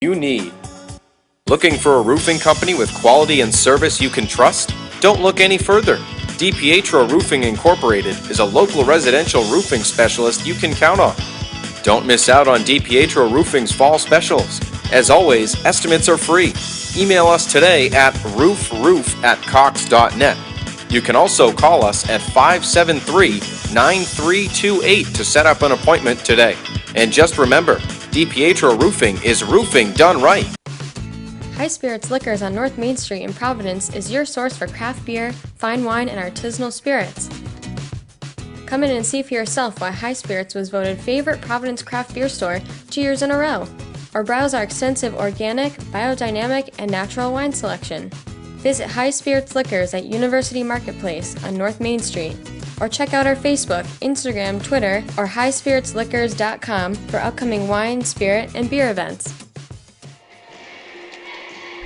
you need. Looking for a roofing company with quality and service you can trust? Don't look any further. DiPietro Roofing Incorporated is a local residential roofing specialist you can count on. Don't miss out on DiPietro Roofing's fall specials. As always, estimates are free. Email us today at roofroof@cox.net. You can also call us at 573-9328 to set up an appointment today. And just remember, DiPietro Roofing is roofing done right. High Spirits Liquors on North Main Street in Providence is your source for craft beer, fine wine, and artisanal spirits. Come in and see for yourself why High Spirits was voted favorite Providence craft beer store 2 years in a row, or browse our extensive organic, biodynamic, and natural wine selection. Visit High Spirits Liquors at University Marketplace on North Main Street, or check out our Facebook, Instagram, Twitter, or highspiritsliquors.com for upcoming wine, spirit, and beer events.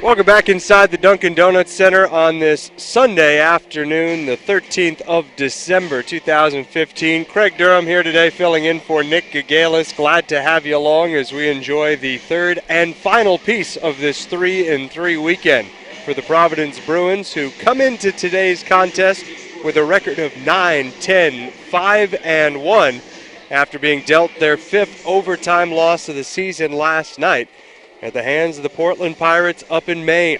Welcome back inside the Dunkin' Donuts Center on this Sunday afternoon, the 13th of December, 2015. Craig Durham here today filling in for Nick Gagalis. Glad to have you along as we enjoy the third and final piece of this 3-3 weekend for the Providence Bruins, who come into today's contest with a record of 9-10-5-1 after being dealt their fifth overtime loss of the season last night at the hands of the Portland Pirates up in Maine.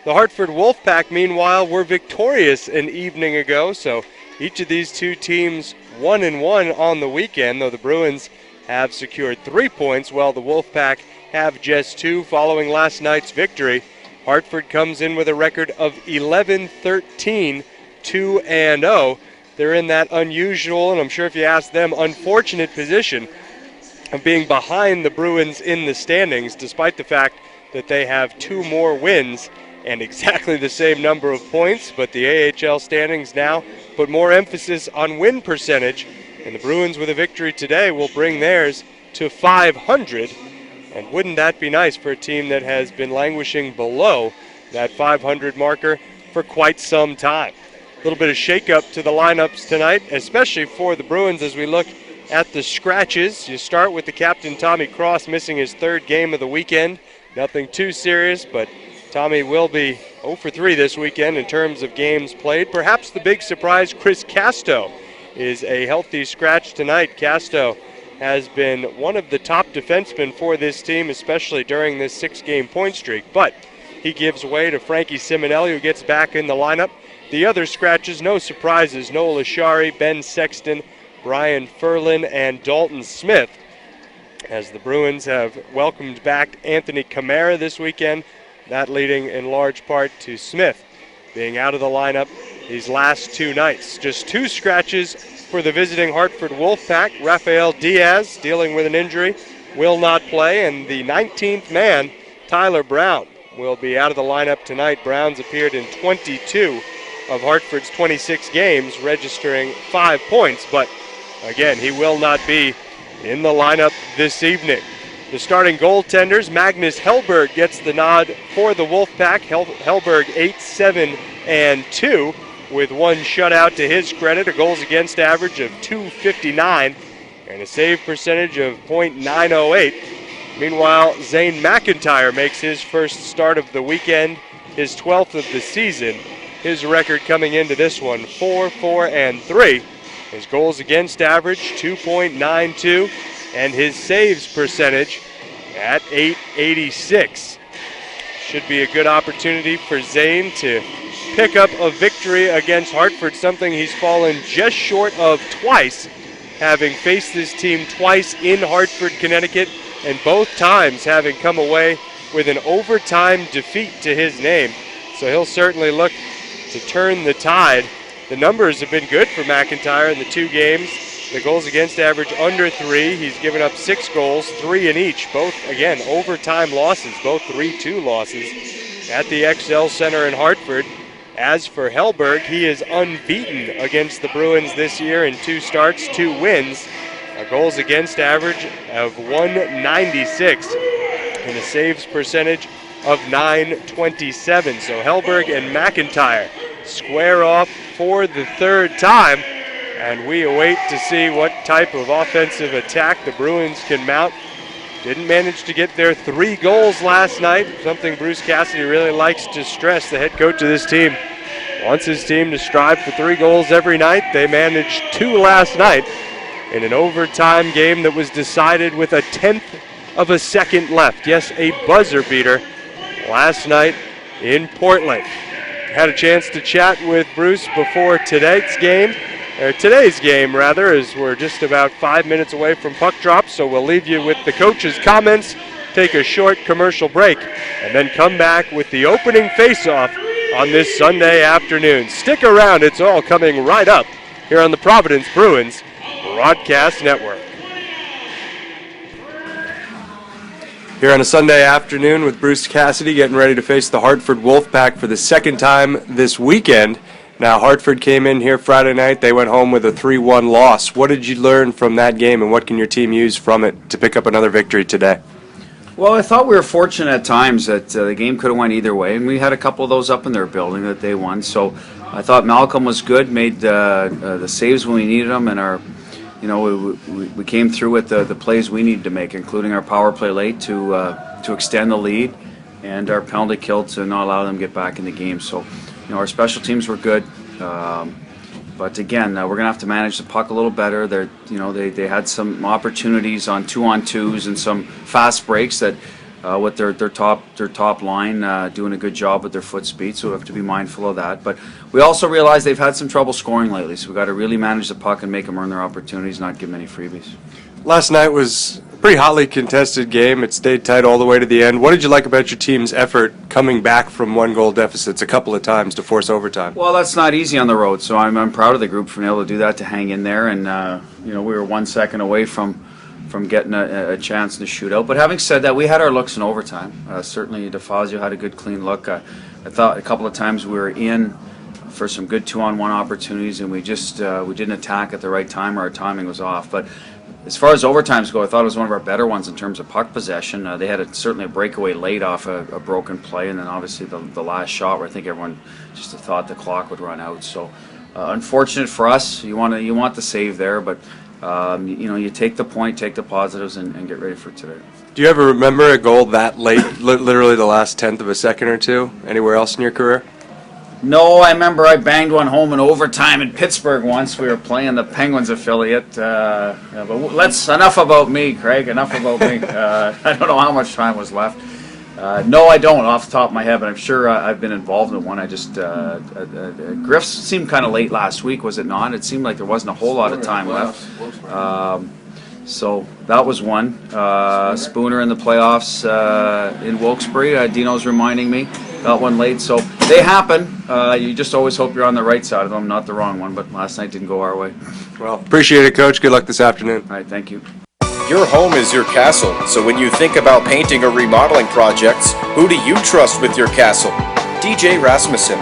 The Hartford Wolfpack, meanwhile, were victorious an evening ago, so each of these two teams 1-1 on the weekend, though the Bruins have secured 3 points while the Wolfpack have just 2 following last night's victory. Hartford comes in with a record of 11-13, 2-0. They're in that unusual, and I'm sure if you ask them, unfortunate position of being behind the Bruins in the standings, despite the fact that they have 2 more wins and exactly the same number of points. But the AHL standings now put more emphasis on win percentage, and the Bruins with a victory today will bring theirs to 500. And wouldn't that be nice for a team that has been languishing below that 500 marker for quite some time? A little bit of shakeup to the lineups tonight, especially for the Bruins as we look at the scratches. You start with the captain, Tommy Cross, missing his 3rd game of the weekend. Nothing too serious, but Tommy will be 0 for 3 this weekend in terms of games played. Perhaps the big surprise, Chris Casto is a healthy scratch tonight. Casto has been one of the top defensemen for this team, especially during this 6-game point streak, but he gives way to Frankie Simonelli, who gets back in the lineup. The other scratches, no surprises, Noel Ashari, Ben Sexton, Brian Ferlin, and Dalton Smith, as the Bruins have welcomed back Anthony Camara this weekend, that leading in large part to Smith being out of the lineup these last 2 nights. Just 2 scratches for the visiting Hartford Wolfpack. Rafael Diaz, dealing with an injury, will not play, and the 19th man, Tyler Brown, will be out of the lineup tonight. Brown's appeared in 22 of Hartford's 26 games, registering 5 points, but again, he will not be in the lineup this evening. The starting goaltenders, Magnus Hellberg gets the nod for the Wolfpack. Hellberg 8-7-2 with 1 shutout to his credit, a goals against average of .259 and a save percentage of .908. Meanwhile, Zane McIntyre makes his first start of the weekend, his 12th of the season. His record coming into this one, 4-4-3. His goals against average, 2.92, and his saves percentage at .886. Should be a good opportunity for Zane to pick up a victory against Hartford, something he's fallen just short of twice, having faced this team twice in Hartford, Connecticut, and both times having come away with an overtime defeat to his name. So he'll certainly look to turn the tide. The numbers have been good for McIntyre in the 2 games. The goals against average under 3. He's given up 6 goals, 3 in each. Both, again, overtime losses, both 3-2 losses at the XL Center in Hartford. As for Hellberg, he is unbeaten against the Bruins this year in 2 starts, 2 wins. A goals against average of .196 and a saves percentage of .927. So Hellberg and McIntyre square off for the 3rd time, and we await to see what type of offensive attack the Bruins can mount didn't manage to get their 3 goals last night, something Bruce Cassidy really likes to stress. The head coach of this team wants his team to strive for 3 goals every night. They managed 2 last night in an overtime game that was decided with a 10th of a second left. Yes, a buzzer beater last night in Portland. Had a chance to chat with Bruce before today's game, as we're just about 5 minutes away from puck drop, so we'll leave you with the coach's comments, take a short commercial break, and then come back with the opening face-off on this Sunday afternoon. Stick around, it's all coming right up here on the Providence Bruins Broadcast Network. Here on a Sunday afternoon with Bruce Cassidy getting ready to face the Hartford Wolfpack for the second time this weekend. Now, Hartford came in here Friday night. They went home with a 3-1 loss. What did you learn from that game, and what can your team use from it to pick up another victory today? Well, I thought we were fortunate at times that the game could have went either way, and we had a couple of those up in their building that they won. So I thought Malcolm was good, made the saves when we needed them, and we came through with the plays we needed to make, including our power play late to extend the lead, and our penalty kill to not allow them to get back in the game. So, our special teams were good, but again, we're going to have to manage the puck a little better. They had some opportunities on 2-on-2s and some fast breaks that with their top line doing a good job with their foot speed, so we have to be mindful of that. But we also realize they've had some trouble scoring lately, so we've got to really manage the puck and make them earn their opportunities, not give them any freebies. Last night was a pretty hotly contested game. It stayed tight all the way to the end. What did you like about your team's effort coming back from 1-goal deficits a couple of times to force overtime? Well, that's not easy on the road, so I'm proud of the group for being able to do that, to hang in there, and we were 1 second away from getting a chance in the shootout. But having said that, we had our looks in overtime. Certainly DeFazio had a good clean look. I thought a couple of times we were in for some good 2-on-1 opportunities, and we didn't attack at the right time, or our timing was off. But as far as overtimes go, I thought it was one of our better ones in terms of puck possession. They had certainly a breakaway late off a broken play, and then obviously the last shot where I think everyone just thought the clock would run out. So unfortunate for us. You want the save there, but you take the point, take the positives, and get ready for today. Do you ever remember a goal that late, literally the last 10th of a second or two, anywhere else in your career? No, I remember I banged one home in overtime in Pittsburgh once. We were playing the Penguins affiliate. But enough about me, Craig. Enough about me. I don't know how much time was left. No, I don't off the top of my head, but I'm sure I've been involved in one. I just Griff's seemed kind of late last week, was it not? It seemed like there wasn't a whole lot of time left. So that was one. Spooner in the playoffs in Wilkes-Barre. Dino's reminding me. Got one late. So they happen. You just always hope you're on the right side of them, not the wrong one. But last night didn't go our way. Well, appreciate it, Coach. Good luck this afternoon. All right, thank you. Your home is your castle, so when you think about painting or remodeling projects, who do you trust with your castle? DJ Rasmussen.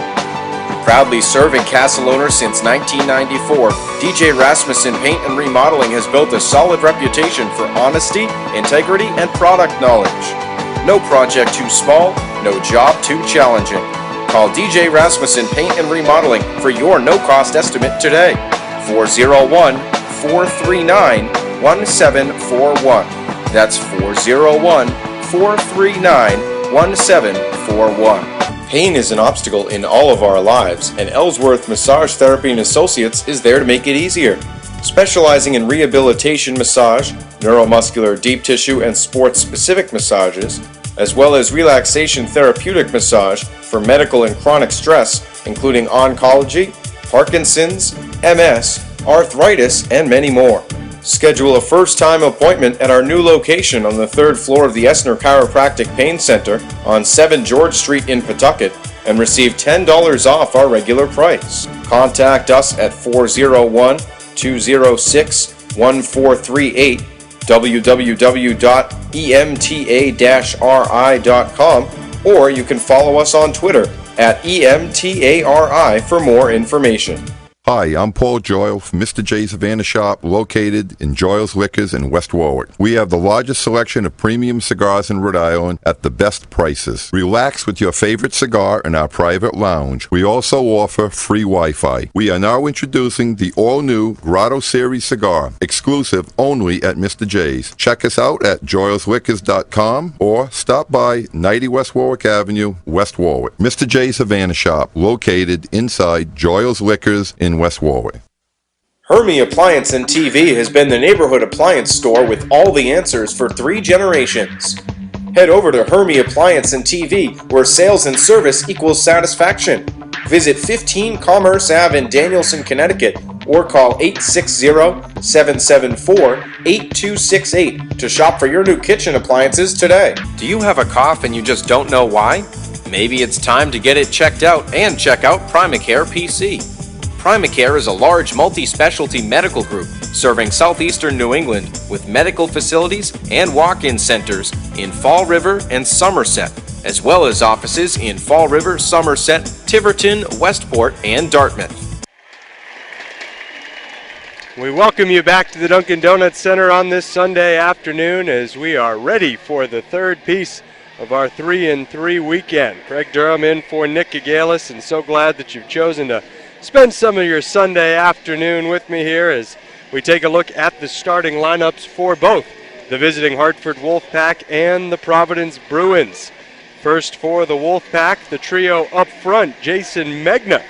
Proudly serving castle owners since 1994, DJ Rasmussen Paint and Remodeling has built a solid reputation for honesty, integrity, and product knowledge. No project too small, no job too challenging. Call DJ Rasmussen Paint and Remodeling for your no-cost estimate today. 401-439-1741. That's 401-439-1741. Pain is an obstacle in all of our lives, and Ellsworth Massage Therapy and Associates is there to make it easier. Specializing in rehabilitation massage, neuromuscular deep tissue and sports-specific massages, as well as relaxation therapeutic massage for medical and chronic stress, including oncology, Parkinson's, MS, arthritis, and many more. Schedule a first-time appointment at our new location on the 3rd floor of the Essner Chiropractic Pain Center on 7 George Street in Pawtucket and receive $10 off our regular price. Contact us at 401-206-1438, www.emta-ri.com, or you can follow us on Twitter at EMTARI for more information. Hi, I'm Paul Joyle from Mr. J's Havana Shop, located in Joyle's Liquors in West Warwick. We have the largest selection of premium cigars in Rhode Island at the best prices. Relax with your favorite cigar in our private lounge. We also offer free Wi-Fi. We are now introducing the all-new Grotto Series cigar, exclusive only at Mr. J's. Check us out at joylesliquors.com or stop by 90 West Warwick Avenue, West Warwick. Mr. J's Havana Shop, located inside Joyle's Liquors in West Warwick. Hermie Appliance and TV has been the neighborhood appliance store with all the answers for 3 generations. Head over to Hermie Appliance and TV, where sales and service equals satisfaction. Visit 15 Commerce Ave in Danielson, Connecticut, or call 860-774-8268 to shop for your new kitchen appliances today. Do you have a cough and you just don't know why? Maybe it's time to get it checked out and check out Primacare PC. Primacare is a large multi-specialty medical group serving southeastern New England with medical facilities and walk-in centers in Fall River and Somerset, as well as offices in Fall River, Somerset, Tiverton, Westport, and Dartmouth. We welcome you back to the Dunkin' Donuts Center on this Sunday afternoon as we are ready for the third piece of our 3-in-3 weekend. Craig Durham in for Nick Gagalis, and so glad that you've chosen to spend some of your Sunday afternoon with me here as we take a look at the starting lineups for both the visiting Hartford Wolfpack and the Providence Bruins. First for the Wolfpack, the trio up front, Jason Megna,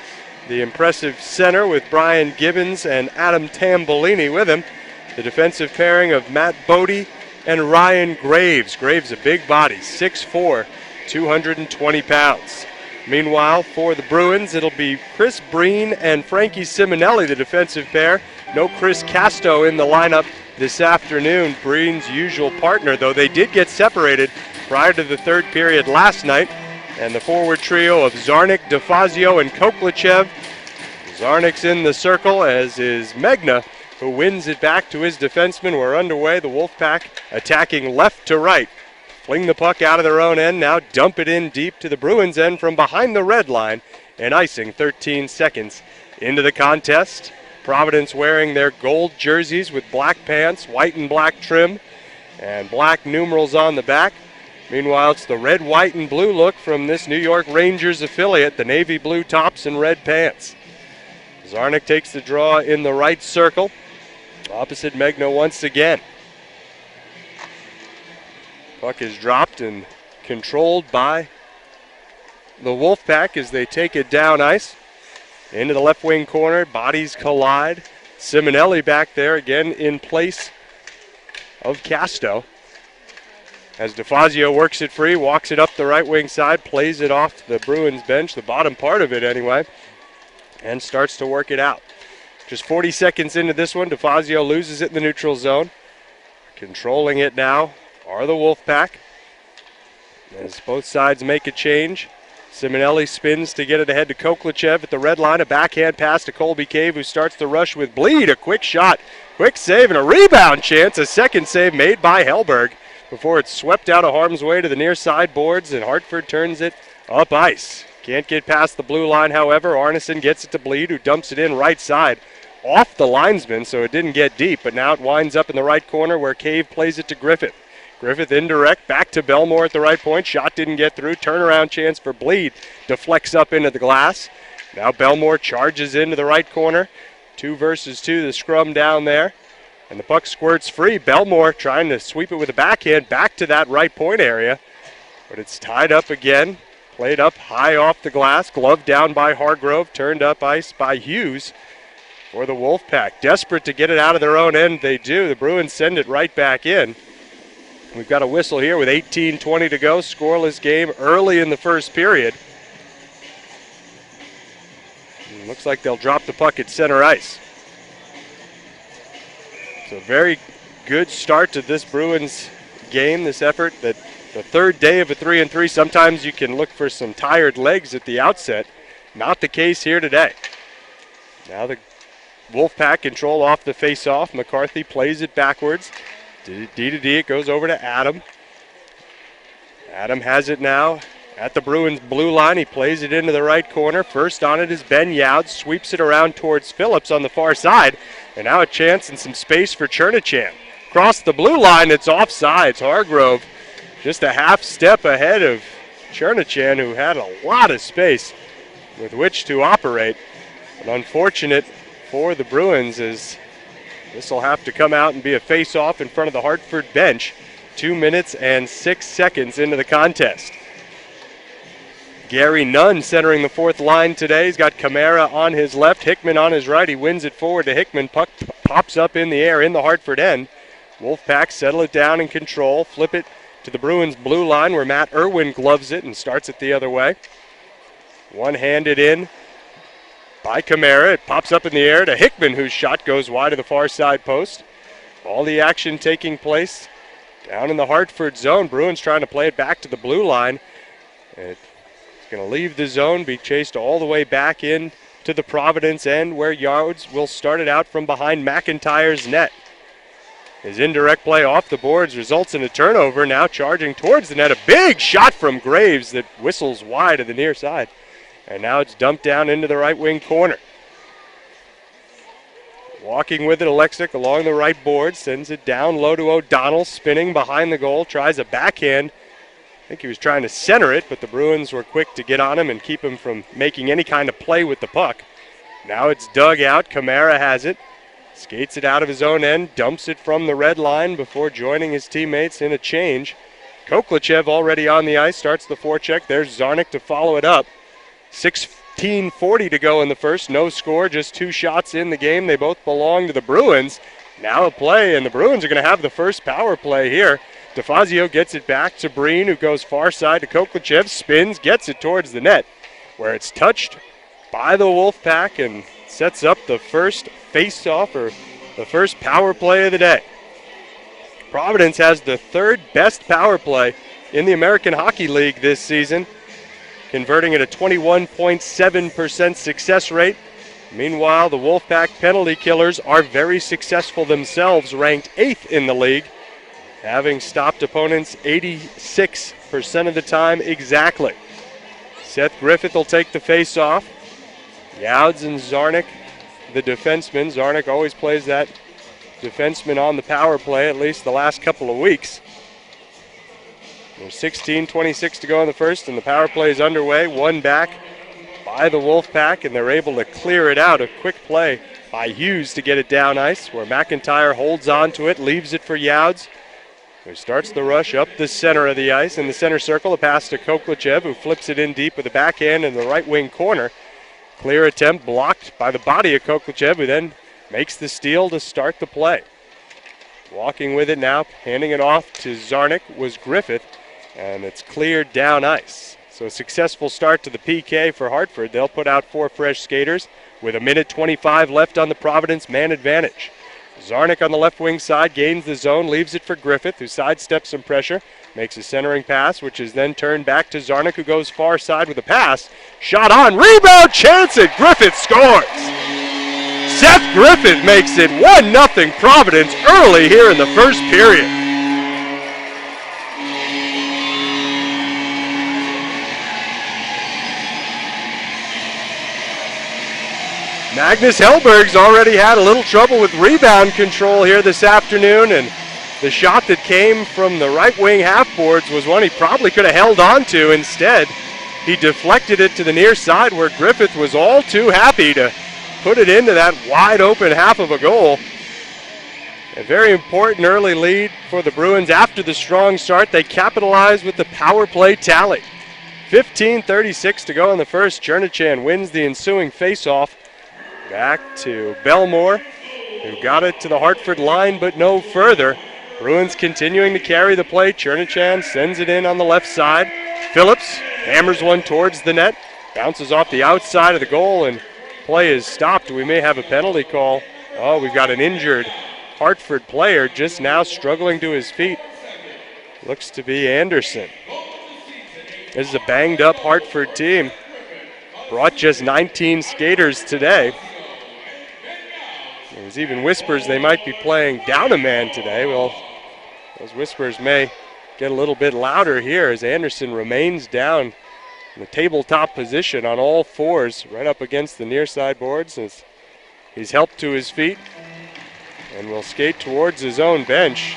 the impressive center with Brian Gibbons and Adam Tambolini with him. The defensive pairing of Matt Bodie and Ryan Graves. Graves a big body, 6'4", 220 pounds. Meanwhile, for the Bruins, it'll be Chris Breen and Frankie Simonelli, the defensive pair. No Chris Casto in the lineup this afternoon, Breen's usual partner, though they did get separated prior to the third period last night. And the forward trio of Zarnik, DeFazio, and Koklachev. Zarnik's in the circle, as is Megna, who wins it back to his defenseman. We're underway. The Wolfpack attacking left to right. Fling the puck out of their own end, now dump it in deep to the Bruins end from behind the red line, and icing 13 seconds into the contest. Providence wearing their gold jerseys with black pants, white and black trim, and black numerals on the back. Meanwhile, it's the red, white, and blue look from this New York Rangers affiliate, the navy blue tops and red pants. Zarnik takes the draw in the right circle, opposite Megna once again. Puck is dropped and controlled by the Wolfpack as they take it down ice. Into the left wing corner, bodies collide. Simonelli back there again in place of Casto. As DeFazio works it free, walks it up the right wing side, plays it off to the Bruins bench, the bottom part of it anyway, and starts to work it out. Just 40 seconds into this one, DeFazio loses it in the neutral zone. Controlling it now are the Wolfpack. As both sides make a change, Simonelli spins to get it ahead to Koklachev at the red line. A backhand pass to Colby Cave, who starts the rush with bleed. A quick shot, quick save, and a rebound chance. A second save made by Hellberg before it's swept out of harm's way to the near side boards, and Hartford turns it up ice. Can't get past the blue line, however. Arneson gets it to Bleed, who dumps it in right side off the linesman, so it didn't get deep, but now it winds up in the right corner where Cave plays it to Griffith. Griffith indirect, back to Belmore at the right point. Shot didn't get through. Turnaround chance for Bleed. Deflects up into the glass. Now Belmore charges into the right corner. 2 versus 2, the scrum down there. And the puck squirts free. Belmore trying to sweep it with a backhand back to that right point area. But it's tied up again. Played up high off the glass. Gloved down by Hargrove. Turned up ice by Hughes for the Wolfpack. Desperate to get it out of their own end, they do. The Bruins send it right back in. We've got a whistle here with 18:20 to go. Scoreless game early in the first period. And looks like they'll drop the puck at center ice. So very good start to this Bruins game, this effort. That the third day of a 3-and-3. Sometimes you can look for some tired legs at the outset. Not the case here today. Now the Wolfpack control off the face-off. McCarthy plays it backwards. D to D, it goes over to Adam. Adam has it now At the Bruins blue line, he plays it into the right corner. First on it is Ben Youds, sweeps it around towards Phillips on the far side. And now a chance and some space for Chernichan. Across the blue line, it's offsides. Hargrove just a half step ahead of Chernichan, who had a lot of space with which to operate. But unfortunate for the Bruins, as this will have to come out and be a face-off in front of the Hartford bench. 2 minutes and 6 seconds into the contest. Gary Nunn centering the fourth line today. He's got Camara on his left, Hickman on his right. He wins it forward to Hickman. Puck pops up in the air in the Hartford end. Wolfpack settle it down in control. Flip it to the Bruins blue line where Matt Irwin gloves it and starts it the other way. One-handed in by Camara. It pops up in the air to Hickman, whose shot goes wide of the far side post. All the action taking place down in the Hartford zone. Bruins trying to play it back to the blue line. It's going to leave the zone, be chased all the way back in to the Providence end, where Yards will start it out from behind McIntyre's net. His indirect play off the boards results in a turnover. Now charging towards the net. A big shot from Graves that whistles wide of the near side. And now it's dumped down into the right wing corner. Walking with it, Alexic along the right board, sends it down low to O'Donnell, spinning behind the goal, tries a backhand. I think he was trying to center it, but the Bruins were quick to get on him and keep him from making any kind of play with the puck. Now it's dug out. Camara has it. Skates it out of his own end, dumps it from the red line before joining his teammates in a change. Koklachev already on the ice, starts the forecheck. There's Zarnik to follow it up. 16:40 to go in the first. No score, just 2 shots in the game. They both belong to the Bruins. Now a play, and the Bruins are going to have the first power play here. DeFazio gets it back to Breen, who goes far side to Koklachev, spins, gets it towards the net, where it's touched by the Wolfpack and sets up the first face-off, or the first power play of the day. Providence has the 3rd best power play in the American Hockey League this season, converting at a 21.7% success rate. Meanwhile, the Wolfpack penalty killers are very successful themselves, ranked 8th in the league, having stopped opponents 86% of the time exactly. Seth Griffith will take the face-off. Youds and Zarnik, the defenseman. Zarnik always plays that defenseman on the power play, at least the last couple of weeks. There's 16:26 to go in the first, and the power play is underway. One back by the Wolfpack, and they're able to clear it out. A quick play by Hughes to get it down ice, where McIntyre holds on to it, leaves it for Youds, who starts the rush up the center of the ice. In the center circle, a pass to Koklachev, who flips it in deep with a backhand in the right wing corner. Clear attempt blocked by the body of Koklachev, who then makes the steal to start the play. Walking with it now, handing it off to Zarnik was Griffith, and it's cleared down ice. So a successful start to the PK for Hartford. They'll put out 4 fresh skaters with 1:25 left on the Providence man advantage. Zarnik on the left wing side gains the zone, leaves it for Griffith, who sidesteps some pressure, makes a centering pass, which is then turned back to Zarnik, who goes far side with a pass. Shot on, rebound, chance it, Griffith scores! Seth Griffith makes it 1-0 Providence early here in the first period. Magnus Hellberg's already had a little trouble with rebound control here this afternoon, and the shot that came from the right wing half boards was one he probably could have held on to. Instead, he deflected it to the near side, where Griffith was all too happy to put it into that wide open half of a goal. A very important early lead for the Bruins. After the strong start, they capitalized with the power play tally. 15:36 to go in the first. Chernichan wins the ensuing faceoff. Back to Belmore, who got it to the Hartford line, but no further. Bruins continuing to carry the play. Chernichan sends it in on the left side. Phillips hammers one towards the net, bounces off the outside of the goal, and play is stopped. We may have a penalty call. Oh, we've got an injured Hartford player just now struggling to his feet. Looks to be Anderson. This is a banged up Hartford team. Brought just 19 skaters today. There's even whispers they might be playing down a man today. Well, those whispers may get a little bit louder here as Anderson remains down in the tabletop position on all fours right up against the near side boards. As he's helped to his feet and will skate towards his own bench,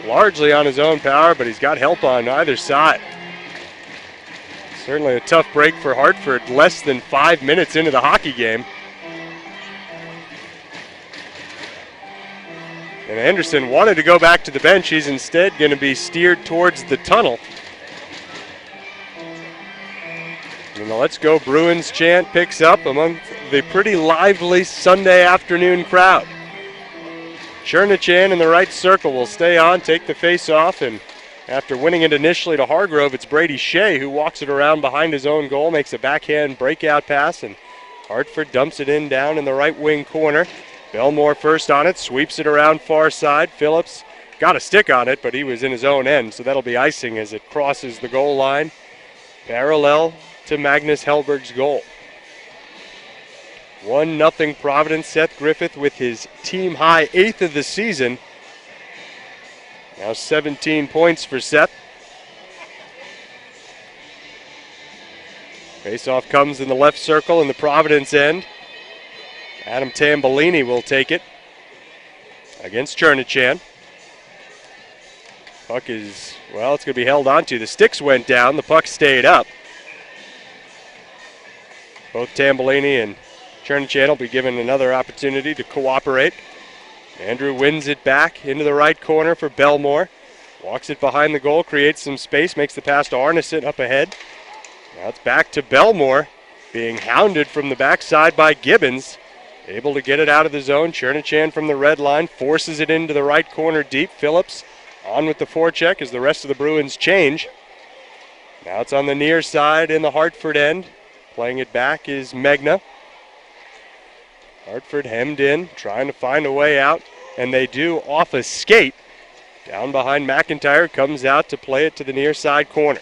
largely on his own power, but he's got help on either side. Certainly a tough break for Hartford, less than 5 minutes into the hockey game. And Anderson wanted to go back to the bench. He's instead going to be steered towards the tunnel. And the Let's Go Bruins chant picks up among the pretty lively Sunday afternoon crowd. Chernachan in the right circle will stay on, take the face off, and after winning it initially to Hargrove, it's Brady Shea who walks it around behind his own goal, makes a backhand breakout pass, and Hartford dumps it in down in the right wing corner. Belmore first on it, sweeps it around far side. Phillips got a stick on it, but he was in his own end, so that'll be icing as it crosses the goal line, parallel to Magnus Hellberg's goal. 1-0 Providence. Seth Griffith with his team-high 8th of the season. Now 17 points for Seth. Face-off comes in the left circle in the Providence end. Adam Tambellini will take it against Chernachan. Puck is, well, it's going to be held onto. The sticks went down. The puck stayed up. Both Tambellini and Chernachan will be given another opportunity to cooperate. Andrew wins it back into the right corner for Belmore. Walks it behind the goal, creates some space, makes the pass to Arneson up ahead. Now it's back to Belmore, being hounded from the backside by Gibbons. Able to get it out of the zone. Chernachan from the red line forces it into the right corner deep. Phillips on with the forecheck as the rest of the Bruins change. Now it's on the near side in the Hartford end. Playing it back is Megna. Hartford hemmed in, trying to find a way out, and they do off a skate. Down behind McIntyre, comes out to play it to the near side corner.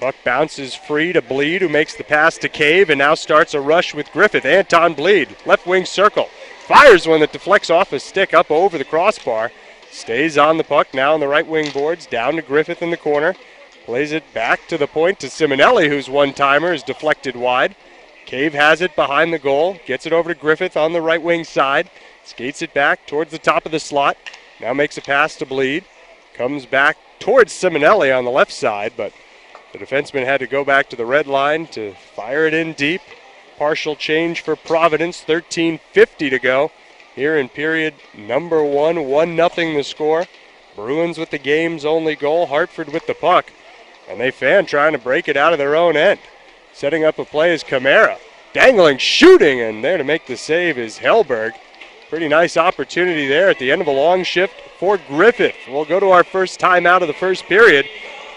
Puck bounces free to Bleed, who makes the pass to Cave, and now starts a rush with Griffith. Anton Bleed, left wing circle, fires one that deflects off a stick up over the crossbar. Stays on the puck, now on the right wing boards, down to Griffith in the corner. Plays it back to the point to Simonelli, whose one-timer is deflected wide. Cave has it behind the goal, gets it over to Griffith on the right wing side, skates it back towards the top of the slot, now makes a pass to Bleed, comes back towards Simonelli on the left side, but the defenseman had to go back to the red line to fire it in deep. Partial change for Providence, 13:50 to go here in period number 1, 1-0 the score. Bruins with the game's only goal, Hartford with the puck, and they fan trying to break it out of their own end. Setting up a play is Camara. Dangling, shooting, and there to make the save is Hellberg. Pretty nice opportunity there at the end of a long shift for Griffith. We'll go to our first time out of the first period.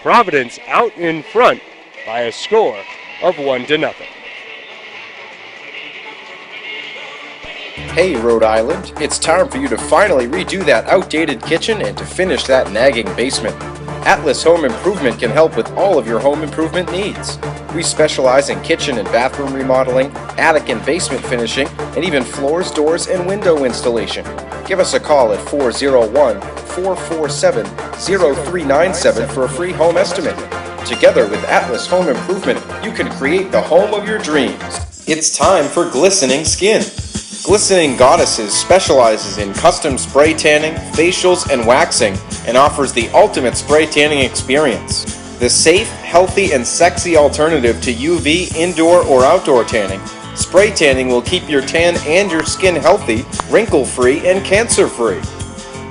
Providence out in front by a score of 1-0. Hey, Rhode Island, it's time for you to finally redo that outdated kitchen and to finish that nagging basement. Atlas Home Improvement can help with all of your home improvement needs. We specialize in kitchen and bathroom remodeling, attic and basement finishing, and even floors, doors, and window installation. Give us a call at 401-447-0397 for a free home estimate. Together with Atlas Home Improvement, you can create the home of your dreams. It's time for Glistening Skin. Glistening Goddesses specializes in custom spray tanning, facials, and waxing, and offers the ultimate spray tanning experience. The safe, healthy, and sexy alternative to UV, indoor, or outdoor tanning, spray tanning will keep your tan and your skin healthy, wrinkle-free, and cancer-free.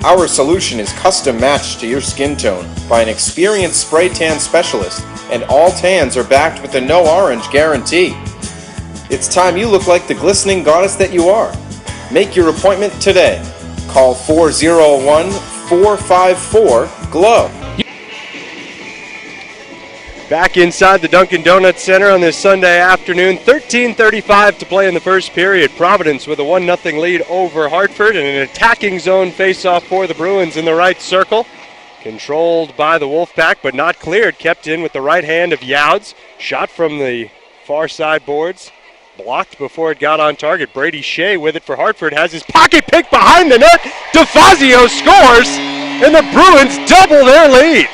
Our solution is custom matched to your skin tone by an experienced spray tan specialist, and all tans are backed with a no orange guarantee. It's time you look like the glistening goddess that you are. Make your appointment today. Call 401-454-GLOW. Back inside the Dunkin' Donuts Center on this Sunday afternoon. 13:35 to play in the first period. Providence with a 1-0 lead over Hartford, and an attacking zone face-off for the Bruins in the right circle. Controlled by the Wolfpack, but not cleared. Kept in with the right hand of Youds. Shot from the far side boards. Blocked before it got on target. Brady Shea with it for Hartford. Has his pocket picked behind the net. DeFazio scores, and the Bruins double their lead.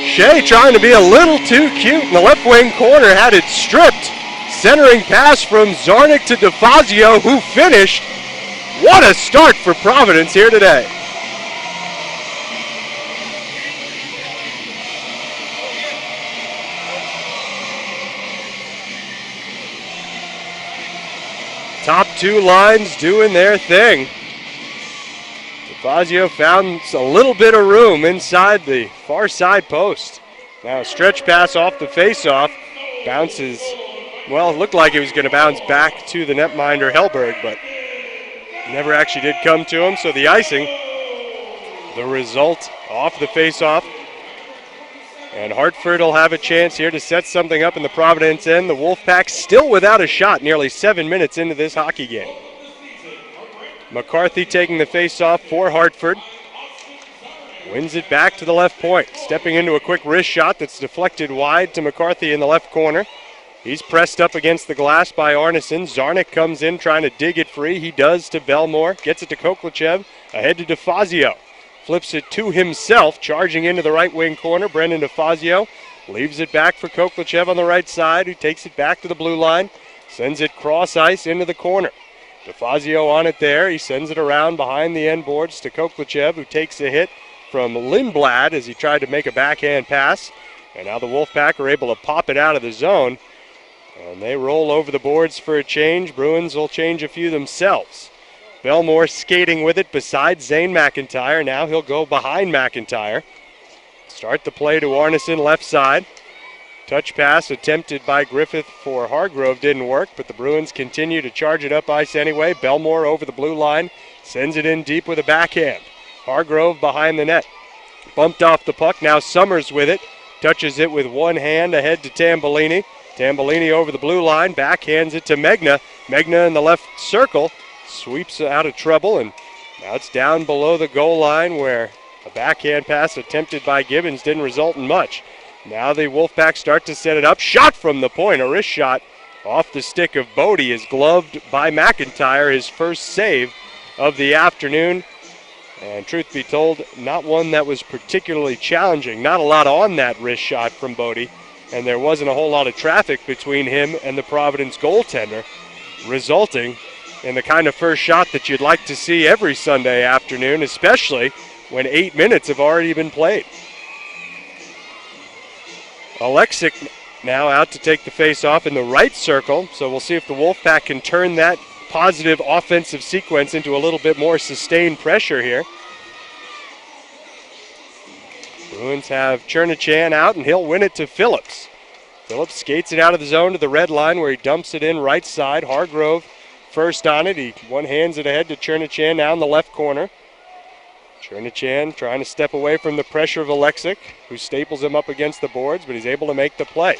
Shea trying to be a little too cute in the left wing corner, had it stripped. Centering pass from Zarnik to DeFazio, who finished. What a start for Providence here today. Top two lines doing their thing. DeFazio found a little bit of room inside the far side post. Now a stretch pass off the faceoff. Bounces, well, it looked like it was going to bounce back to the netminder Hellberg, but never actually did come to him. So the icing, the result off the faceoff. And Hartford will have a chance here to set something up in the Providence end. The Wolfpack still without a shot nearly 7 minutes into this hockey game. McCarthy taking the faceoff for Hartford. Wins it back to the left point. Stepping into a quick wrist shot that's deflected wide to McCarthy in the left corner. He's pressed up against the glass by Arneson. Zarnik comes in trying to dig it free. He does to Belmore. Gets it to Koklachev. Ahead to DeFazio. Flips it to himself, charging into the right wing corner. Brendan DeFazio leaves it back for Koklachev on the right side, who takes it back to the blue line. Sends it cross ice into the corner. DeFazio on it there. He sends it around behind the end boards to Koklachev, who takes a hit from Lindblad as he tried to make a backhand pass. And now the Wolfpack are able to pop it out of the zone. And they roll over the boards for a change. Bruins will change a few themselves. Belmore skating with it beside Zane McIntyre. Now he'll go behind McIntyre. Start the play to Arneson, left side. Touch pass attempted by Griffith for Hargrove didn't work, but the Bruins continue to charge it up ice anyway. Belmore over the blue line, sends it in deep with a backhand. Hargrove behind the net. Bumped off the puck, now Summers with it. Touches it with one hand ahead to Tambellini. Tambellini over the blue line, backhands it to Megna. Megna in the left circle. Sweeps out of trouble, and now it's down below the goal line where a backhand pass attempted by Gibbons didn't result in much. Now the Wolfpack start to set it up. Shot from the point, a wrist shot off the stick of Bodie is gloved by McIntyre, his first save of the afternoon. And truth be told, not one that was particularly challenging. Not a lot on that wrist shot from Bodie, and there wasn't a whole lot of traffic between him and the Providence goaltender, resulting in the kind of first shot that you'd like to see every Sunday afternoon, especially when 8 minutes have already been played. Alexic now out to take the face-off in the right circle, so we'll see if the Wolfpack can turn that positive offensive sequence into a little bit more sustained pressure here. Bruins have Chernachan out, and he'll win it to Phillips. Phillips skates it out of the zone to the red line where he dumps it in right side. Hargrove first on it. He one-hands it ahead to Chernachan now in the left corner. Chernachan trying to step away from the pressure of Alexic, who staples him up against the boards, but he's able to make the play.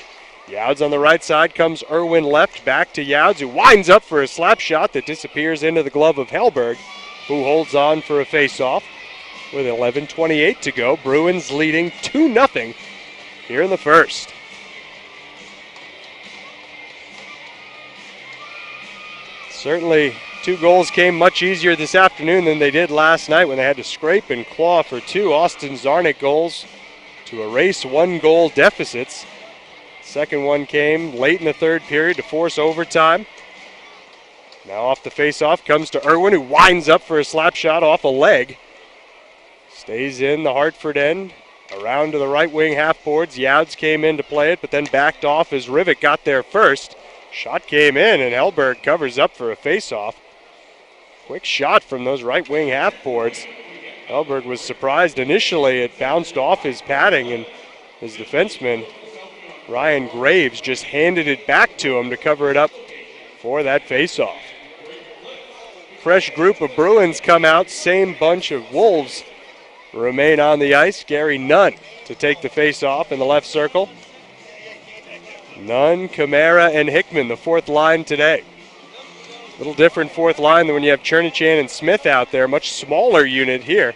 Youds on the right side, comes Irwin left, back to Youds, who winds up for a slap shot that disappears into the glove of Hellberg, who holds on for a face-off. With 11:28 to go, Bruins leading 2-0 here in the first. Certainly, 2 goals came much easier this afternoon than they did last night when they had to scrape and claw for 2 Austin Zarnik goals to erase 1-goal deficits. Second one came late in the third period to force overtime. Now off the faceoff comes to Irwin, who winds up for a slap shot off a leg. Stays in the Hartford end, around to the right wing half boards. Youds came in to play it, but then backed off as Rivik got there first. Shot came in, and Hellberg covers up for a faceoff. Quick shot from those right wing half boards. Hellberg was surprised initially. It bounced off his padding, and his defenseman, Ryan Graves, just handed it back to him to cover it up for that faceoff. Fresh group of Bruins come out. Same bunch of Wolves remain on the ice. Gary Nunn to take the faceoff in the left circle. Nunn, Camara, and Hickman, the fourth line today. A little different fourth line than when you have Chernachan and Smith out there. Much smaller unit here.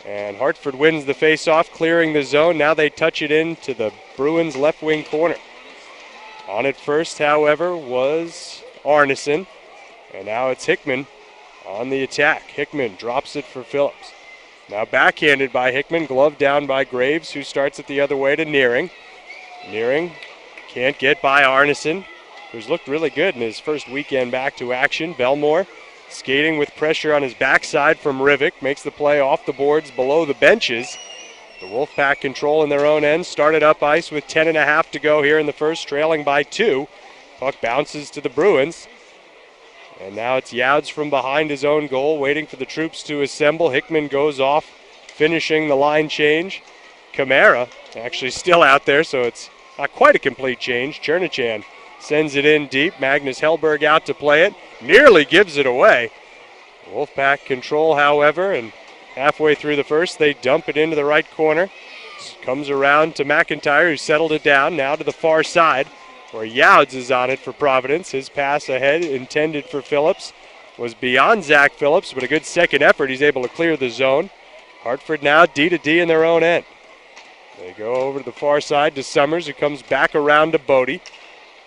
And Hartford wins the faceoff, clearing the zone. Now they touch it into the Bruins left wing corner. On it first, however, was Arneson. And now it's Hickman on the attack. Hickman drops it for Phillips. Now backhanded by Hickman, glove down by Graves, who starts it the other way to Nearing. Nearing can't get by Arneson, who's looked really good in his first weekend back to action. Belmore skating with pressure on his backside from Rivik, makes the play off the boards below the benches. The Wolfpack control in their own end, started up ice with 10.5 to go here in the first, trailing by 2. Puck bounces to the Bruins. And now it's Youds from behind his own goal, waiting for the troops to assemble. Hickman goes off, finishing the line change. Kamara actually still out there, so it's not quite a complete change. Chernichan sends it in deep. Magnus Hellberg out to play it. Nearly gives it away. Wolfpack control, however, and halfway through the first, they dump it into the right corner. Comes around to McIntyre, who settled it down, now to the far side, where Youds is on it for Providence. His pass ahead, intended for Phillips, was beyond Zach Phillips, but a good second effort. He's able to clear the zone. Hartford now D-to-D in their own end. They go over to the far side to Summers, who comes back around to Bodie.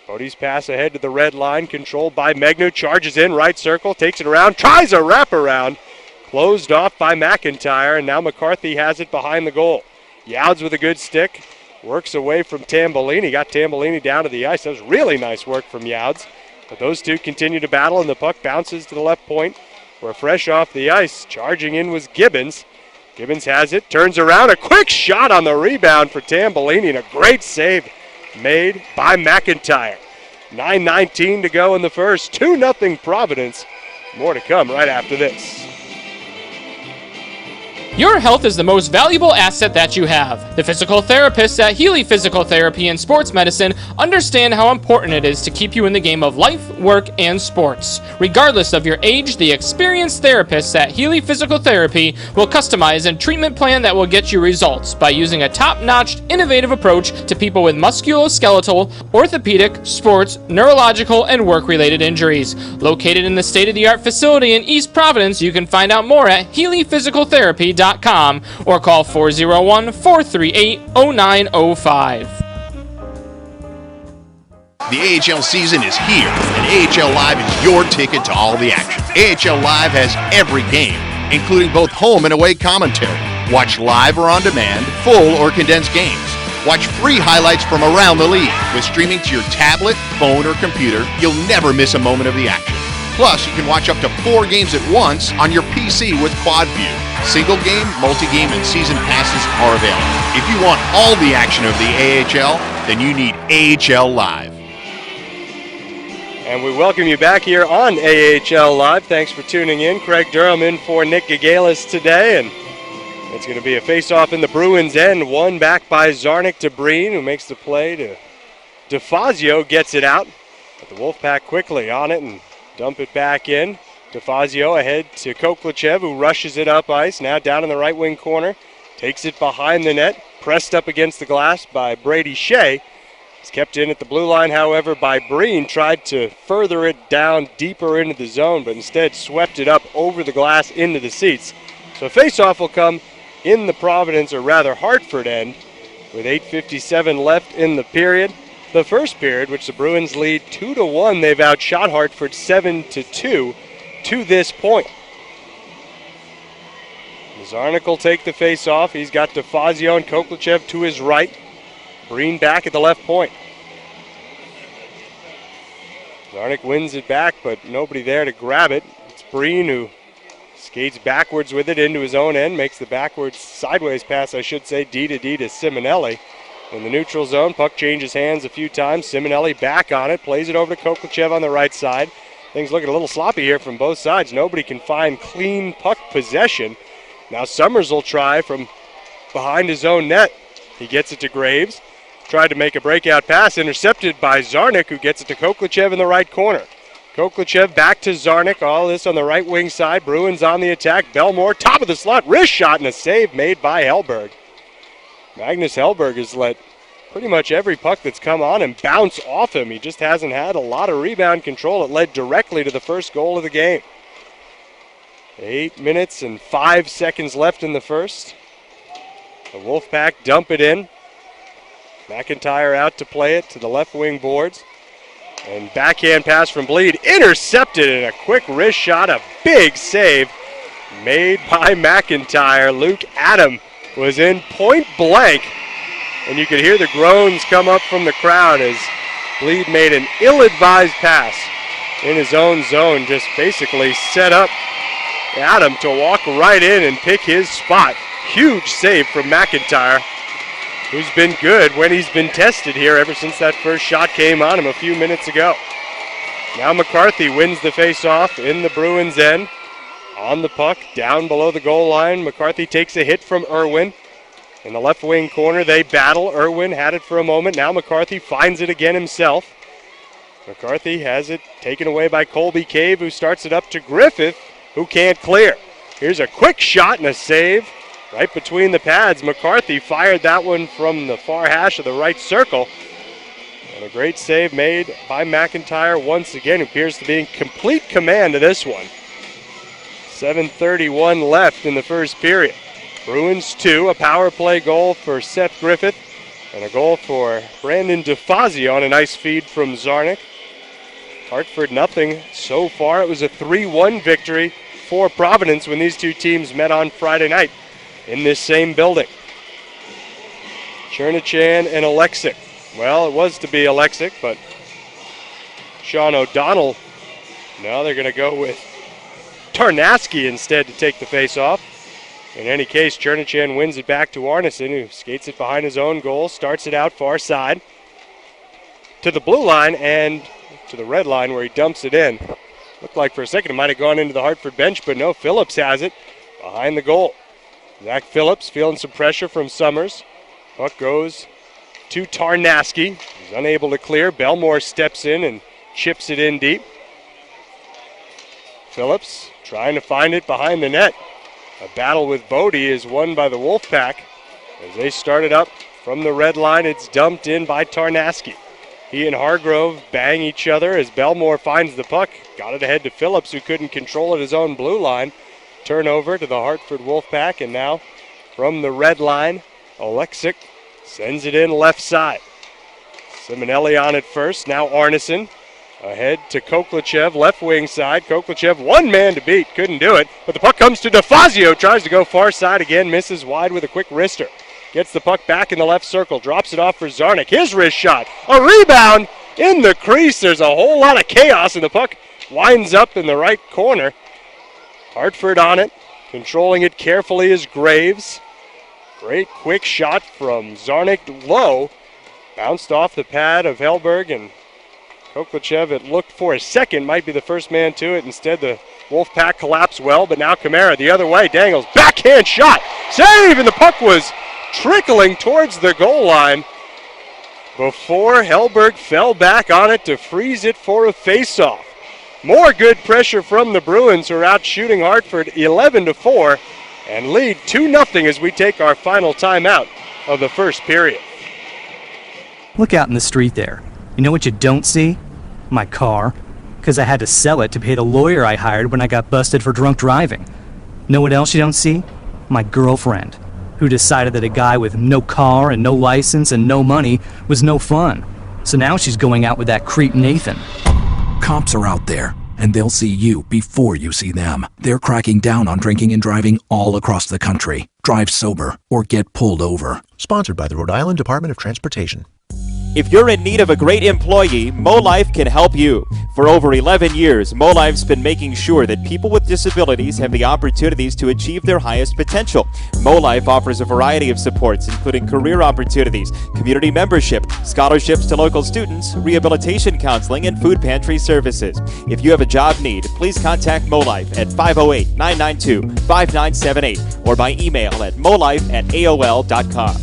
Bodie's pass ahead to the red line, controlled by Megnu, charges in, right circle, takes it around, tries a wraparound. Closed off by McIntyre, and now McCarthy has it behind the goal. Youds with a good stick. Works away from Tambolini. Got Tambolini down to the ice. That was really nice work from Youds. But those two continue to battle, and the puck bounces to the left point, where fresh off the ice, charging in was Gibbons. Gibbons has it, turns around. A quick shot on the rebound for Tambolini, and a great save made by McIntyre. 9:19 to go in the first. 2-0 Providence. More to come right after this. Your health is the most valuable asset that you have. The physical therapists at Healy Physical Therapy and Sports Medicine understand how important it is to keep you in the game of life, work, and sports. Regardless of your age, the experienced therapists at Healy Physical Therapy will customize a treatment plan that will get you results by using a top-notch, innovative approach to people with musculoskeletal, orthopedic, sports, neurological, and work-related injuries. Located in the state-of-the-art facility in East Providence, you can find out more at HealyPhysicalTherapy.com or call 401-438-0905. The AHL season is here, and AHL Live is your ticket to all the action. AHL Live has every game, including both home and away commentary. Watch live or on demand, full or condensed games. Watch free highlights from around the league. With streaming to your tablet, phone, or computer, you'll never miss a moment of the action. Plus, you can watch up to 4 games at once on your PC with Quad View. Single game, multi-game, and season passes are available. If you want all the action of the AHL, then you need AHL Live. And we welcome you back here on AHL Live. Thanks for tuning in. Craig Durham in for Nick Gagalis today, and it's going to be a face-off in the Bruins' end. One back by Zarnik to Breen, who makes the play to DeFazio, gets it out. But the Wolfpack quickly on it and dump it back in. DeFazio ahead to Koklachev, who rushes it up ice. Now down in the right wing corner. Takes it behind the net. Pressed up against the glass by Brady Shea. It's kept in at the blue line, however, by Breen. Tried to further it down deeper into the zone, but instead swept it up over the glass into the seats. So face-off will come in the Providence, or rather Hartford end, with 8:57 left in the period. The first period, which the Bruins lead 2-1, they've outshot Hartford 7-2 to this point. Zarnik will take the face-off. He's got DeFazio and Koklachev to his right. Breen back at the left point. Zarnik wins it back, but nobody there to grab it. It's Breen who skates backwards with it into his own end, makes the backwards sideways pass, I should say, D-to-D to Simonelli. In the neutral zone, puck changes hands a few times. Simonelli back on it, plays it over to Koklachev on the right side. Things looking a little sloppy here from both sides. Nobody can find clean puck possession. Now Summers will try from behind his own net. He gets it to Graves. Tried to make a breakout pass, intercepted by Zarnik, who gets it to Koklachev in the right corner. Koklachev back to Zarnik, all this on the right wing side. Bruins on the attack. Belmore, top of the slot, wrist shot, and a save made by Hellberg. Magnus Hellberg has let pretty much every puck that's come on him bounce off him. He just hasn't had a lot of rebound control. It led directly to the first goal of the game. 8 minutes and 5 seconds left in the first. The Wolfpack dump it in. McIntyre out to play it to the left wing boards. And backhand pass from Bleed, intercepted, and a quick wrist shot, a big save made by McIntyre. Luke Adam was in point blank, and you could hear the groans come up from the crowd as Bleed made an ill-advised pass in his own zone, just basically set up Adam to walk right in and pick his spot. Huge save from McIntyre, who's been good when he's been tested here ever since that first shot came on him a few minutes ago. Now McCarthy wins the face-off in the Bruins' end. On the puck, down below the goal line. McCarthy takes a hit from Irwin. In the left wing corner, they battle. Irwin had it for a moment. Now McCarthy finds it again himself. McCarthy has it taken away by Colby Cave, who starts it up to Griffith, who can't clear. Here's a quick shot and a save right between the pads. McCarthy fired that one from the far hash of the right circle. And a great save made by McIntyre once again, who appears to be in complete command of this one. 7:31 left in the first period. Bruins 2, a power play goal for Seth Griffith, and a goal for Brandon DeFazio on a nice feed from Zarnik. Hartford nothing so far. It was a 3-1 victory for Providence when these two teams met on Friday night in this same building. Chernichan and Alexic. Well, it was to be Alexic, but Sean O'Donnell, now they're going to go with Tarnaski instead to take the face-off. In any case, Chernichan wins it back to Arneson, who skates it behind his own goal, starts it out far side to the blue line and to the red line where he dumps it in. Looked like for a second it might have gone into the Hartford bench, but no, Phillips has it behind the goal. Zach Phillips feeling some pressure from Summers. Puck goes to Tarnaski. He's unable to clear. Belmore steps in and chips it in deep. Phillips trying to find it behind the net. A battle with Bodie is won by the Wolfpack. As they started up from the red line, it's dumped in by Tarnaski. He and Hargrove bang each other as Belmore finds the puck. Got it ahead to Phillips, who couldn't control it his own blue line. Turnover to the Hartford Wolfpack, and now from the red line, Alexic sends it in left side. Simonelli on it first, now Arneson. Ahead to Koklachev, left wing side. Koklachev, one man to beat, couldn't do it. But the puck comes to DeFazio, tries to go far side again, misses wide with a quick wrister. Gets the puck back in the left circle, drops it off for Zarnik. His wrist shot, a rebound in the crease. There's a whole lot of chaos, and the puck winds up in the right corner. Hartford on it, controlling it carefully is Graves. Great quick shot from Zarnik low. Bounced off the pad of Hellberg, and Koklachev, it looked for a second, might be the first man to it. Instead, the Wolfpack collapsed well, but now Kamara the other way. Dangles, backhand shot, save, and the puck was trickling towards the goal line before Hellberg fell back on it to freeze it for a face-off. More good pressure from the Bruins, who are out shooting Hartford 11-4 and lead 2-0 as we take our final timeout of the first period. Look out in the street there. You know what you don't see? My car. Because I had to sell it to pay the lawyer I hired when I got busted for drunk driving. Know what else you don't see? My girlfriend, who decided that a guy with no car and no license and no money was no fun. So now she's going out with that creep Nathan. Cops are out there, and they'll see you before you see them. They're cracking down on drinking and driving all across the country. Drive sober or get pulled over. Sponsored by the Rhode Island Department of Transportation. If you're in need of a great employee, MoLife can help you. For over 11 years, MoLife's been making sure that people with disabilities have the opportunities to achieve their highest potential. MoLife offers a variety of supports, including career opportunities, community membership, scholarships to local students, rehabilitation counseling, and food pantry services. If you have a job need, please contact MoLife at 508-992-5978 or by email at molife@aol.com.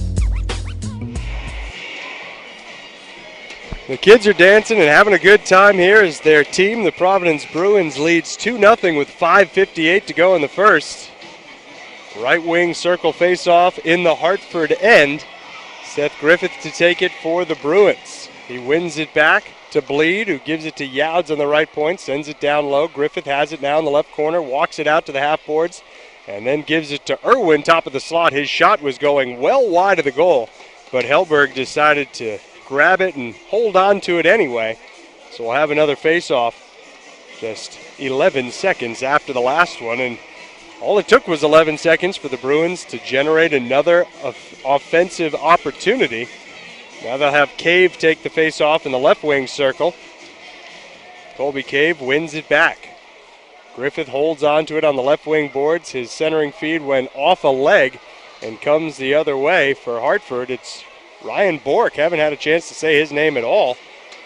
The kids are dancing and having a good time here as their team, the Providence Bruins, leads 2-0 with 5:58 to go in the first. Right wing circle face-off in the Hartford end. Seth Griffith to take it for the Bruins. He wins it back to Bleed, who gives it to Youds on the right point, sends it down low. Griffith has it now in the left corner, walks it out to the half boards, and then gives it to Irwin, top of the slot. His shot was going well wide of the goal, but Hellberg decided to grab it and hold on to it anyway. So we'll have another face-off just 11 seconds after the last one. And All it took was 11 seconds for the Bruins to generate another offensive opportunity. Now they'll have Cave take the face-off in the left wing circle. Colby Cave wins it back. Griffith holds on to it on the left wing boards. His centering feed went off a leg and comes the other way for Hartford. It's Ryan Bork. Haven't had a chance to say his name at all.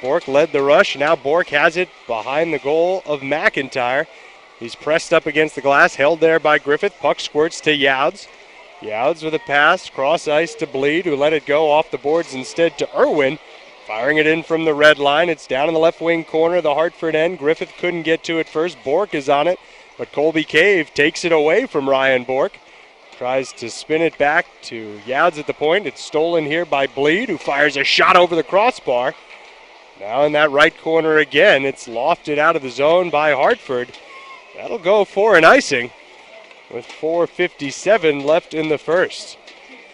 Bork led the rush. Now Bork has it behind the goal of McIntyre. He's pressed up against the glass, held there by Griffith. Puck squirts to Youds. Youds with a pass, cross ice to Bleed, who let it go off the boards instead to Irwin. Firing it in from the red line. It's down in the left wing corner, the Hartford end. Griffith couldn't get to it first. Bork is on it, but Colby Cave takes it away from Ryan Bork. Tries to spin it back to Youds at the point. It's stolen here by Bleed, who fires a shot over the crossbar. Now in that right corner again, it's lofted out of the zone by Hartford. That'll go for an icing with 4:57 left in the first.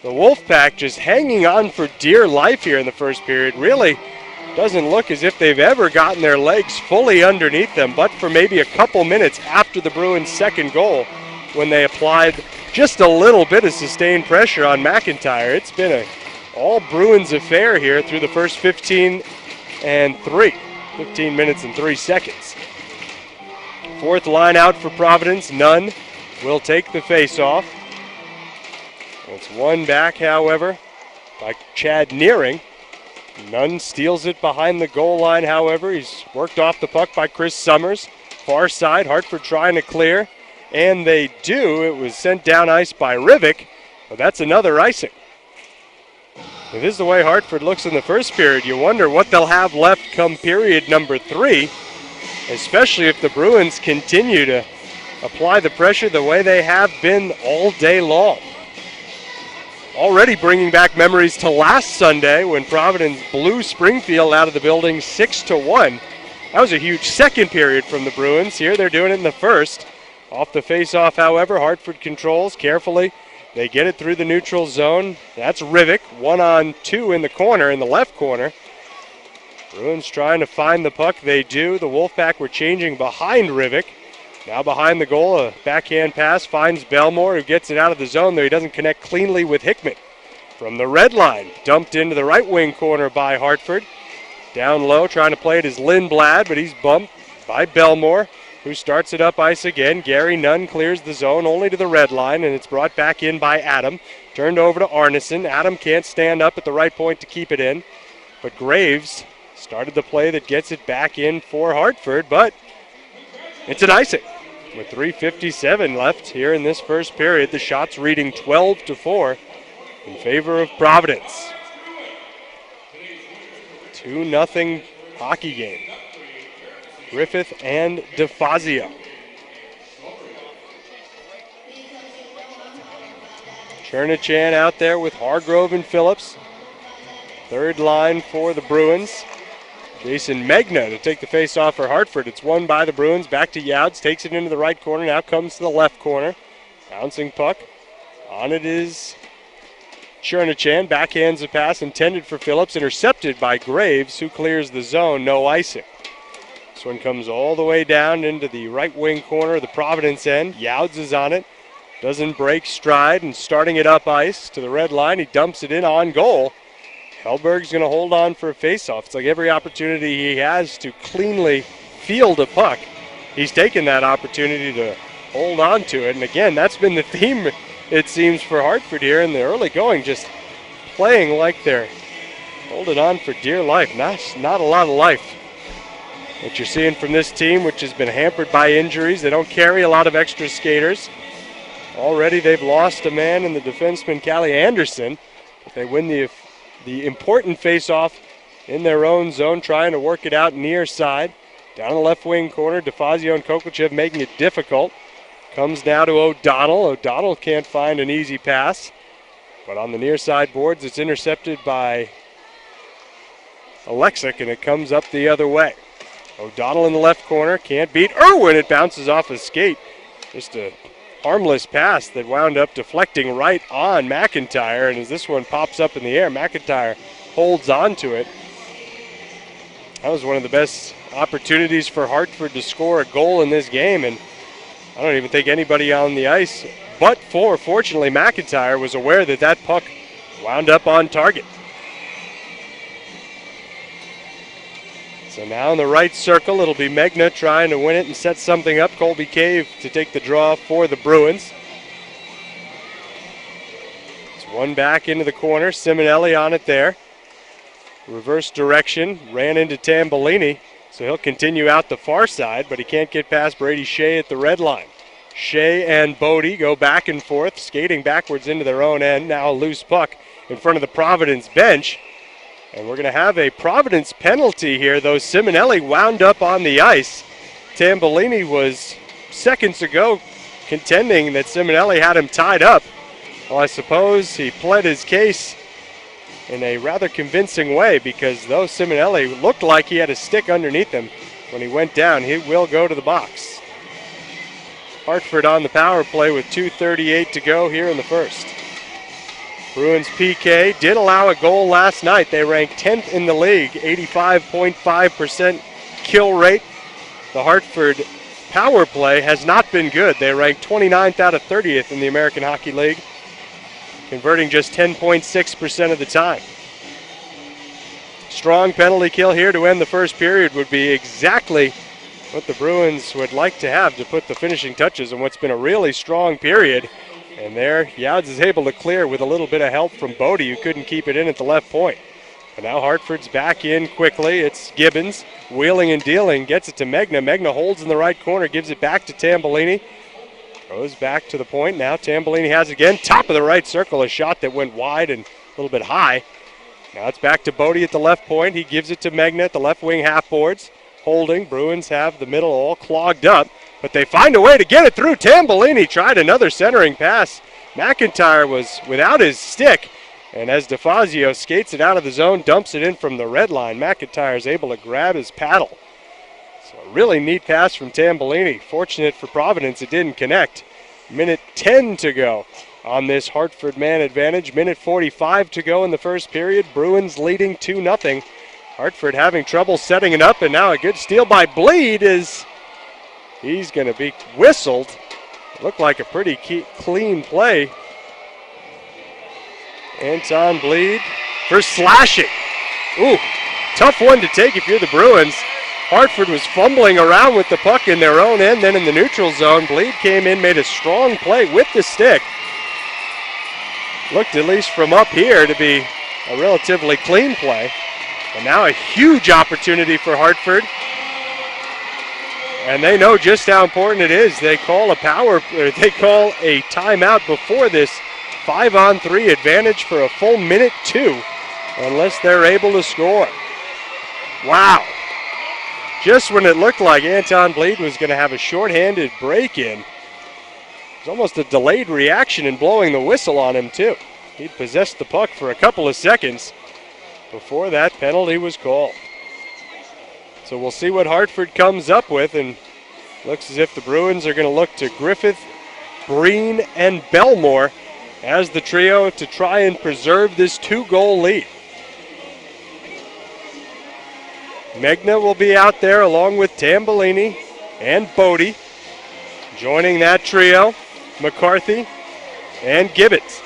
The Wolfpack just hanging on for dear life here in the first period. Really doesn't look as if they've ever gotten their legs fully underneath them, but for maybe a couple minutes after the Bruins' second goal, when they applied just a little bit of sustained pressure on McIntyre. It's been an all Bruins affair here through the first 15 minutes and 3 seconds. Fourth line out for Providence. Nunn will take the face-off. It's won back, however, by Chad Nearing. Nunn steals it behind the goal line, however. He's worked off the puck by Chris Summers. Far side, Hartford trying to clear. And they do. It was sent down ice by Rivik, but that's another icing. If this is the way Hartford looks in the first period, you wonder what they'll have left come period number 3, especially if the Bruins continue to apply the pressure the way they have been all day long. Already bringing back memories to last Sunday when Providence blew Springfield out of the building 6-1. That was a huge second period from the Bruins. Here they're doing it in the first. Off the face-off, however, Hartford controls carefully. They get it through the neutral zone. That's Rivik, 1-on-2 in the corner, in the left corner. Bruins trying to find the puck. They do. The Wolfpack were changing behind Rivik. Now behind the goal, a backhand pass finds Belmore, who gets it out of the zone, though he doesn't connect cleanly with Hickman. From the red line, dumped into the right wing corner by Hartford. Down low, trying to play it is Lindblad, but he's bumped by Belmore, who starts it up ice again. Gary Nunn clears the zone only to the red line, and it's brought back in by Adam. Turned over to Arneson. Adam can't stand up at the right point to keep it in, but Graves started the play that gets it back in for Hartford, but it's an icing. With 3:57 left here in this first period, the shots reading 12-4 in favor of Providence. 2-0 hockey game. Griffith and DeFazio. Chernichan out there with Hargrove and Phillips. Third line for the Bruins. Jason Megna to take the face-off for Hartford. It's won by the Bruins. Back to Youds. Takes it into the right corner. Now comes to the left corner. Bouncing puck. On it is Chernichan. Backhands a pass intended for Phillips. Intercepted by Graves, who clears the zone. No icing. This one comes all the way down into the right wing corner of the Providence end. Youds is on it. Doesn't break stride and starting it up ice to the red line. He dumps it in on goal. Hellberg's going to hold on for a faceoff. It's like every opportunity he has to cleanly field a puck, he's taken that opportunity to hold on to it. And again, that's been the theme, it seems, for Hartford here in the early going, just playing like they're holding on for dear life. Not a lot of life that you're seeing from this team, which has been hampered by injuries. They don't carry a lot of extra skaters. Already they've lost a man in the defenseman, Callie Anderson. If they win the important face-off in their own zone, trying to work it out near side. Down in the left wing corner, DeFazio and Kokochev making it difficult. Comes now to O'Donnell. O'Donnell can't find an easy pass, but on the near side boards, it's intercepted by Alexic, and it comes up the other way. O'Donnell in the left corner, can't beat Irwin. It bounces off his skate. Just a harmless pass that wound up deflecting right on McIntyre, and as this one pops up in the air, McIntyre holds on to it. That was one of the best opportunities for Hartford to score a goal in this game, and I don't even think anybody on the ice, but fortunately, McIntyre was aware that that puck wound up on target. So now in the right circle, it'll be Megna trying to win it and set something up. Colby Cave to take the draw for the Bruins. It's one back into the corner. Simonelli on it there. Reverse direction, ran into Tambellini, so he'll continue out the far side, but he can't get past Brady Shea at the red line. Shea and Bodie go back and forth, skating backwards into their own end. Now a loose puck in front of the Providence bench. And we're going to have a Providence penalty here, though Simonelli wound up on the ice. Tambellini was seconds ago contending that Simonelli had him tied up. Well, I suppose he pled his case in a rather convincing way, because though Simonelli looked like he had a stick underneath him when he went down, he will go to the box. Hartford on the power play with 2:38 to go here in the first. Bruins PK did allow a goal last night. They ranked 10th in the league, 85.5% kill rate. The Hartford power play has not been good. They ranked 29th out of 30th in the American Hockey League, converting just 10.6% of the time. Strong penalty kill here to end the first period would be exactly what the Bruins would like to have to put the finishing touches on what's been a really strong period. And there, Youds is able to clear with a little bit of help from Bodie, who couldn't keep it in at the left point. But now Hartford's back in quickly. It's Gibbons, wheeling and dealing, gets it to Megna. Megna holds in the right corner, gives it back to Tambellini. Goes back to the point. Now Tambellini has it again. Top of the right circle, a shot that went wide and a little bit high. Now it's back to Bodie at the left point. He gives it to Megna at the left wing half boards. Holding. Bruins have the middle all clogged up, but they find a way to get it through. Tambellini tried another centering pass. McIntyre was without his stick, and as DeFazio skates it out of the zone, dumps it in from the red line, McIntyre is able to grab his paddle. So a really neat pass from Tambellini. Fortunate for Providence, it didn't connect. Minute 10 to go on this Hartford man advantage. Minute 45 to go in the first period. Bruins leading 2-0. Hartford having trouble setting it up, and now a good steal by Bleed is he's going to be whistled. Looked like a pretty clean play. Anton Bleed for slashing. Ooh, tough one to take if you're the Bruins. Hartford was fumbling around with the puck in their own end, then in the neutral zone. Bleed came in, made a strong play with the stick. Looked, at least from up here, to be a relatively clean play. And now a huge opportunity for Hartford. And they know just how important it is. They call a timeout before this 5-on-3 advantage for a full minute 2, unless they're able to score. Wow. Just when it looked like Anton Bleed was going to have a shorthanded break-in, it was almost a delayed reaction in blowing the whistle on him, too. He possessed the puck for a couple of seconds before that penalty was called. So we'll see what Hartford comes up with, and looks as if the Bruins are going to look to Griffith, Breen, and Belmore as the trio to try and preserve this 2-goal lead. Megna will be out there along with Tambellini and Bodie. Joining that trio, McCarthy and Gibbons.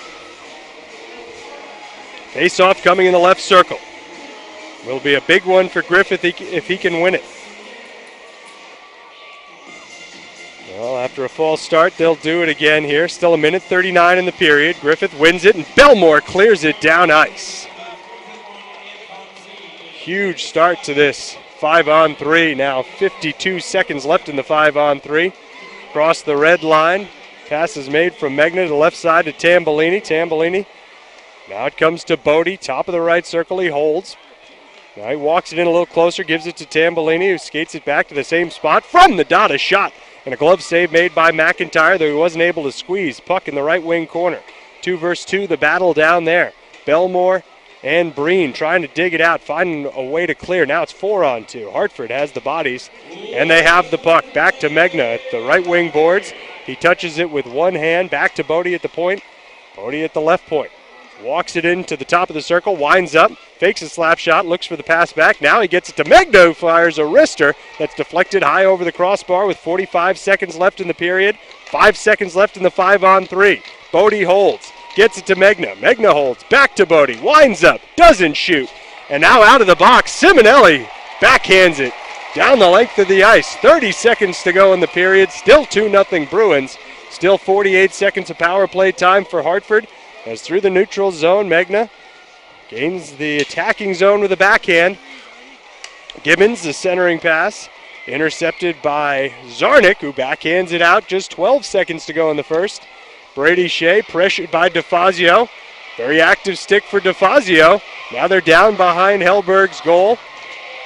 Face-off coming in the left circle. Will be a big one for Griffith if he can win it. Well, after a false start, they'll do it again here. Still a minute 39 in the period. Griffith wins it, and Belmore clears it down ice. Huge start to this 5-on-3. Now 52 seconds left in the 5-on-3. Across the red line. Pass is made from Megna to the left side to Tambellini. Tambellini. Now it comes to Bodie, top of the right circle, he holds. Now he walks it in a little closer, gives it to Tambellini, who skates it back to the same spot. From the dot, a shot, and a glove save made by McIntyre, though he wasn't able to squeeze. Puck in the right wing corner. 2 versus 2, the battle down there. Belmore and Breen trying to dig it out, finding a way to clear. Now it's 4-on-2. Hartford has the bodies, and they have the puck. Back to Megna at the right wing boards. He touches it with one hand, back to Bodie at the point. Bodie at the left point. walks it into the top of the circle, winds up, fakes a slap shot, looks for the pass back. Now he gets it to Megna, who fires a wrister that's deflected high over the crossbar with 45 seconds left in the period. 5 seconds left in the 5-on-3. Bodie holds, gets it to Megna. Megna holds, back to Bodie, winds up, doesn't shoot. And now out of the box, Simonelli backhands it down the length of the ice. 30 seconds to go in the period. Still 2-0 Bruins. Still 48 seconds of power play time for Hartford. As through the neutral zone, Megna gains the attacking zone with a backhand. Gibbons, the centering pass, intercepted by Zarnik, who backhands it out. Just 12 seconds to go in the first. Brady Shea pressured by DeFazio. Very active stick for DeFazio. Now they're down behind Hellberg's goal.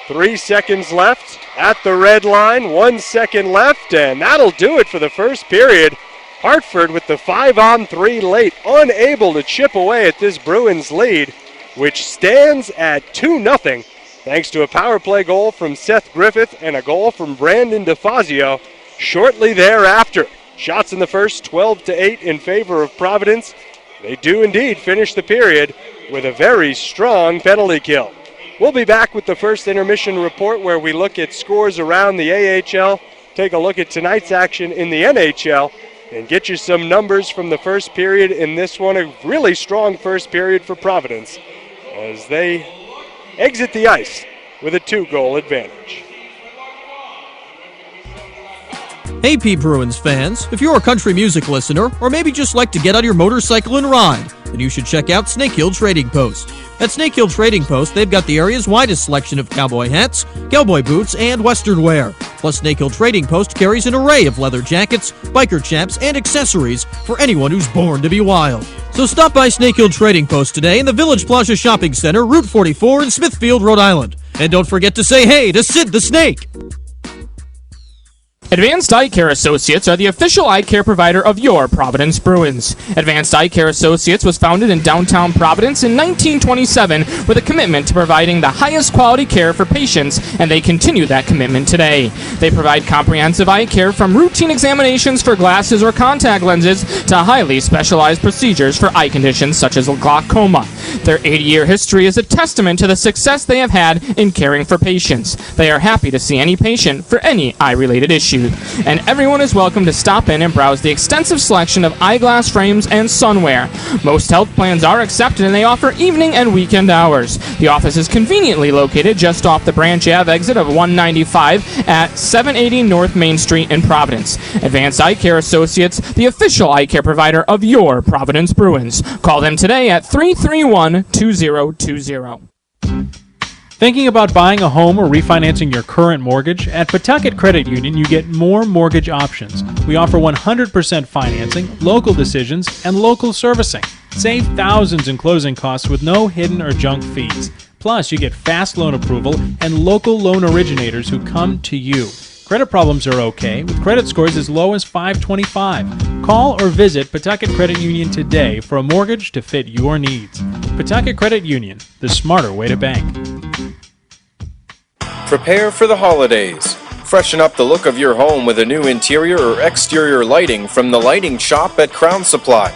3 seconds left at the red line. 1 second left, and that'll do it for the first period. Hartford with the 5-on-3 late, unable to chip away at this Bruins lead, which stands at 2-0, thanks to a power play goal from Seth Griffith and a goal from Brandon DeFazio shortly thereafter. Shots in the first, 12-8 in favor of Providence. They do indeed finish the period with a very strong penalty kill. We'll be back with the first intermission report where we look at scores around the AHL, take a look at tonight's action in the NHL, and get you some numbers from the first period in this one. A really strong first period for Providence as they exit the ice with a 2-goal advantage. AP Bruins fans, if you're a country music listener, or maybe just like to get on your motorcycle and ride, then you should check out Snake Hill Trading Post. At Snake Hill Trading Post, they've got the area's widest selection of cowboy hats, cowboy boots, and western wear. Plus, Snake Hill Trading Post carries an array of leather jackets, biker chaps, and accessories for anyone who's born to be wild. So stop by Snake Hill Trading Post today in the Village Plaza Shopping Center, Route 44 in Smithfield, Rhode Island. And don't forget to say hey to Sid the Snake! Advanced Eye Care Associates are the official eye care provider of your Providence Bruins. Advanced Eye Care Associates was founded in downtown Providence in 1927 with a commitment to providing the highest quality care for patients, and they continue that commitment today. They provide comprehensive eye care from routine examinations for glasses or contact lenses to highly specialized procedures for eye conditions such as glaucoma. Their 80-year history is a testament to the success they have had in caring for patients. They are happy to see any patient for any eye-related issue. And everyone is welcome to stop in and browse the extensive selection of eyeglass frames and sunwear. Most health plans are accepted and they offer evening and weekend hours. The office is conveniently located just off the Branch Ave exit of 195 at 780 North Main Street in Providence. Advanced Eye Care Associates, the official eye care provider of your Providence Bruins. Call them today at 331-2020. Thinking about buying a home or refinancing your current mortgage? At Pawtucket Credit Union, you get more mortgage options. We offer 100% financing, local decisions, and local servicing. Save thousands in closing costs with no hidden or junk fees. Plus, you get fast loan approval and local loan originators who come to you. Credit problems are okay, with credit scores as low as 525. Call or visit Pawtucket Credit Union today for a mortgage to fit your needs. Pawtucket Credit Union, the smarter way to bank. Prepare for the holidays. Freshen up the look of your home with a new interior or exterior lighting from the lighting shop at Crown Supply.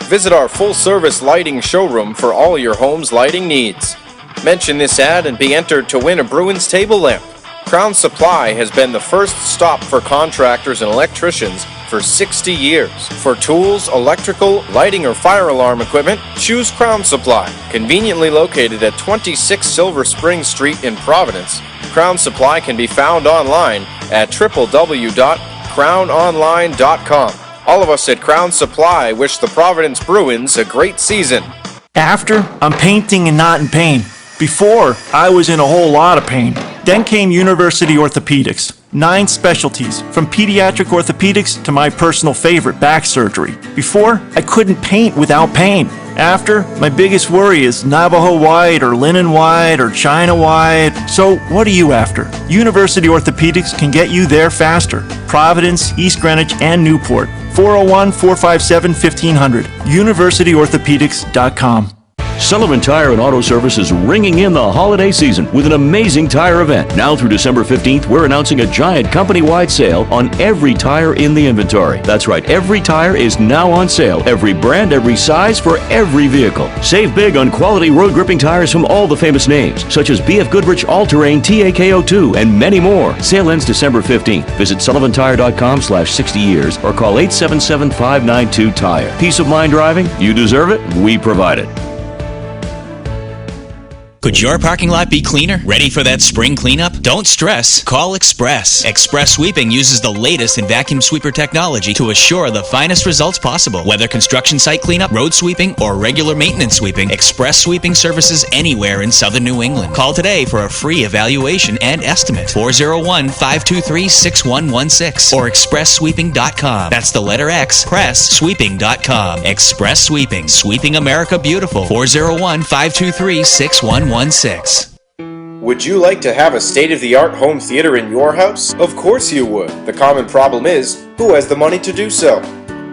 Visit our full-service lighting showroom for all your home's lighting needs. Mention this ad and be entered to win a Bruins table lamp. Crown Supply has been the first stop for contractors and electricians for 60 years. For tools, electrical, lighting, or fire alarm equipment, choose Crown Supply. Conveniently located at 26 Silver Spring Street in Providence, Crown Supply can be found online at www.crownonline.com. All of us at Crown Supply wish the Providence Bruins a great season. After, I'm painting and not in pain. Before, I was in a whole lot of pain. Then came University Orthopedics. 9 specialties, from pediatric orthopedics to my personal favorite, back surgery. Before, I couldn't paint without pain. After, my biggest worry is Navajo white or linen white or China white. So, what are you after? University Orthopedics can get you there faster. Providence, East Greenwich, and Newport. 401-457-1500. UniversityOrthopedics.com. Sullivan Tire and Auto Service is ringing in the holiday season with an amazing tire event. Now through December 15th, we're announcing a giant company-wide sale on every tire in the inventory. That's right, every tire is now on sale. Every brand, every size, for every vehicle. Save big on quality road gripping tires from all the famous names, such as BF Goodrich All-Terrain TAKO2 and many more. Sale ends December 15th. Visit sullivantire.com/60 years or call 877-592-TIRE. Peace of mind driving? You deserve it. We provide it. Could your parking lot be cleaner? Ready for that spring cleanup? Don't stress. Call Express. Express Sweeping uses the latest in vacuum sweeper technology to assure the finest results possible. Whether construction site cleanup, road sweeping, or regular maintenance sweeping, Express Sweeping services anywhere in southern New England. Call today for a free evaluation and estimate. 401-523-6116 or expresssweeping.com. That's the letter X, presssweeping.com. Express Sweeping. Sweeping America beautiful. 401-523-6116. Would you like to have a state-of-the-art home theater in your house? Of course you would. The common problem is, who has the money to do so?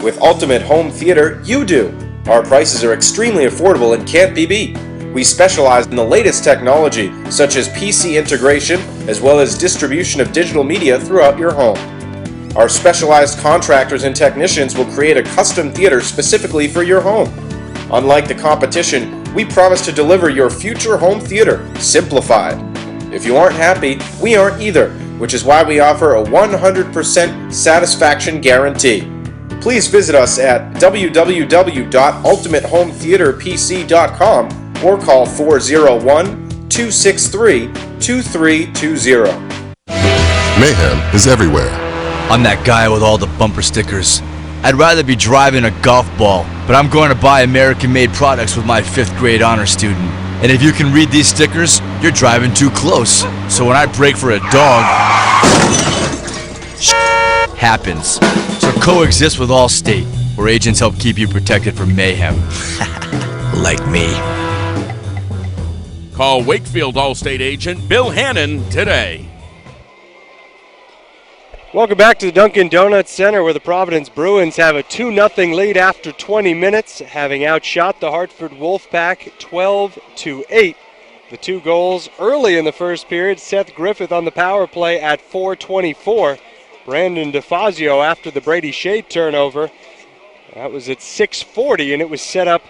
With Ultimate Home Theater, you do. Our prices are extremely affordable and can't be beat. We specialize in the latest technology, such as PC integration, as well as distribution of digital media throughout your home. Our specialized contractors and technicians will create a custom theater specifically for your home. Unlike the competition, we promise to deliver your future home theater simplified. If you aren't happy, we aren't either, which is why we offer a 100% satisfaction guarantee. Please visit us at www.ultimatehometheaterpc.com or call 401-263-2320. Mayhem is everywhere. I'm that guy with all the bumper stickers. I'd rather be driving a golf ball, but I'm going to buy American-made products with my 5th grade honor student. And if you can read these stickers, you're driving too close. So when I brake for a dog, happens. So coexist with Allstate, where agents help keep you protected from mayhem. Like me. Call Wakefield Allstate agent Bill Hannon today. Welcome back to the Dunkin' Donuts Center, where the Providence Bruins have a 2-0 lead after 20 minutes, having outshot the Hartford Wolfpack 12-8. The 2 goals early in the first period. Seth Griffith on the power play at 4:24. Brandon DeFazio after the Brady Shade turnover. That was at 6:40, and it was set up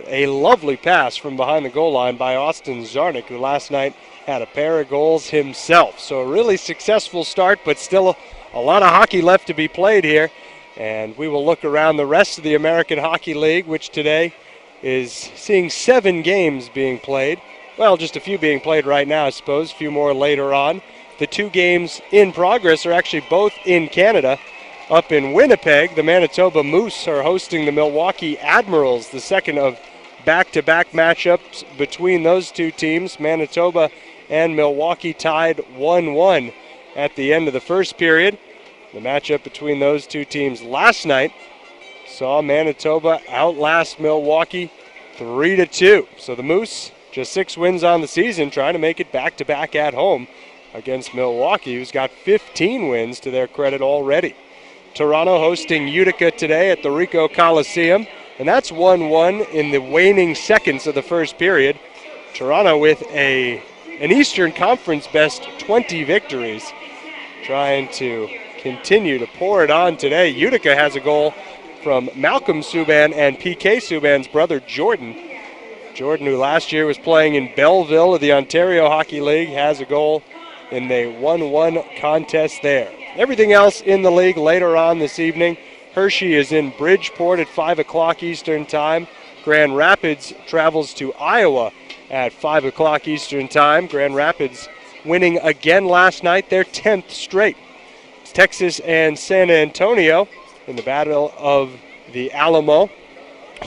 a lovely pass from behind the goal line by Austin Zarnik, who last night had a pair of goals himself. So a really successful start, but still a lot of hockey left to be played here. And we will look around the rest of the American Hockey League, which today is seeing 7 games being played. Well, just a few being played right now, I suppose, a few more later on. The 2 games in progress are actually both in Canada. Up in Winnipeg, the Manitoba Moose are hosting the Milwaukee Admirals, the second of back-to-back matchups between those 2 teams. Manitoba and Milwaukee tied 1-1 at the end of the first period. The matchup between those 2 teams last night saw Manitoba outlast Milwaukee 3-2. So the Moose, just 6 wins on the season, trying to make it back-to-back at home against Milwaukee, who's got 15 wins to their credit already. Toronto hosting Utica today at the Ricoh Coliseum, and that's 1-1 in the waning seconds of the first period. Toronto with an Eastern Conference best 20 victories, trying to continue to pour it on today. Utica has a goal from Malcolm Subban and PK Subban's brother Jordan. Jordan, who last year was playing in Belleville of the Ontario Hockey League, has a goal in the 1-1 contest there. Everything else in the league later on this evening. Hershey is in Bridgeport at 5 o'clock Eastern Time. Grand Rapids travels to Iowa at 5 o'clock Eastern Time. Grand Rapids winning again last night, their 10th straight. It's Texas and San Antonio in the Battle of the Alamo,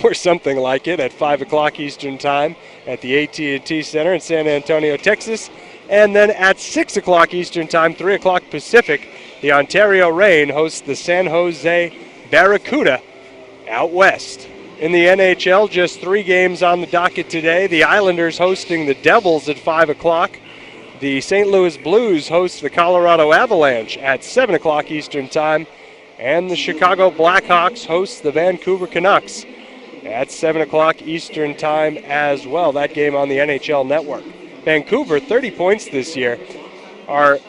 or something like it, at 5 o'clock Eastern Time at the AT&T Center in San Antonio, Texas. And then at 6 o'clock Eastern Time, 3 o'clock Pacific, the Ontario Reign hosts the San Jose Barracuda out west. In the NHL, just 3 games on the docket today. The Islanders hosting the Devils at 5 o'clock. The St. Louis Blues host the Colorado Avalanche at 7 o'clock Eastern Time. And the Chicago Blackhawks host the Vancouver Canucks at 7 o'clock Eastern Time as well. That game on the NHL Network. Vancouver, 30 points this year, are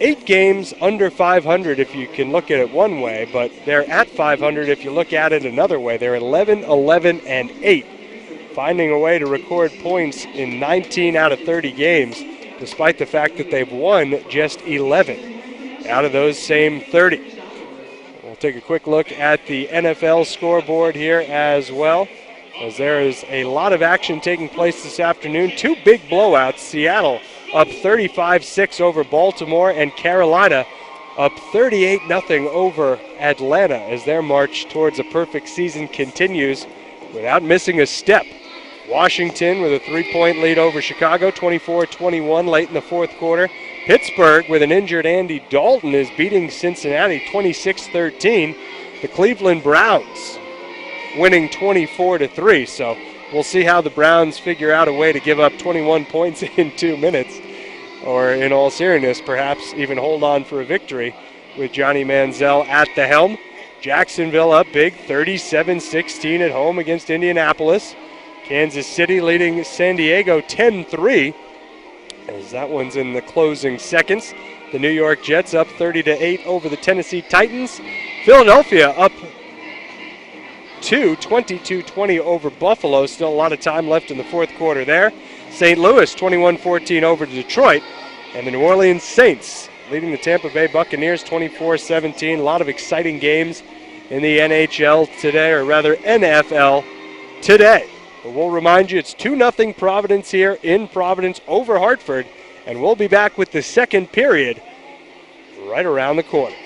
8 games under 500 if you can look at it one way, but they're at 500 if you look at it another way. They're 11, 11, and 8, finding a way to record points in 19 out of 30 games, despite the fact that they've won just 11 out of those same 30. We'll take a quick look at the NFL scoreboard here as well, as there is a lot of action taking place this afternoon. 2 big blowouts. Seattle up 35-6 over Baltimore, and Carolina up 38-0 over Atlanta as their march towards a perfect season continues without missing a step. Washington with a 3-point lead over Chicago, 24-21 late in the fourth quarter. Pittsburgh with an injured Andy Dalton is beating Cincinnati 26-13. The Cleveland Browns winning 24-3. So we'll see how the Browns figure out a way to give up 21 points in 2 minutes, or in all seriousness, perhaps even hold on for a victory with Johnny Manziel at the helm. Jacksonville up big, 37-16 at home against Indianapolis. Kansas City leading San Diego 10-3, as that one's in the closing seconds. The New York Jets up 30-8 over the Tennessee Titans. Philadelphia up 22-20 over Buffalo. Still a lot of time left in the fourth quarter there. St. Louis 21-14 over Detroit. And the New Orleans Saints leading the Tampa Bay Buccaneers 24-17. A lot of exciting games in the NHL today, or rather NFL today. But we'll remind you it's 2-0 Providence here in Providence over Hartford, and we'll be back with the second period right around the corner.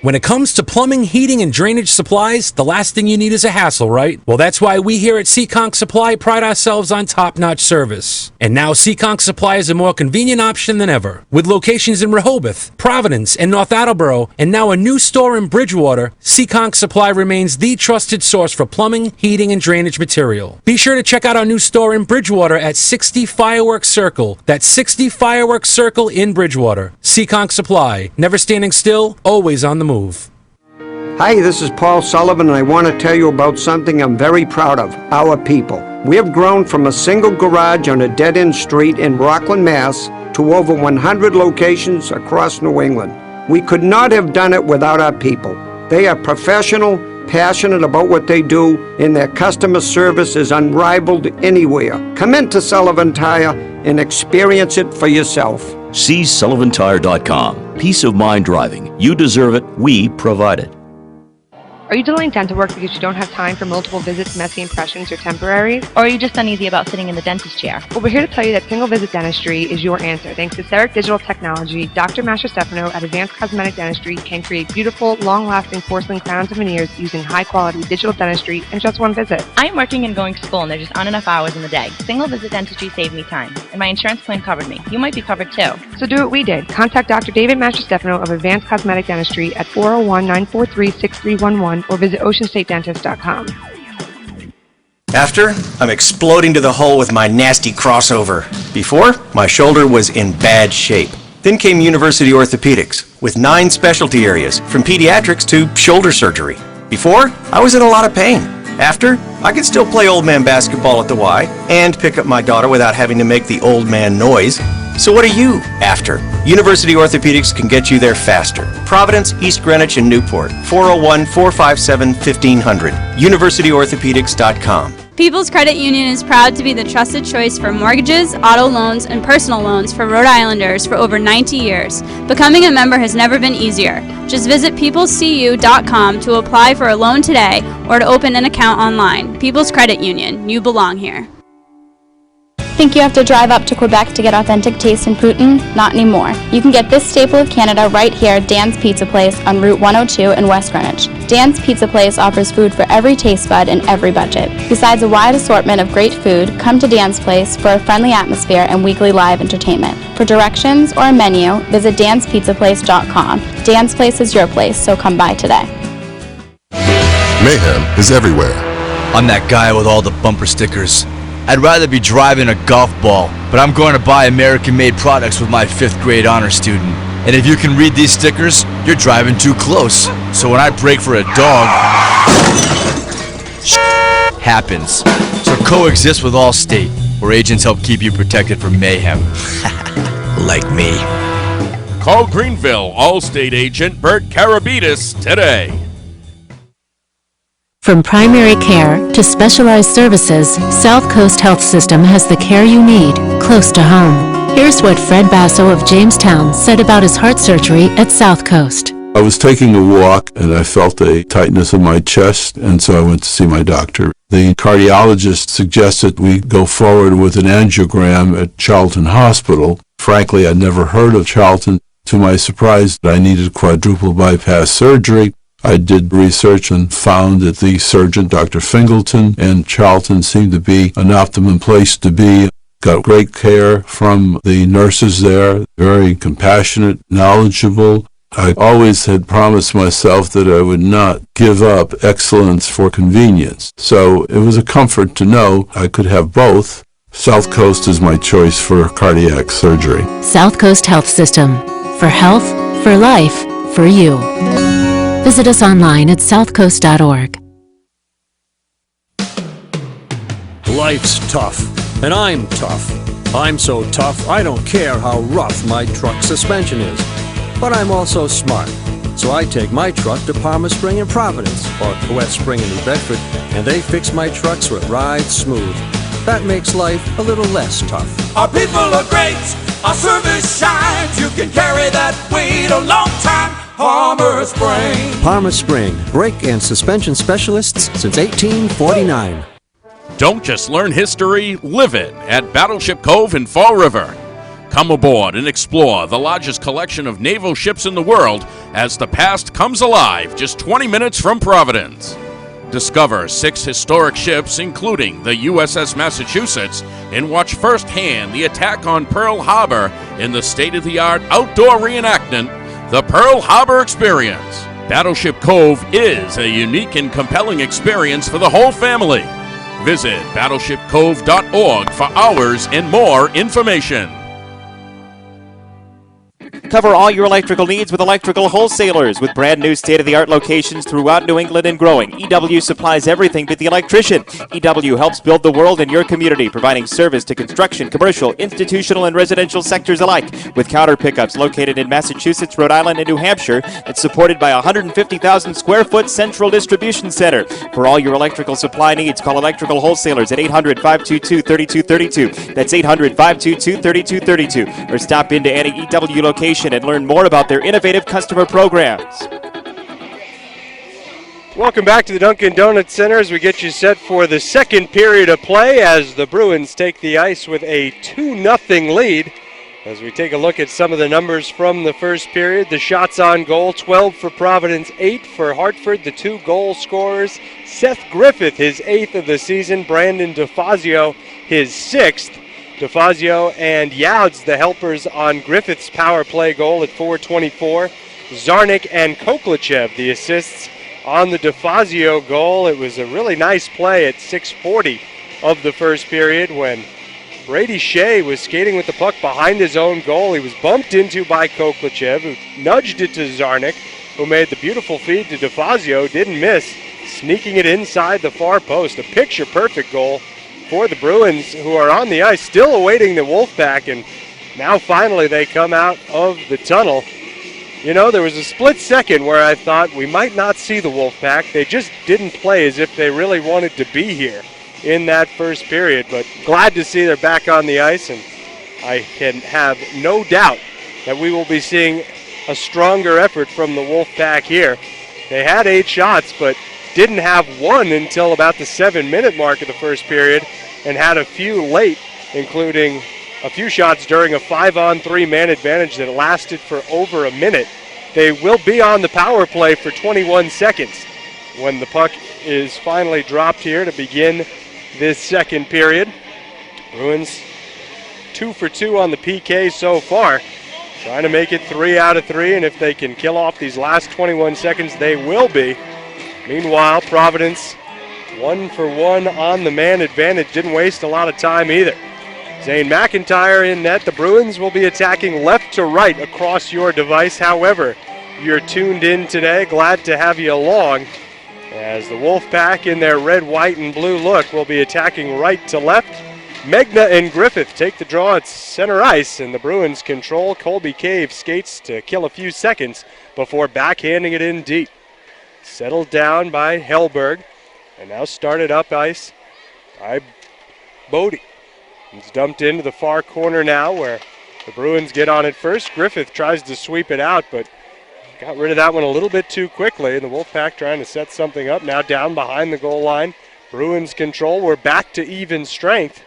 When it comes to plumbing, heating, and drainage supplies, the last thing you need is a hassle, right? Well, that's why we here at Seekonk Supply pride ourselves on top-notch service. And now Seekonk Supply is a more convenient option than ever. With locations in Rehoboth, Providence, and North Attleboro, and now a new store in Bridgewater, Seekonk Supply remains the trusted source for plumbing, heating, and drainage material. Be sure to check out our new store in Bridgewater at 60 Fireworks Circle. That's 60 Fireworks Circle in Bridgewater. Seekonk Supply, never standing still, always on the move. Hi, this is Paul Sullivan, and I want to tell you about something I'm very proud of, our people. We have grown from a single garage on a dead-end street in Rockland, Mass. to over 100 locations across New England. We could not have done it without our people. They are professional, passionate about what they do, and their customer service is unrivaled anywhere. Come into Sullivan Tire and experience it for yourself. See sullivantire.com. Peace of mind driving. You deserve it. We provide it. Are you delaying dental work because you don't have time for multiple visits, messy impressions, or temporaries? Or are you just uneasy about sitting in the dentist chair? Well, we're here to tell you that single visit dentistry is your answer. Thanks to CEREC Digital Technology, Dr. Mastrostefano at Advanced Cosmetic Dentistry can create beautiful, long-lasting porcelain crowns and veneers using high-quality digital dentistry in just one visit. I'm working and going to school, and there just aren't enough hours in the day. Single visit dentistry saved me time, and my insurance plan covered me. You might be covered too. So do what we did. Contact Dr. David Mastrostefano of Advanced Cosmetic Dentistry at 401-943-6311 or visit OceanStateDentist.com. After, I'm exploding to the hull with my nasty crossover. Before, my shoulder was in bad shape. Then came University Orthopedics, with 9 specialty areas, from pediatrics to shoulder surgery. Before, I was in a lot of pain. After, I could still play old man basketball at the Y and pick up my daughter without having to make the old man noise. So what are you after? University Orthopedics can get you there faster. Providence, East Greenwich, and Newport. 401-457-1500. UniversityOrthopedics.com. People's Credit Union is proud to be the trusted choice for mortgages, auto loans, and personal loans for Rhode Islanders for over 90 years. Becoming a member has never been easier. Just visit peoplescu.com to apply for a loan today or to open an account online. People's Credit Union. You belong here. Think you have to drive up to Quebec to get authentic taste in Putin? Not anymore. You can get this staple of Canada right here at Dan's Pizza Place on Route 102 in West Greenwich. Dan's Pizza Place offers food for every taste bud and every budget. Besides a wide assortment of great food, come to Dan's Place for a friendly atmosphere and weekly live entertainment. For directions or a menu, visit danspizzaplace.com. Dan's Place is your place, so come by today. Mayhem is everywhere. I'm that guy with all the bumper stickers. I'd rather be driving a golf ball, but I'm going to buy American-made products with my 5th grade honor student. And if you can read these stickers, you're driving too close. So when I brake for a dog, happens. So coexist with Allstate, where agents help keep you protected from mayhem. Like me. Call Greenville Allstate agent Bert Karabitis today. From primary care to specialized services, South Coast Health System has the care you need, close to home. Here's what Fred Basso of Jamestown said about his heart surgery at South Coast. I was taking a walk and I felt a tightness in my chest, and so I went to see my doctor. The cardiologist suggested we go forward with an angiogram at Charlton Hospital. Frankly, I'd never heard of Charlton. To my surprise, I needed quadruple bypass surgery. I did research and found that the surgeon, Dr. Fingleton, and Charlton seemed to be an optimum place to be. Got great care from the nurses there, very compassionate, knowledgeable. I always had promised myself that I would not give up excellence for convenience. So it was a comfort to know I could have both. South Coast is my choice for cardiac surgery. South Coast Health System. For health, for life, for you. Visit us online at southcoast.org. Life's tough, and I'm tough. I'm so tough, I don't care how rough my truck suspension is. But I'm also smart, so I take my truck to Palmer Spring in Providence, or Wet Spring in New Bedford, and they fix my truck so it rides smooth. That makes life a little less tough. Our people are great, our service shines. You can carry that weight a long time. Palmer Spring. Palmer Spring, brake and suspension specialists since 1849. Don't just learn history, live it at Battleship Cove in Fall River. Come aboard and explore the largest collection of naval ships in the world as the past comes alive just 20 minutes from Providence. Discover 6 historic ships, including the USS Massachusetts, and watch firsthand the attack on Pearl Harbor in the state-of-the-art outdoor reenactment, the Pearl Harbor Experience. Battleship Cove is a unique and compelling experience for the whole family. Visit battleshipcove.org for hours and more information. Cover all your electrical needs with electrical wholesalers. With brand new state-of-the-art locations throughout New England and growing, EW supplies everything but the electrician. EW helps build the world in your community, providing service to construction, commercial, institutional, and residential sectors alike. With counter pickups located in Massachusetts, Rhode Island, and New Hampshire, it's supported by a 150,000 square foot central distribution center. For all your electrical supply needs, call electrical wholesalers at 800-522-3232. That's 800-522-3232. Or stop into any EW location and learn more about their innovative customer programs. Welcome back to the Dunkin' Donuts Center as we get you set for the second period of play as the Bruins take the ice with a 2-0 lead. As we take a look at some of the numbers from the first period, the shots on goal, 12 for Providence, 8 for Hartford, the 2 goal scorers. Seth Griffith, his 8th of the season. Brandon DeFazio, his 6th. DeFazio and Youds, the helpers on Griffith's power play goal at 4:24. Zarnik and Koklachev, the assists on the DeFazio goal. It was a really nice play at 6:40 of the first period when Brady Shea was skating with the puck behind his own goal. He was bumped into by Koklachev, who nudged it to Zarnik, who made the beautiful feed to DeFazio, didn't miss, sneaking it inside the far post. A picture-perfect goal for the Bruins, who are on the ice, still awaiting the Wolfpack, and now finally they come out of the tunnel. You know, there was a split second where I thought we might not see the Wolfpack. They just didn't play as if they really wanted to be here in that first period, but glad to see they're back on the ice, and I can have no doubt that we will be seeing a stronger effort from the Wolfpack here. They had 8 shots, but didn't have one until about the 7-minute mark of the first period, and had a few late, including a few shots during a 5-on-3 man advantage that lasted for over a minute. They will be on the power play for 21 seconds when the puck is finally dropped here to begin this second period. Bruins 2 for 2 on the PK so far, trying to make it 3 out of 3, and if they can kill off these last 21 seconds, they will be. Meanwhile, Providence 1 for 1 on the man advantage. Didn't waste a lot of time either. Zane McIntyre in net. The Bruins will be attacking left to right across your device. However, you're tuned in today. Glad to have you along as the Wolfpack in their red, white, and blue look will be attacking right to left. Megna and Griffith take the draw at center ice, and the Bruins control. Colby Cave skates to kill a few seconds before backhanding it in deep. Settled down by Hellberg, and now started up ice by Bodie. It's dumped into the far corner now where the Bruins get on it first. Griffith tries to sweep it out, but got rid of that one a little bit too quickly. The Wolfpack trying to set something up. Now down behind the goal line. Bruins control. We're back to even strength.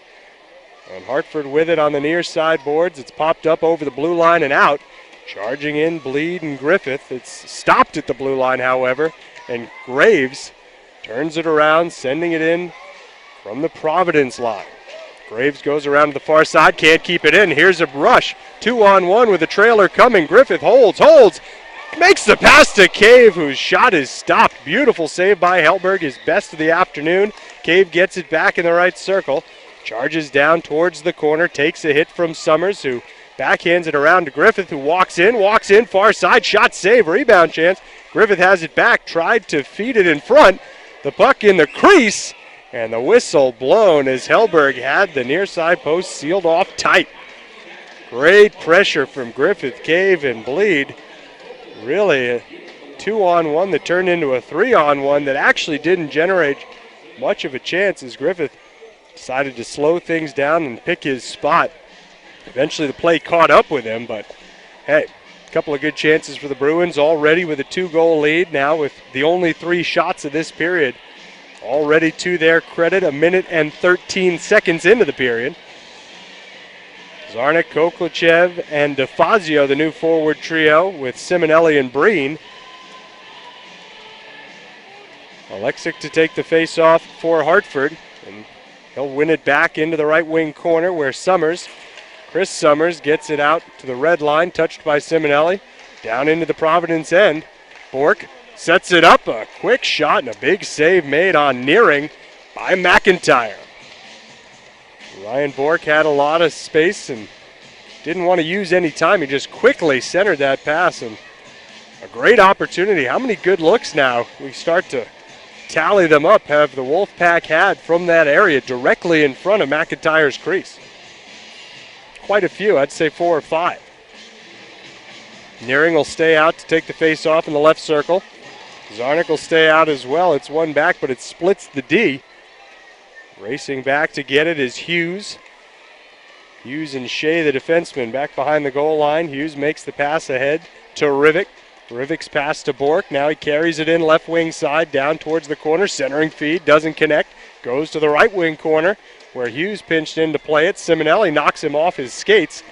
And Hartford with it on the near side boards. It's popped up over the blue line and out. Charging in Bleed and Griffith. It's stopped at the blue line, however. And Graves turns it around, sending it in from the Providence line. Graves goes around to the far side, can't keep it in. Here's a rush. 2-on-1 with a trailer coming. Griffith holds. Makes the pass to Cave, whose shot is stopped. Beautiful save by Hellberg, his best of the afternoon. Cave gets it back in the right circle. Charges down towards the corner, takes a hit from Summers, who backhands it around to Griffith, who walks in, far side, shot save, rebound chance. Griffith has it back, tried to feed it in front. The puck in the crease. And the whistle blown as Hellberg had the near side post sealed off tight. Great pressure from Griffith, Cave, and Bleed. Really a 2-on-1 that turned into a 3-on-1 that actually didn't generate much of a chance as Griffith decided to slow things down and pick his spot. Eventually the play caught up with him, but hey, a couple of good chances for the Bruins already with a 2-goal lead now with the only 3 shots of this period. Already to their credit, a minute and 13 seconds into the period. Zarnik, Koklachev, and DeFazio, the new forward trio with Simonelli and Breen. Alexic to take the face-off for Hartford, and he'll win it back into the right wing corner where Chris Summers gets it out to the red line, touched by Simonelli, down into the Providence end. Bork sets it up, a quick shot and a big save made on Nearing by McIntyre. Ryan Bork had a lot of space and didn't want to use any time. He just quickly centered that pass, and a great opportunity. How many good looks now? We start to tally them up, have the Wolfpack had from that area directly in front of McIntyre's crease. Quite a few, I'd say 4 or 5. Nearing will stay out to take the face off in the left circle. Zarnik will stay out as well. It's one back, but it splits the D. Racing back to get it is Hughes. Hughes and Shea, the defenseman, back behind the goal line. Hughes makes the pass ahead to Rivik. Rivik's pass to Bork. Now he carries it in left wing side down towards the corner. Centering feed, doesn't connect. Goes to the right wing corner where Hughes pinched in to play it. Simonelli knocks him off his skates.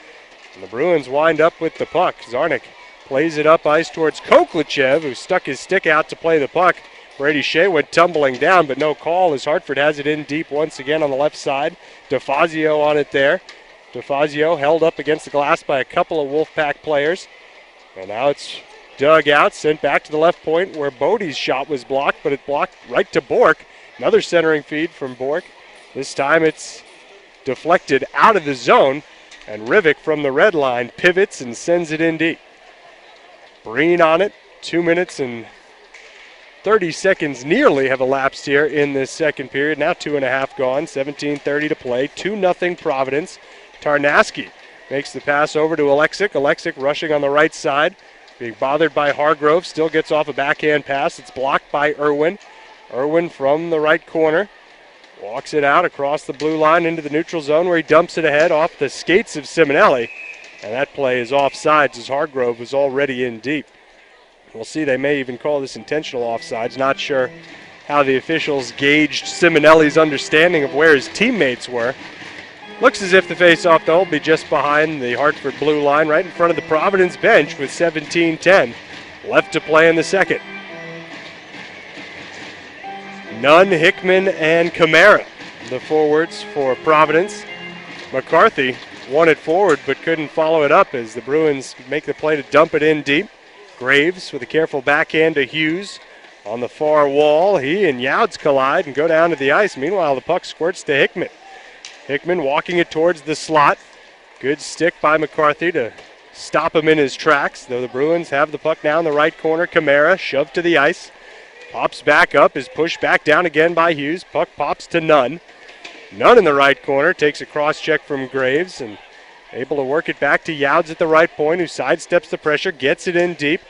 And the Bruins wind up with the puck. Zarnik plays it up ice towards Koklachev, who stuck his stick out to play the puck. Brady Shea went tumbling down, but no call as Hartford has it in deep once again on the left side. DeFazio on it there. DeFazio held up against the glass by a couple of Wolfpack players. And now it's dug out, sent back to the left point where Bodie's shot was blocked, but it blocked right to Bork. Another centering feed from Bork. This time it's deflected out of the zone, and Rivik from the red line pivots and sends it in deep. Breen on it. 2 minutes and 30 seconds nearly have elapsed here in this second period. Now 2.5 gone, 17:30 to play. 2-0 Providence. Tarnaski makes the pass over to Alexic. Alexic rushing on the right side. Being bothered by Hargrove. Still gets off a backhand pass. It's blocked by Irwin. Irwin from the right corner. Walks it out across the blue line into the neutral zone where he dumps it ahead off the skates of Simonelli. And that play is offsides as Hargrove was already in deep. We'll see, they may even call this intentional offsides. Not sure how the officials gauged Simonelli's understanding of where his teammates were. Looks as if the face-off, though, will be just behind the Hartford blue line, right in front of the Providence bench with 17:10 left to play in the second. Nunn, Hickman, and Camara, the forwards for Providence. McCarthy won it forward but couldn't follow it up as the Bruins make the play to dump it in deep. Graves with a careful backhand to Hughes on the far wall. He and Youds collide and go down to the ice. Meanwhile, the puck squirts to Hickman. Hickman walking it towards the slot. Good stick by McCarthy to stop him in his tracks, though the Bruins have the puck now in the right corner. Kamara shoved to the ice. Pops back up, is pushed back down again by Hughes. Puck pops to Nunn. Nunn in the right corner, takes a cross check from Graves and able to work it back to Youds at the right point, who sidesteps the pressure, gets it in deep.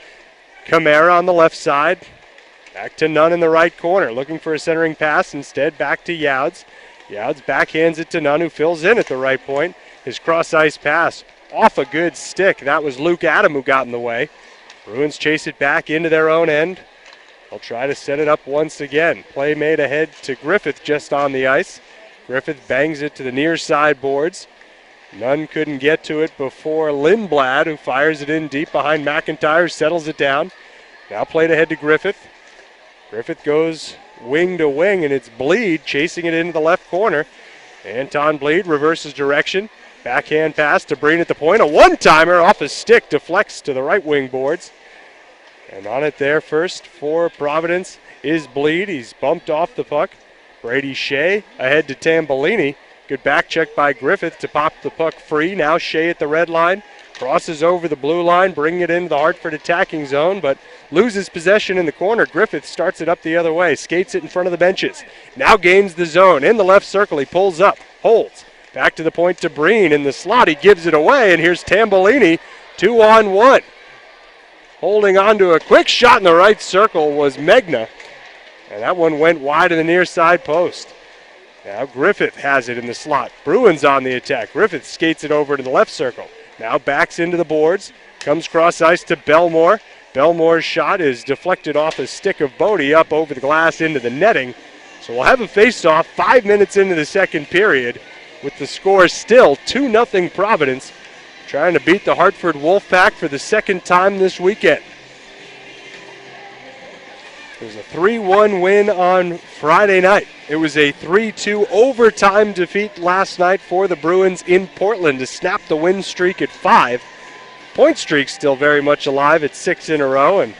Kamara on the left side. Back to Nunn in the right corner, looking for a centering pass. Instead, back to Youds. Youds backhands it to Nunn, who fills in at the right point. His cross-ice pass off a good stick. That was Luke Adam who got in the way. Bruins chase it back into their own end. They'll try to set it up once again. Play made ahead to Griffith just on the ice. Griffith bangs it to the near side boards. Nunn couldn't get to it before Lindblad, who fires it in deep behind McIntyre, settles it down. Now played ahead to Griffith. Griffith goes wing to wing, and it's Bleed chasing it into the left corner. Anton Bleed reverses direction. Backhand pass to Breen at the point. A one-timer off his stick, deflects to the right wing boards. And on it there first for Providence is Bleed. He's bumped off the puck. Brady Shea ahead to Tambellini. Good back check by Griffith to pop the puck free. Now Shea at the red line. Crosses over the blue line, bringing it into the Hartford attacking zone, but loses possession in the corner. Griffith starts it up the other way, skates it in front of the benches. Now gains the zone. In the left circle, he pulls up, holds. Back to the point to Breen. In the slot, he gives it away, and here's Tambellini, 2-on-1. Holding on to a quick shot in the right circle was Megna, and that one went wide of the near side post. Now Griffith has it in the slot. Bruins on the attack. Griffith skates it over to the left circle. Now backs into the boards. Comes cross ice to Belmore. Belmore's shot is deflected off a stick of Bodie up over the glass into the netting. So we'll have a face-off 5 minutes into the second period with the score still 2-0 Providence, trying to beat the Hartford Wolfpack for the second time this weekend. It was a 3-1 win on Friday night. It was a 3-2 overtime defeat last night for the Bruins in Portland to snap the win streak at 5. Point streak still very much alive at 6 in a row, and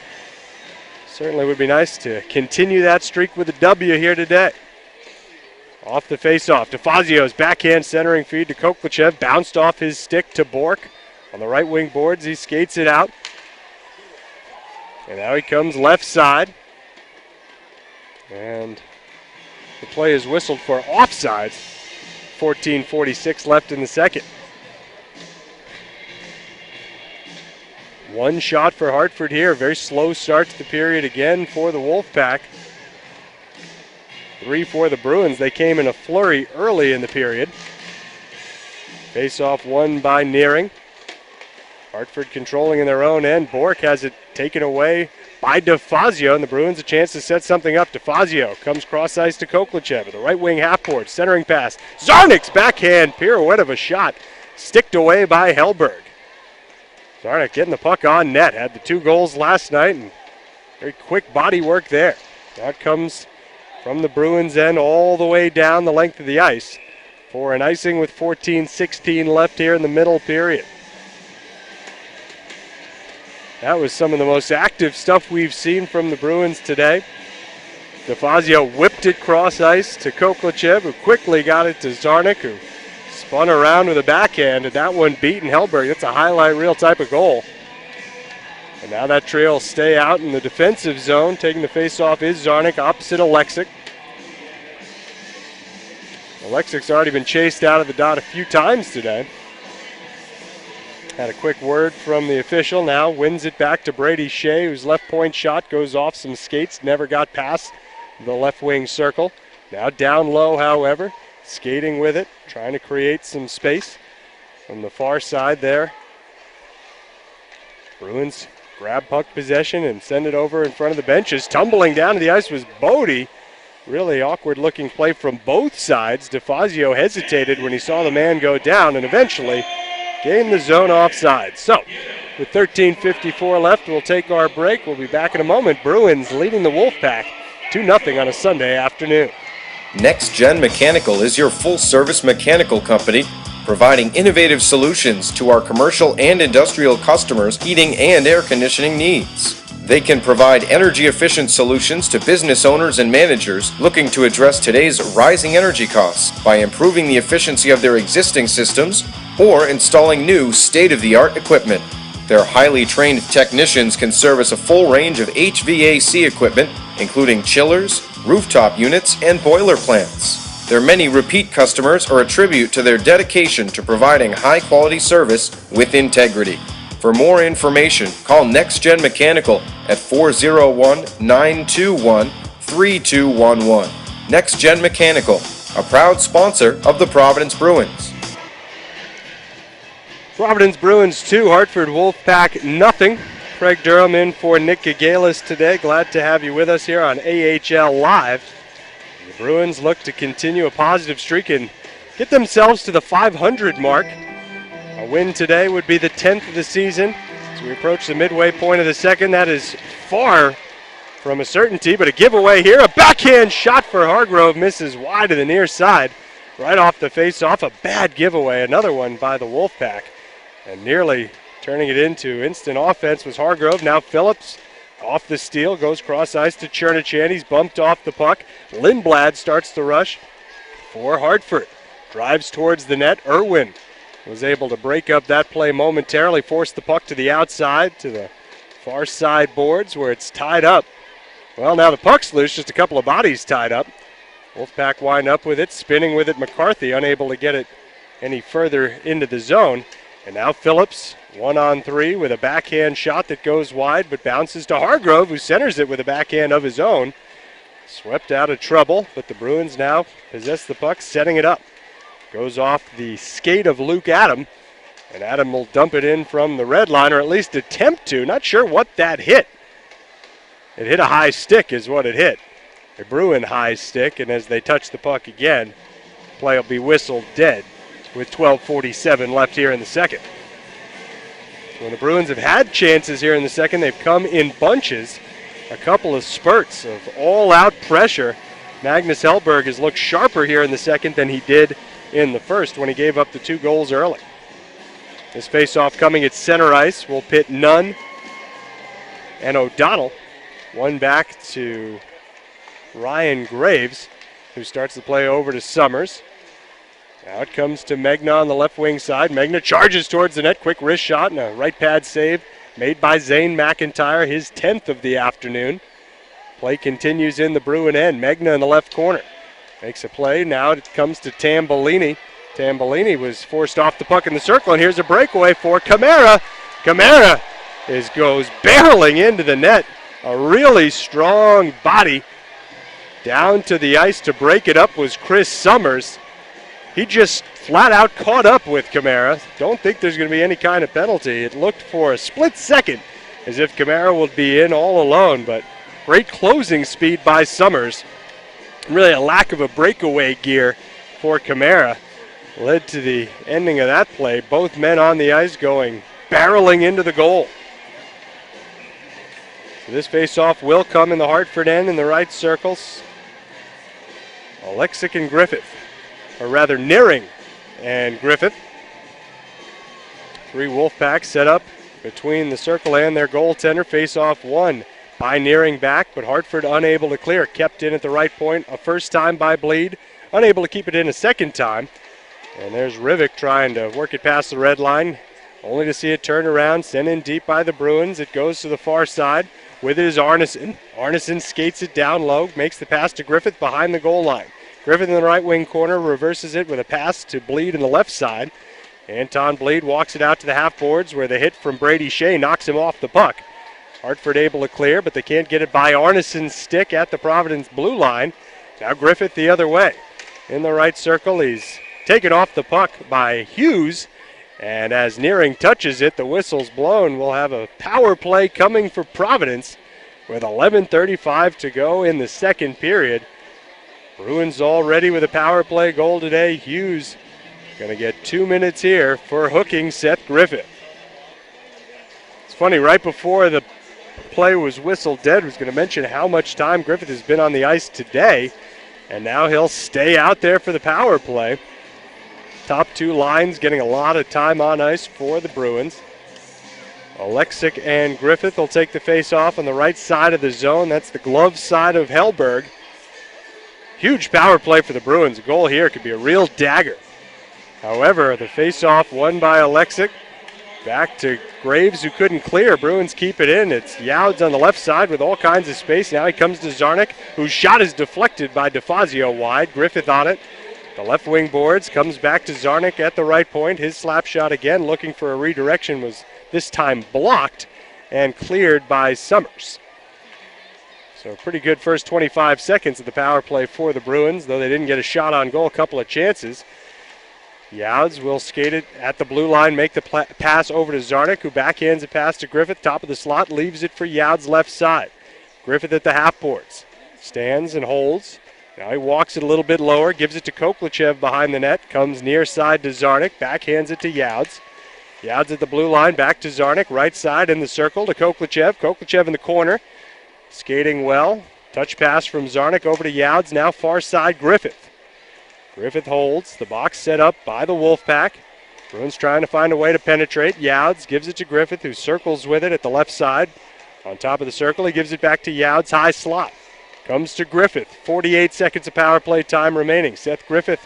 certainly would be nice to continue that streak with a W here today. Off the face-off, DeFazio's backhand centering feed to Koklachev, bounced off his stick to Bork. On the right wing boards, he skates it out. And now he comes left side. And the play is whistled for offsides. 14:46 left in the second. One shot for Hartford here. Very slow start to the period again for the Wolfpack. 3 for the Bruins. They came in a flurry early in the period. Face-off won by Nearing. Hartford controlling in their own end. Bork has it taken away by DeFazio, and the Bruins a chance to set something up. DeFazio comes cross ice to Koklachev at the right wing half board. Centering pass. Zarnik's backhand pirouette of a shot. Sticked away by Hellberg. Zarnik getting the puck on net. Had the 2 goals last night, and very quick body work there. That comes from the Bruins end all the way down the length of the ice for an icing with 14:16 left here in the middle period. That was some of the most active stuff we've seen from the Bruins today. DeFazio whipped it cross ice to Koklachev, who quickly got it to Zarnik, who spun around with a backhand, and that one beaten Hellberg. That's a highlight reel type of goal. And now that trio will stay out in the defensive zone. Taking the face-off is Zarnik opposite Alexic. Alexic's already been chased out of the dot a few times today. Had a quick word from the official. Now wins it back to Brady Shea, whose left point shot goes off some skates. Never got past the left wing circle. Now down low, however. Skating with it. Trying to create some space from the far side there. Bruins grab puck possession and send it over in front of the benches. Tumbling down to the ice was Bodie. Really awkward looking play from both sides. DeFazio hesitated when he saw the man go down and eventually gained the zone offside. So with 13:54 left, we'll take our break. We'll be back in a moment. Bruins leading the Wolfpack 2-0 on a Sunday afternoon. Next Gen Mechanical is your full-service mechanical company, providing innovative solutions to our commercial and industrial customers' heating and air conditioning needs. They can provide energy-efficient solutions to business owners and managers looking to address today's rising energy costs by improving the efficiency of their existing systems or installing new state-of-the-art equipment. Their highly trained technicians can service a full range of HVAC equipment, including chillers, rooftop units, and boiler plants. Their many repeat customers are a tribute to their dedication to providing high-quality service with integrity. For more information, call Next Gen Mechanical at 401-921-3211. Next Gen Mechanical, a proud sponsor of the Providence Bruins. Providence Bruins 2, Hartford Wolfpack nothing. Craig Durham in for Nick Gagalis today. Glad to have you with us here on AHL Live. The Bruins look to continue a positive streak and get themselves to the 500 mark. A win today would be the 10th of the season. As we approach the midway point of the second, that is far from a certainty, but a giveaway here. A backhand shot for Hargrove misses wide to the near side. Right off the face-off, a bad giveaway. Another one by the Wolfpack. And nearly turning it into instant offense was Hargrove. Now Phillips off the steal, goes cross ice to Chernachan. He's bumped off the puck. Lindblad starts the rush for Hartford. Drives towards the net. Irwin was able to break up that play momentarily, forced the puck to the outside, to the far side boards where it's tied up. Well, now the puck's loose, just a couple of bodies tied up. Wolfpack wind up with it, spinning with it. McCarthy unable to get it any further into the zone. And now Phillips, 1-on-3 with a backhand shot that goes wide but bounces to Hargrove, who centers it with a backhand of his own. Swept out of trouble, but the Bruins now possess the puck, setting it up. Goes off the skate of Luke Adam, and Adam will dump it in from the red line, or at least attempt to. Not sure what that hit. It hit a high stick is what it hit. A Bruin high stick, and as they touch the puck again, play will be whistled dead with 12:47 left here in the second. When the Bruins have had chances here in the second, they've come in bunches. A couple of spurts of all-out pressure. Magnus Hellberg has looked sharper here in the second than he did in the first when he gave up the 2 goals early. This face-off coming at center ice will pit Nunn and O'Donnell. One back to Ryan Graves, who starts the play over to Summers. Now it comes to Megna on the left wing side. Megna charges towards the net. Quick wrist shot and a right pad save made by Zane McIntyre, his 10th of the afternoon. Play continues in the Bruin end. Megna in the left corner makes a play. Now it comes to Tambellini. Tambellini was forced off the puck in the circle, and here's a breakaway for Camara. Camara goes barreling into the net. A really strong body. Down to the ice to break it up was Chris Summers. He just flat out caught up with Camara. Don't think there's going to be any kind of penalty. It looked for a split second as if Camara would be in all alone, but great closing speed by Summers. Really a lack of a breakaway gear for Camara led to the ending of that play. Both men on the ice going barreling into the goal. So this faceoff will come in the Hartford end in the right circles. Alexic and Griffith, or rather Nearing and Griffith. 3 Wolfpacks set up between the circle and their goaltender. Face-off won by Nearing back, but Hartford unable to clear. Kept in at the right point a first time by Bleed. Unable to keep it in a second time. And there's Rivik trying to work it past the red line, only to see it turn around, sent in deep by the Bruins. It goes to the far side. With it is Arneson. Arneson skates it down low, makes the pass to Griffith behind the goal line. Griffith in the right wing corner reverses it with a pass to Bleed in the left side. Anton Bleed walks it out to the half boards where the hit from Brady Shea knocks him off the puck. Hartford able to clear, but they can't get it by Arneson's stick at the Providence blue line. Now Griffith the other way. In the right circle, he's taken off the puck by Hughes. And as Nearing touches it, the whistle's blown. We'll have a power play coming for Providence with 11:35 to go in the second period. Bruins already with a power play goal today. Hughes going to get 2 minutes here for hooking Seth Griffith. It's funny, right before the play was whistled dead, I was going to mention how much time Griffith has been on the ice today. And now he'll stay out there for the power play. Top 2 lines getting a lot of time on ice for the Bruins. Alexic and Griffith will take the face-off on the right side of the zone. That's the glove side of Hellberg. Huge power play for the Bruins. A goal here could be a real dagger. However, the face-off won by Alexic. Back to Graves, who couldn't clear. Bruins keep it in. It's Youds on the left side with all kinds of space. Now he comes to Zarnik, whose shot is deflected by DeFazio wide. Griffith on it. The left wing boards, comes back to Zarnik at the right point. His slap shot again, looking for a redirection, was this time blocked and cleared by Summers. So pretty good first 25 seconds of the power play for the Bruins, though they didn't get a shot on goal, a couple of chances. Youds will skate it at the blue line, make the pass over to Zarnik, who backhands a pass to Griffith, top of the slot, leaves it for Youds left side. Griffith at the half boards, stands and holds. Now he walks it a little bit lower, gives it to Koklachev behind the net, comes near side to Zarnik, backhands it to Youds. Youds at the blue line, back to Zarnik, right side in the circle to Koklachev. Koklachev in the corner, skating well. Touch pass from Zarnik over to Youds, now far side Griffith. Griffith holds, the box set up by the Wolfpack. Bruins trying to find a way to penetrate. Youds gives it to Griffith, who circles with it at the left side. On top of the circle, he gives it back to Youds, high slot. Comes to Griffith, 48 seconds of power play time remaining. Seth Griffith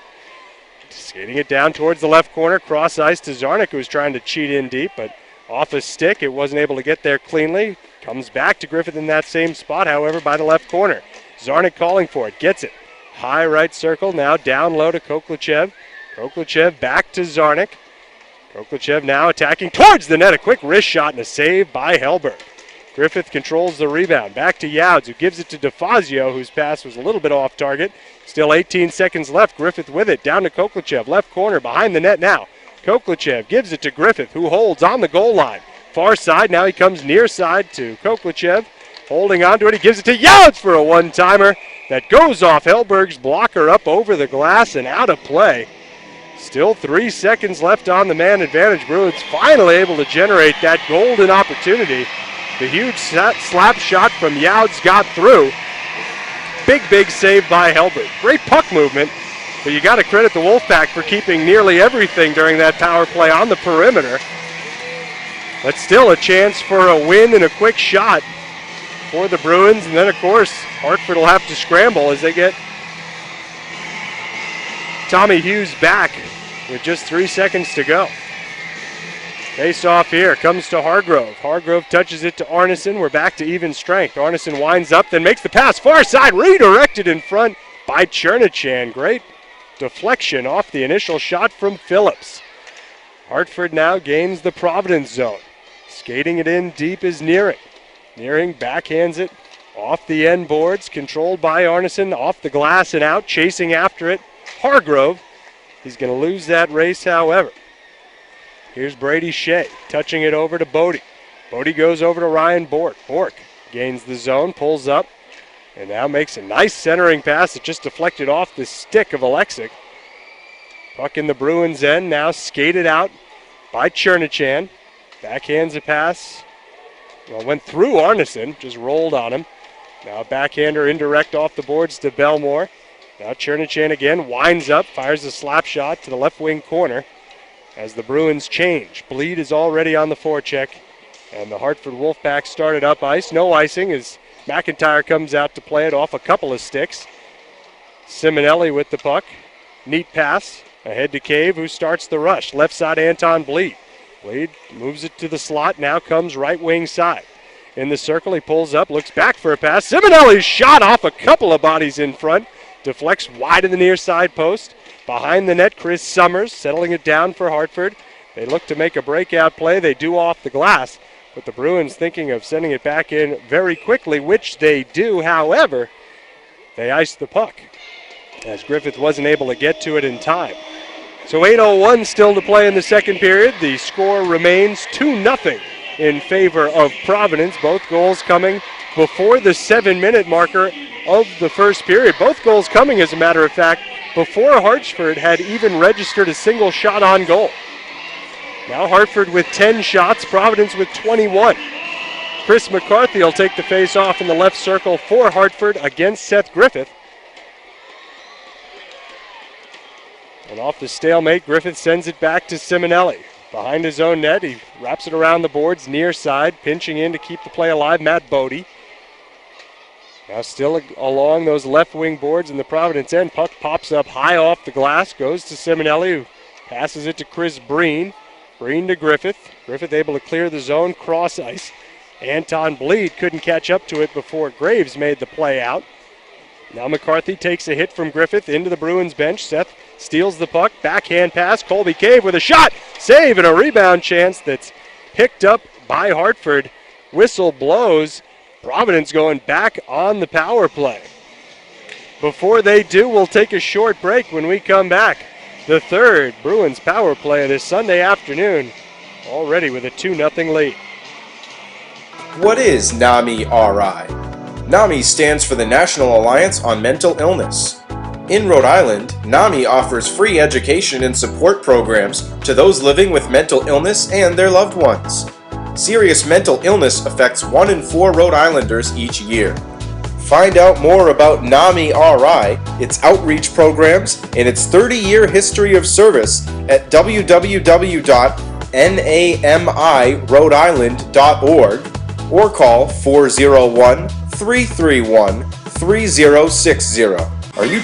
skating it down towards the left corner, cross ice to Zarnik, who's trying to cheat in deep, but off a stick, it wasn't able to get there cleanly. Comes back to Griffith in that same spot, however, by the left corner. Zarnik calling for it, gets it. High right circle, now down low to Koklachev. Koklachev back to Zarnik. Koklachev now attacking towards the net. A quick wrist shot and a save by Hellberg. Griffith controls the rebound. Back to Youds, who gives it to DeFazio, whose pass was a little bit off target. Still 18 seconds left. Griffith with it. Down to Koklachev. Left corner behind the net now. Koklachev gives it to Griffith, who holds on the goal line. Far side. Now he comes near side to Koklachev. Holding on to it. He gives it to Youds for a one-timer. That goes off Hellberg's blocker up over the glass and out of play. Still 3 seconds left on the man advantage. Bruins finally able to generate that golden opportunity. The huge slap shot from Youds got through. Big save by Hellberg. Great puck movement, but you got to credit the Wolfpack for keeping nearly everything during that power play on the perimeter. But still a chance for a win and a quick shot for the Bruins. And then, of course, Hartford will have to scramble as they get Tommy Hughes back with just 3 seconds to go. Face off here, comes to Hargrove. Hargrove touches it to Arneson. We're back to even strength. Arneson winds up, then makes the pass. Far side, redirected in front by Chernichan. Great deflection off the initial shot from Phillips. Hartford now gains the Providence zone. Skating it in deep is Nearing. Nearing backhands it off the end boards, controlled by Arneson, off the glass and out, chasing after it. Hargrove, he's going to lose that race, however. Here's Brady Shea, touching it over to Bodie. Bodie goes over to Ryan Bork. Bork gains the zone, pulls up, and now makes a nice centering pass that just deflected off the stick of Alexic. Puck in the Bruins' end, now skated out by Chernichan. Backhands a pass. Well, went through Arneson, just rolled on him. Now backhander indirect off the boards to Belmore. Now Chernichan again winds up, fires a slap shot to the left wing corner as the Bruins change. Bleed is already on the forecheck, and the Hartford Wolfpack started up ice. No icing as McIntyre comes out to play it off a couple of sticks. Simonelli with the puck. Neat pass ahead to Cave, who starts the rush. Left side, Anton Bleed. Bleed moves it to the slot, now comes right wing side. In the circle, he pulls up, looks back for a pass. Simonelli's shot off a couple of bodies in front. Deflects wide of the near side post. Behind the net, Chris Summers settling it down for Hartford. They look to make a breakout play. They do off the glass, but the Bruins thinking of sending it back in very quickly, which they do. However, they ice the puck as Griffith wasn't able to get to it in time. So 8:01 still to play in the second period. The score remains 2-0 in favor of Providence. Both goals coming before the 7-minute marker of the first period. Both goals coming, as a matter of fact, before Hartford had even registered a single shot on goal. Now Hartford with 10 shots, Providence with 21. Chris McCarthy will take the face off in the left circle for Hartford against Seth Griffith. And off the stalemate, Griffith sends it back to Simonelli. behind his own net. He wraps it around the boards near side, pinching in to keep the play alive, Matt Bodie. Now still along those left wing boards in the Providence end. Puck pops up high off the glass, goes to Simonelli, who passes it to Chris Breen. Breen to Griffith. Griffith able to clear the zone, cross ice. Anton Bleed couldn't catch up to it before Graves made the play out. Now McCarthy takes a hit from Griffith into the Bruins bench. Seth steals the puck, backhand pass. Colby Cave with a shot, save, and a rebound chance that's picked up by Hartford. Whistle blows. Providence going back on the power play. Before they do, we'll take a short break. When we come back, the third Bruins power play this Sunday afternoon, already with a 2-0 lead. What is NAMI RI? NAMI stands for the National Alliance on Mental Illness. In Rhode Island, NAMI offers free education and support programs to those living with mental illness and their loved ones. Serious mental illness affects 1 in 4 Rhode Islanders each year. Find out more about NAMI RI, its outreach programs, and its 30-year history of service at www.namiRhodeIsland.org or call 401-331-3060. Are you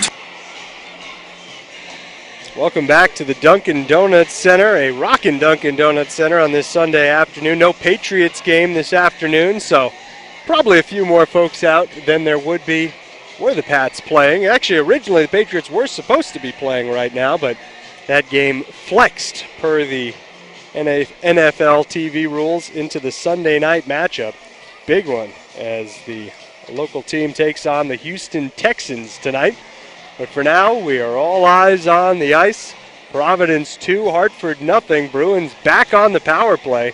Welcome back to the Dunkin' Donuts Center, a rockin' Dunkin' Donuts Center on this Sunday afternoon. No Patriots game this afternoon, so probably a few more folks out than there would be were the Pats playing. Actually, originally the Patriots were supposed to be playing right now, but that game flexed per the NFL TV rules into the Sunday night matchup. Big one as the local team takes on the Houston Texans tonight. But for now, we are all eyes on the ice. Providence 2, Hartford nothing. Bruins back on the power play.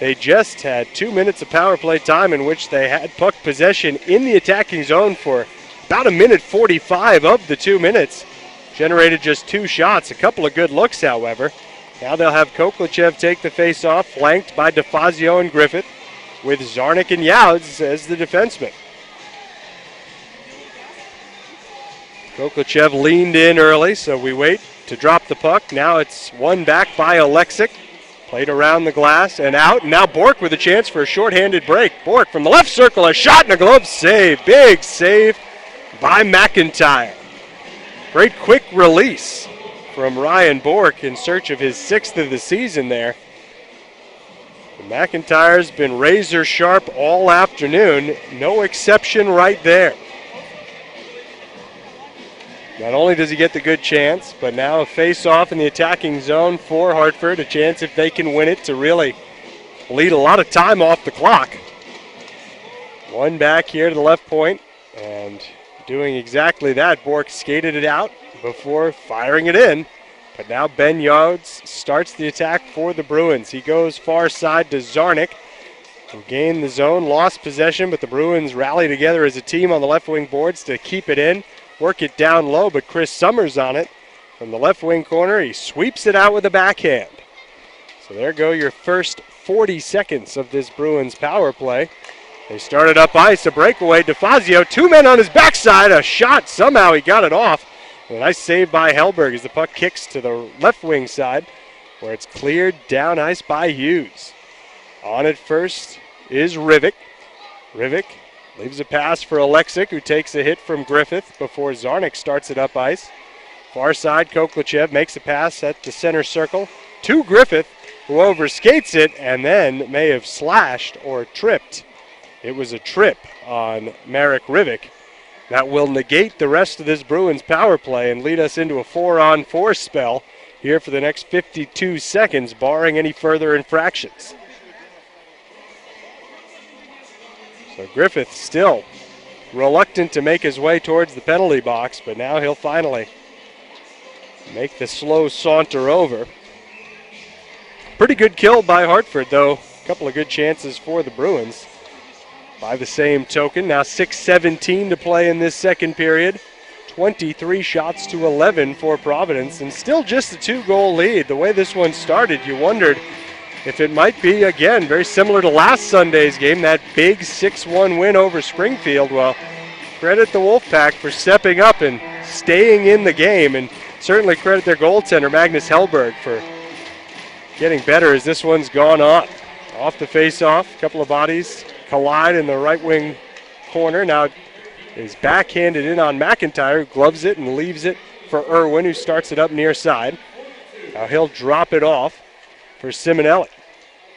They just had 2 minutes of power play time in which they had puck possession in the attacking zone for about 1:45 of the 2 minutes. Generated just 2 shots, a couple of good looks, however. Now they'll have Koklachev take the face-off, flanked by DeFazio and Griffith, with Zarnik and Youds as the defensemen. Koklachev leaned in early, so we wait to drop the puck. Now it's won back by Alexic. Played around the glass and out. And now Bork with a chance for a shorthanded break. Bork from the left circle, a shot and a glove save. Big save by McIntyre. Great quick release from Ryan Bork in search of his 6th of the season there. McIntyre's been razor sharp all afternoon. No exception right there. Not only does he get the good chance, but now a face-off in the attacking zone for Hartford. A chance, if they can win it, to really lead a lot of time off the clock. One back here to the left point, and doing exactly that. Bork skated it out before firing it in. But now Ben Yards starts the attack for the Bruins. He goes far side to Zarnik, who gained the zone, lost possession, but the Bruins rally together as a team on the left wing boards to keep it in. Work it down low, but Chris Summers on it. From the left wing corner, he sweeps it out with a backhand. So there go your first 40 seconds of this Bruins power play. They started up ice, a breakaway. DeFazio, 2 men on his backside, a shot. Somehow he got it off. A nice save by Hellberg as the puck kicks to the left wing side, where it's cleared down ice by Hughes. On it first is Rivik. Rivik leaves a pass for Alexic, who takes a hit from Griffith before Zarnik starts it up ice. Far side, Koklachev makes a pass at the center circle to Griffith, who overskates it and then may have slashed or tripped. It was a trip on Marek Rivik. That will negate the rest of this Bruins power play and lead us into a 4-on-4 spell here for the next 52 seconds, barring any further infractions. So Griffith still reluctant to make his way towards the penalty box, but now he'll finally make the slow saunter over. Pretty good kill by Hartford, though. A couple of good chances for the Bruins. By the same token, now 6:17 to play in this second period. 23 shots to 11 for Providence, and still just a 2-goal lead. The way this one started, you wondered if it might be, again, very similar to last Sunday's game, that big 6-1 win over Springfield. Well, credit the Wolfpack for stepping up and staying in the game, and certainly credit their goaltender, Magnus Hellberg, for getting better as this one's gone off. Off the face-off, a couple of bodies collide in the right wing corner. Now is backhanded in on McIntyre, who gloves it and leaves it for Irwin, who starts it up near side. Now he'll drop it off for Simonelli.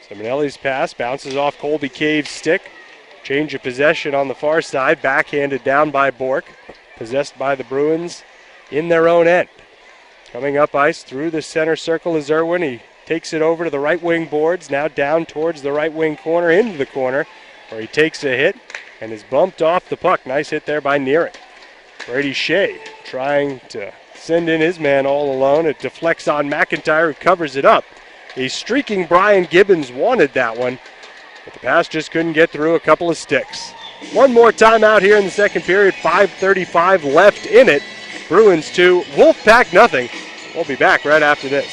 Simonelli's pass bounces off Colby Cave's stick. Change of possession on the far side, backhanded down by Bork. Possessed by the Bruins in their own end. Coming up ice through the center circle is Irwin. He takes it over to the right wing boards, now down towards the right wing corner, into the corner, where he takes a hit and is bumped off the puck. Nice hit there by Neering. Brady Shea trying to send in his man all alone. It deflects on McIntyre, who covers it up. A streaking Brian Gibbons wanted that one, but the pass just couldn't get through a couple of sticks. One more timeout here in the second period, 5:35 left in it. Bruins 2, Wolfpack nothing. We'll be back right after this.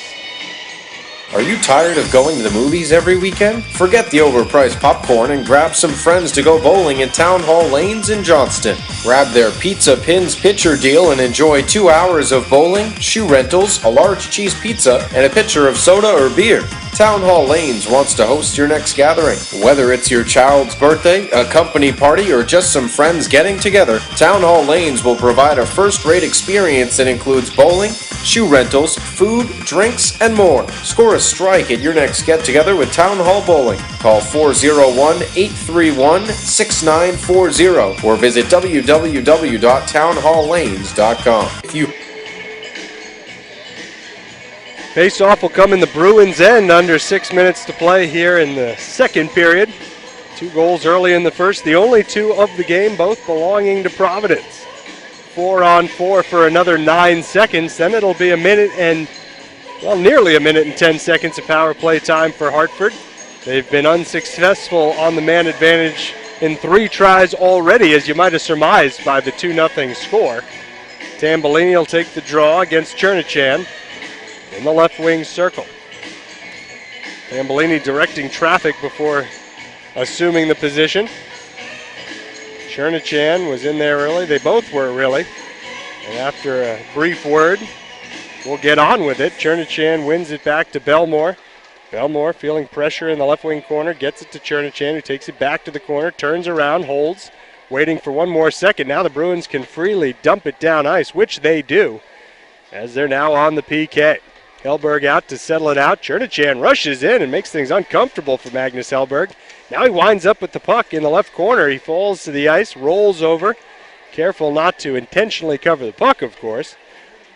Are you tired of going to the movies every weekend? Forget the overpriced popcorn and grab some friends to go bowling at Town Hall Lanes in Johnston. Grab their Pizza Pins pitcher deal and enjoy 2 hours of bowling, shoe rentals, a large cheese pizza, and a pitcher of soda or beer. Town Hall Lanes wants to host your next gathering. Whether it's your child's birthday, a company party, or just some friends getting together, Town Hall Lanes will provide a first-rate experience that includes bowling, shoe rentals, food, drinks, and more. Score a strike at your next get-together with Town Hall Bowling. Call 401-831-6940 or visit www.townhalllanes.com. Face-off will come in the Bruins' end, under 6 minutes to play here in the second period. 2 goals early in the first, the only 2 of the game, both belonging to Providence. 4-on-4 for another 9 seconds, then it'll be nearly a minute and 10 seconds of power play time for Hartford. They've been unsuccessful on the man advantage in 3 tries already, as you might have surmised by the 2-0 score. Tambellini will take the draw against Chernichan in the left wing circle. Tambellini directing traffic before assuming the position. Chernichan was in there early. They both were really. And after a brief word, we'll get on with it. Chernichan wins it back to Belmore. Belmore feeling pressure in the left wing corner, gets it to Chernichan, who takes it back to the corner, turns around, holds, waiting for one more second. Now the Bruins can freely dump it down ice, which they do, as they're now on the PK. Hellberg out to settle it out. Chernichan rushes in and makes things uncomfortable for Magnus Hellberg. Now he winds up with the puck in the left corner. He falls to the ice, rolls over. Careful not to intentionally cover the puck, of course.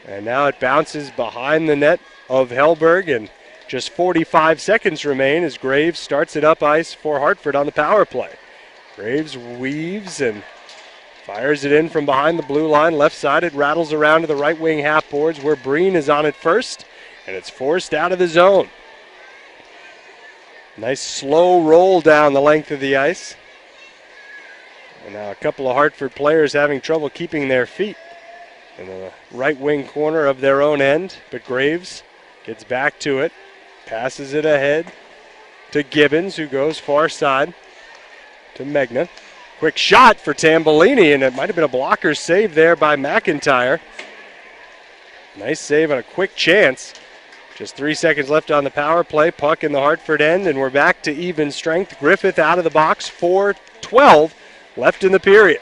And now it bounces behind the net of Hellberg, and just 45 seconds remain as Graves starts it up ice for Hartford on the power play. Graves weaves and fires it in from behind the blue line. Left side, it rattles around to the right wing half boards where Breen is on it first, and it's forced out of the zone. Nice slow roll down the length of the ice. And now a couple of Hartford players having trouble keeping their feet in the right wing corner of their own end, but Graves gets back to it, passes it ahead to Gibbons, who goes far side to Megna. Quick shot for Tambellini, and it might have been a blocker save there by McIntyre. Nice save on a quick chance. Just 3 seconds left on the power play. Puck in the Hartford end, and we're back to even strength. Griffith out of the box, 4:12 left in the period.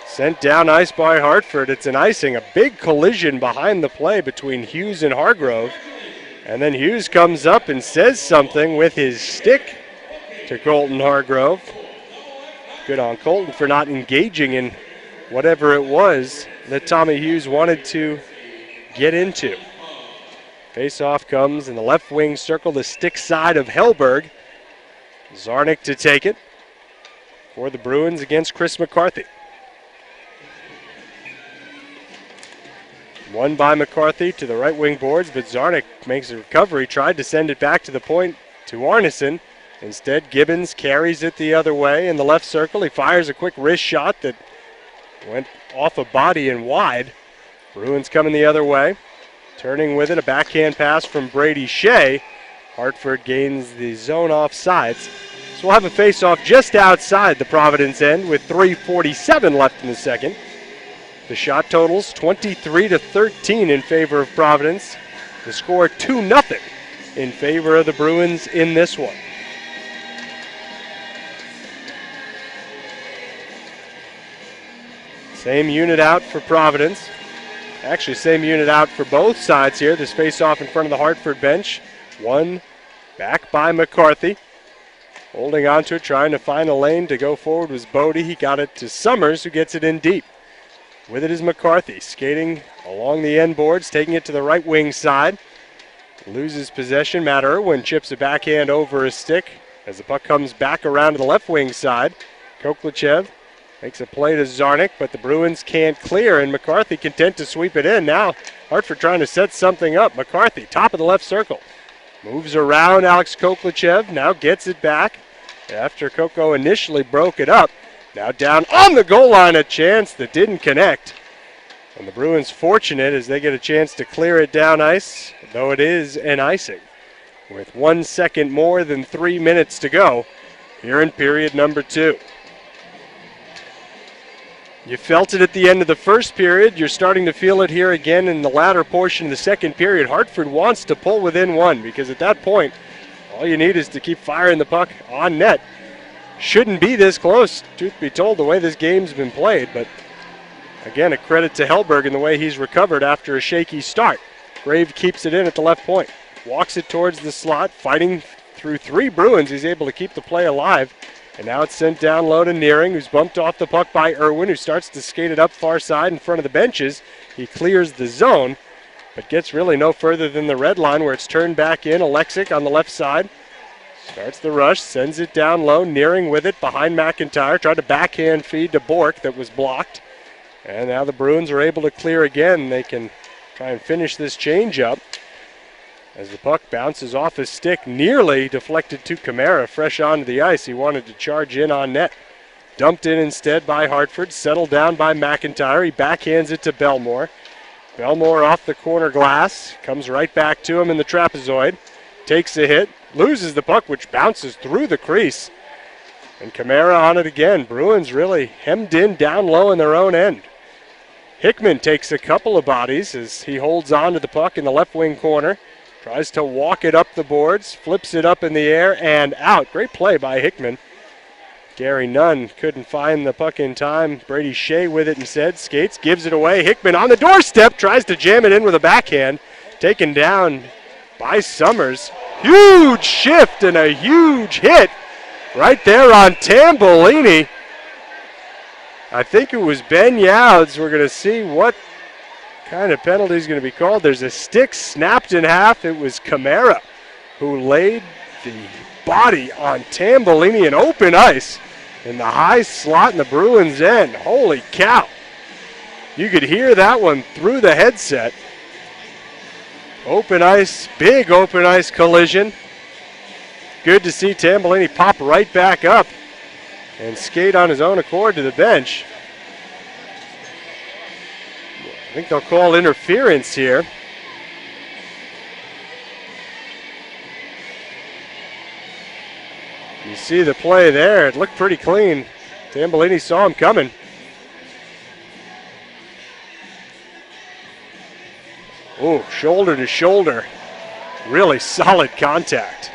Sent down ice by Hartford. It's an icing, a big collision behind the play between Hughes and Hargrove. And then Hughes comes up and says something with his stick to Colton Hargrove. Good on Colton for not engaging in whatever it was that Tommy Hughes wanted to get into. Face-off comes in the left wing circle, the stick side of Hellberg. Zarnik to take it for the Bruins against Chris McCarthy. Won by McCarthy to the right wing boards, but Zarnik makes a recovery, tried to send it back to the point to Arneson. Instead, Gibbons carries it the other way in the left circle. He fires a quick wrist shot that went off a body and wide. Bruins coming the other way. Turning with it, a backhand pass from Brady Shea. Hartford gains the zone offsides. So we'll have a face-off just outside the Providence end with 3:47 left in the second. The shot totals 23-13 in favor of Providence. The score 2-0 in favor of the Bruins in this one. Same unit out for Providence. Actually, same unit out for both sides here. This face-off in front of the Hartford bench. One back by McCarthy. Holding on to it, trying to find a lane to go forward was Bodie. He got it to Summers, who gets it in deep. With it is McCarthy, skating along the end boards, taking it to the right wing side. Loses possession. Matt Irwin chips a backhand over his stick as the puck comes back around to the left wing side. Koklachev makes a play to Zarnik, but the Bruins can't clear, and McCarthy content to sweep it in. Now Hartford trying to set something up. McCarthy, top of the left circle. Moves around Alex Koklachev, now gets it back after Koko initially broke it up. Now down on the goal line, a chance that didn't connect. And the Bruins fortunate as they get a chance to clear it down ice, though it is an icing. With 1 second more than 3 minutes to go here in period number 2. You felt it at the end of the first period. You're starting to feel it here again in the latter portion of the second period. Hartford wants to pull within one because at that point, all you need is to keep firing the puck on net. Shouldn't be this close, truth be told, the way this game's been played. But again, a credit to Hellberg in the way he's recovered after a shaky start. Grave keeps it in at the left point. Walks it towards the slot, fighting through 3 Bruins. He's able to keep the play alive. And now it's sent down low to Nearing, who's bumped off the puck by Irwin, who starts to skate it up far side in front of the benches. He clears the zone, but gets really no further than the red line where it's turned back in. Alexic on the left side. Starts the rush, sends it down low. Nearing with it behind McIntyre. Tried to backhand feed to Bork that was blocked. And now the Bruins are able to clear again. They can try and finish this change up. As the puck bounces off his stick, nearly deflected to Camara, fresh onto the ice. He wanted to charge in on net. Dumped in instead by Hartford, settled down by McIntyre. He backhands it to Belmore. Belmore off the corner glass, comes right back to him in the trapezoid. Takes a hit, loses the puck, which bounces through the crease. And Camara on it again. Bruins really hemmed in down low in their own end. Hickman takes a couple of bodies as he holds on to the puck in the left wing corner. Tries to walk it up the boards, flips it up in the air and out. Great play by Hickman. Gary Nunn couldn't find the puck in time. Brady Shea with it instead. Skates, gives it away. Hickman on the doorstep, tries to jam it in with a backhand. Taken down by Summers. Huge shift and a huge hit right there on Tambolini. I think it was Ben Youds. We're going to see what kind of penalty is going to be called. There's a stick snapped in half. It was Camara who laid the body on Tambolini in open ice in the high slot in the Bruins' end. Holy cow. You could hear that one through the headset. Open ice, big open ice collision. Good to see Tambolini pop right back up and skate on his own accord to the bench. I think they'll call interference here. You see the play there. It looked pretty clean. Tambolini saw him coming. Oh, shoulder to shoulder. Really solid contact.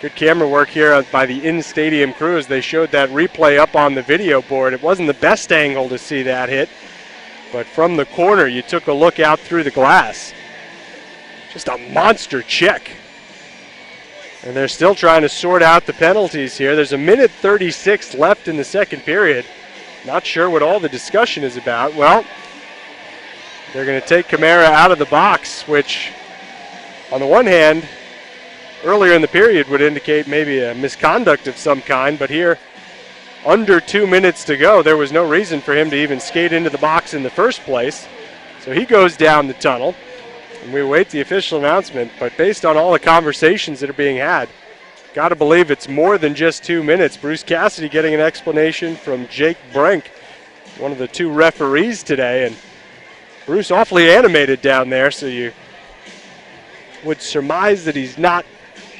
Good camera work here by the in-stadium crew as they showed that replay up on the video board. It wasn't the best angle to see that hit, but from the corner you took a look out through the glass. Just a monster check. And they're still trying to sort out the penalties here. There's a minute 36 left in the second period. Not sure what all the discussion is about. Well, they're going to take Camara out of the box, which on the one hand, earlier in the period would indicate maybe a misconduct of some kind, but here, under 2 minutes to go, there was no reason for him to even skate into the box in the first place. So he goes down the tunnel, and we wait the official announcement, but based on all the conversations that are being had, got to believe it's more than just 2 minutes. Bruce Cassidy getting an explanation from Jake Brink, one of the 2 referees today, and Bruce awfully animated down there, so you would surmise that he's not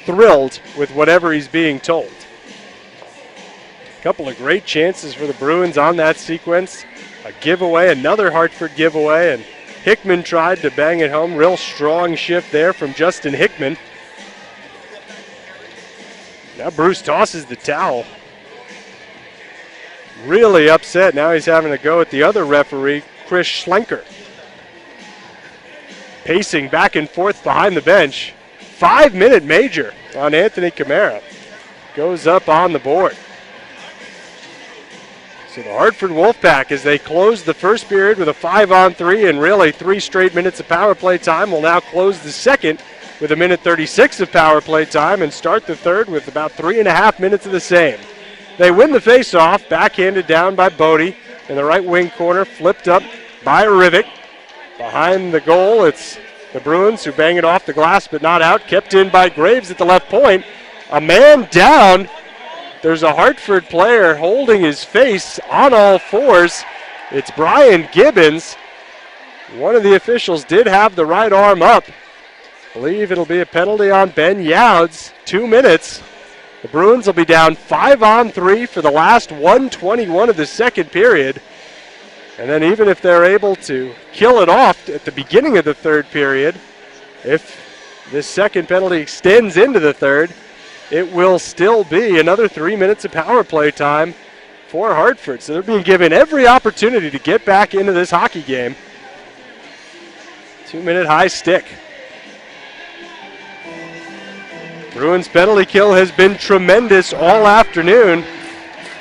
thrilled with whatever he's being told. A couple of great chances for the Bruins on that sequence. A giveaway, another Hartford giveaway, and Hickman tried to bang it home. Real strong shift there from Justin Hickman. Now Bruce tosses the towel. Really upset. Now he's having to go at the other referee, Chris Schlenker. Pacing back and forth behind the bench. 5-minute major on Anthony Camara. Goes up on the board. So the Hartford Wolfpack, as they close the first period with a 5-on-3 and really 3 straight minutes of power play time, will now close the second with 1:36 of power play time and start the third with about 3.5 minutes of the same. They win the faceoff, backhanded down by Bodie in the right wing corner, flipped up by Rivik. Behind the goal, it's the Bruins who bang it off the glass but not out, kept in by Graves at the left point. A man down. There's a Hartford player holding his face on all fours. It's Brian Gibbons. One of the officials did have the right arm up. I believe it'll be a penalty on Ben Youds. 2 minutes. The Bruins will be down 5-on-3 for the last 1:21 of the second period. And then even if they're able to kill it off at the beginning of the third period, if this second penalty extends into the third, it will still be another 3 minutes of power play time for Hartford. So they're being given every opportunity to get back into this hockey game. 2-minute high stick. Bruins penalty kill has been tremendous all afternoon.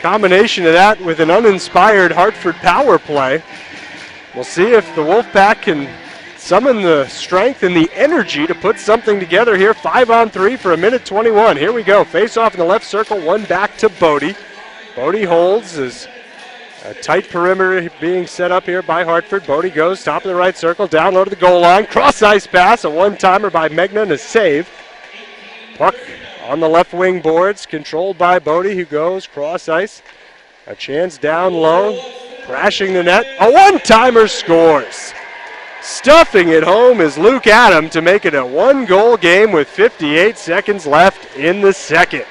Combination of that with an uninspired Hartford power play. We'll see if the Wolfpack can summon the strength and the energy to put something together here. 5-on-3 for 1:21. Here we go. Face off in the left circle, one back to Bodie. Bodie holds as a tight perimeter being set up here by Hartford. Bodie goes top of the right circle, down low to the goal line. Cross ice pass, a one-timer by Megna and a save. Puck on the left wing boards, controlled by Bodie, who goes cross ice. A chance down low, crashing the net. A one-timer scores. Stuffing it home is Luke Adam to make it a one-goal game with 58 seconds left in the second.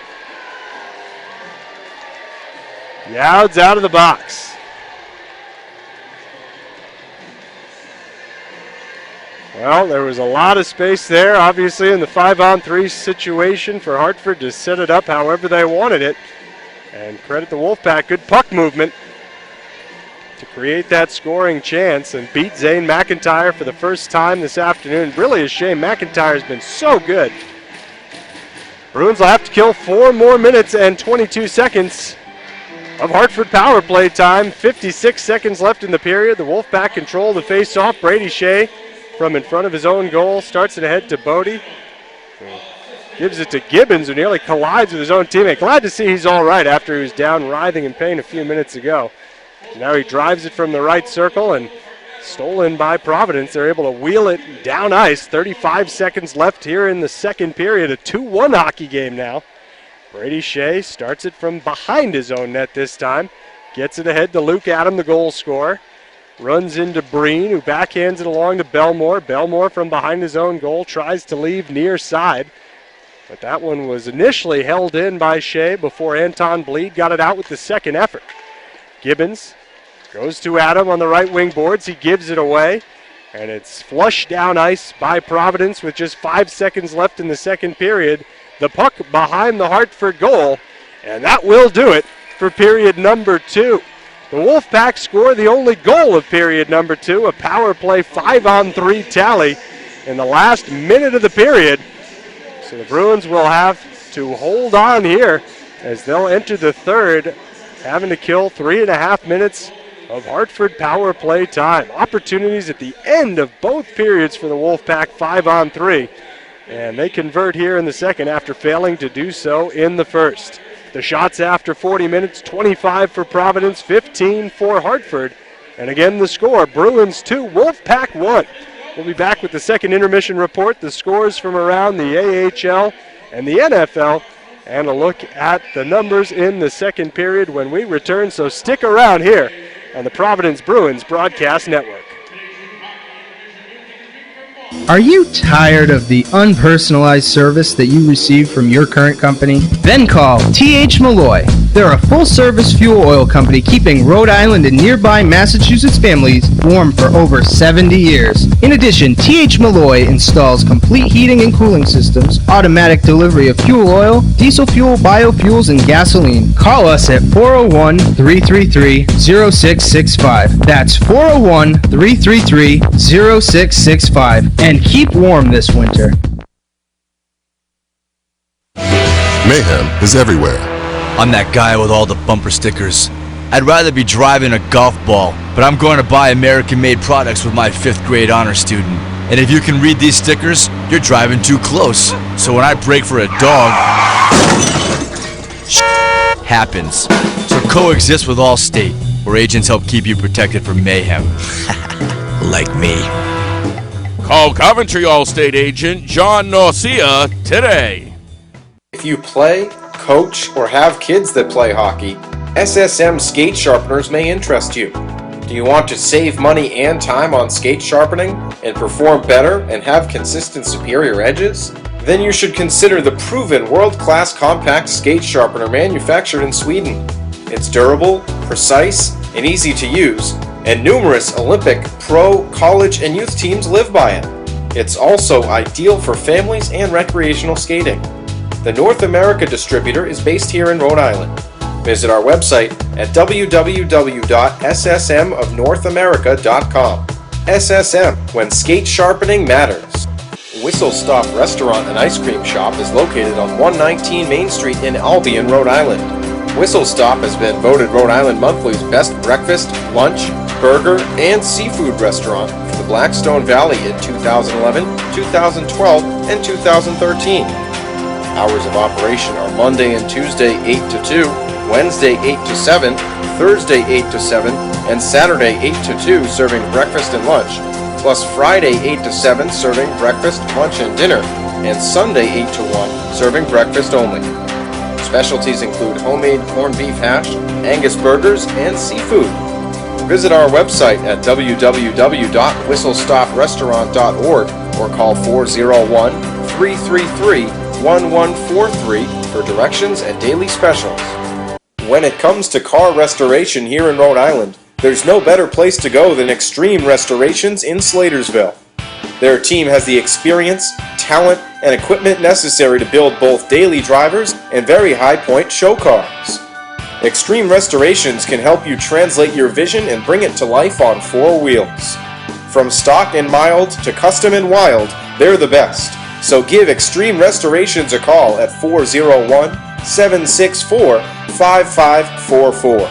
Youds out of the box. Well, there was a lot of space there, obviously, in the 5-on-3 situation for Hartford to set it up however they wanted it. And credit the Wolfpack, good puck movement to create that scoring chance and beat Zane McIntyre for the first time this afternoon. Really a shame. McIntyre's been so good. Bruins will have to kill 4 more minutes and 22 seconds of Hartford power play time. 56 seconds left in the period. The Wolfpack control the face-off. Brady Shea from in front of his own goal starts it ahead to Bodie. Gives it to Gibbons, who nearly collides with his own teammate. Glad to see he's all right after he was down writhing in pain a few minutes ago. Now he drives it from the right circle and stolen by Providence. They're able to wheel it down ice. 35 seconds left here in the second period. A 2-1 hockey game now. Brady Shea starts it from behind his own net this time. Gets it ahead to Luke Adam, the goal scorer. Runs into Breen, who backhands it along to Belmore. Belmore from behind his own goal tries to leave near side. But that one was initially held in by Shea before Anton Bleed got it out with the second effort. Gibbons goes to Adam on the right wing boards. He gives it away. And it's flushed down ice by Providence with just 5 seconds left in the second period. The puck behind the Hartford goal. And that will do it for period number 2. The Wolfpack score the only goal of period number 2, a power play 5-on-3 tally in the last minute of the period. So the Bruins will have to hold on here as they'll enter the third, having to kill 3.5 minutes of Hartford power play time. Opportunities at the end of both periods for the Wolfpack, 5-on-3. And they convert here in the second after failing to do so in the first. The shots after 40 minutes, 25 for Providence, 15 for Hartford. And again, the score, Bruins 2, Wolfpack 1. We'll be back with the second intermission report, the scores from around the AHL and the NFL, and a look at the numbers in the second period when we return. So stick around here on the Providence Bruins Broadcast Network. Are you tired of the unpersonalized service that you receive from your current company? Then call T.H. Malloy. They're a full-service fuel oil company keeping Rhode Island and nearby Massachusetts families warm for over 70 years. In addition, T.H. Malloy installs complete heating and cooling systems, automatic delivery of fuel oil, diesel fuel, biofuels, and gasoline. Call us at 401-333-0665. That's 401-333-0665. And keep warm this winter. Mayhem is everywhere. I'm that guy with all the bumper stickers. I'd rather be driving a golf ball, but I'm going to buy American-made products with my 5th grade honor student. And if you can read these stickers, you're driving too close. So when I brake for a dog, happens. So coexist with Allstate, where agents help keep you protected from mayhem. Like me. Call Coventry Allstate agent John Norcia today. If you play, coach, or have kids that play hockey, SSM skate sharpeners may interest you. Do you want to save money and time on skate sharpening and perform better and have consistent superior edges? Then you should consider the proven world-class compact skate sharpener manufactured in Sweden. It's durable, precise, and easy to use, and numerous Olympic, pro, college, and youth teams live by it. It's also ideal for families and recreational skating. The North America distributor is based here in Rhode Island. Visit our website at www.ssmofnorthamerica.com. SSM, when skate sharpening matters. Whistle Stop Restaurant and Ice Cream Shop is located on 119 Main Street in Albion, Rhode Island. Whistle Stop has been voted Rhode Island Monthly's best breakfast, lunch, burger, and seafood restaurant for the Blackstone Valley in 2011, 2012, and 2013. Hours of operation are Monday and Tuesday 8 to 2, Wednesday 8 to 7, Thursday 8 to 7, and Saturday 8 to 2 serving breakfast and lunch, plus Friday 8 to 7 serving breakfast, lunch, and dinner, and Sunday 8 to 1 serving breakfast only. Specialties include homemade corned beef hash, Angus burgers, and seafood. Visit our website at www.whistlestoprestaurant.org or call 401-333-1143 for directions and daily specials. When it comes to car restoration here in Rhode Island, there's no better place to go than Extreme Restorations in Slatersville. Their team has the experience, talent, and equipment necessary to build both daily drivers and very high-point show cars. Extreme Restorations can help you translate your vision and bring it to life on 4 wheels. From stock and mild to custom and wild, they're the best. So give Extreme Restorations a call at 401-764-5544.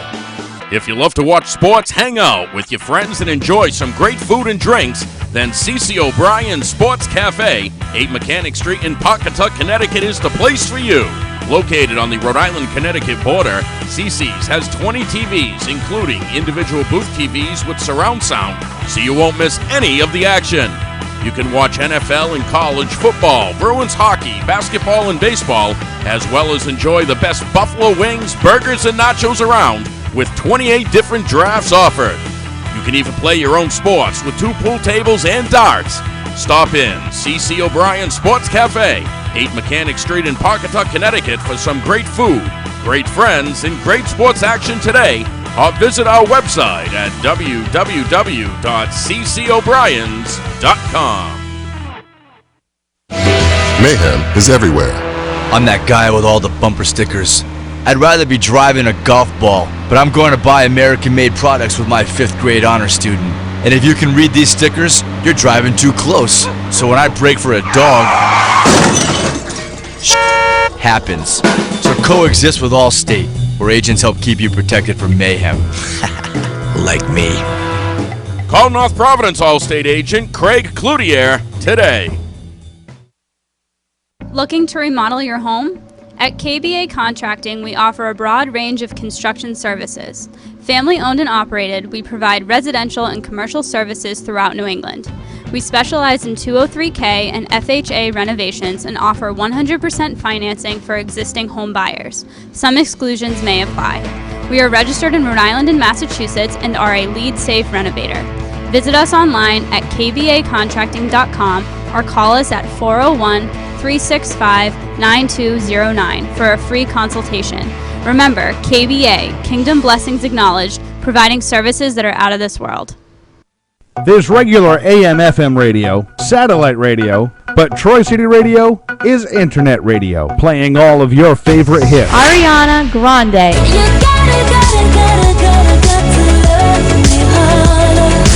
If you love to watch sports, hang out with your friends, and enjoy some great food and drinks, then C.C. O'Brien Sports Cafe, 8 Mechanic Street in Pawcatuck, Connecticut is the place for you. Located on the Rhode Island-Connecticut border, CC's has 20 TVs, including individual booth TVs with surround sound, so you won't miss any of the action. You can watch NFL and college football, Bruins hockey, basketball, and baseball, as well as enjoy the best buffalo wings, burgers, and nachos around, with 28 different drafts offered. You can even play your own sports with 2 pool tables and darts. Stop in C.C. O'Brien Sports Cafe, 8 Mechanic Street in Pawcatuck, Connecticut for some great food, great friends, and great sports action today, or visit our website at www.ccobrians.com. Mayhem is everywhere. I'm that guy with all the bumper stickers. I'd rather be driving a golf ball, but I'm going to buy American-made products with my 5th grade honor student. And if you can read these stickers, you're driving too close. So when I brake for a dog, happens. So coexist with Allstate, where agents help keep you protected from mayhem. Like me. Call North Providence Allstate agent Craig Cloutier today. Looking to remodel your home? At KBA Contracting, we offer a broad range of construction services. Family owned and operated, we provide residential and commercial services throughout New England. We specialize in 203K and FHA renovations and offer 100% financing for existing home buyers. Some exclusions may apply. We are registered in Rhode Island and Massachusetts and are a LEED Safe renovator. Visit us online at kbacontracting.com or call us at 401-365-9209 for a free consultation. Remember, KBA, Kingdom Blessings Acknowledged, providing services that are out of this world. There's regular AM/FM radio, satellite radio, but Troy City Radio is internet radio, playing all of your favorite hits. Ariana Grande.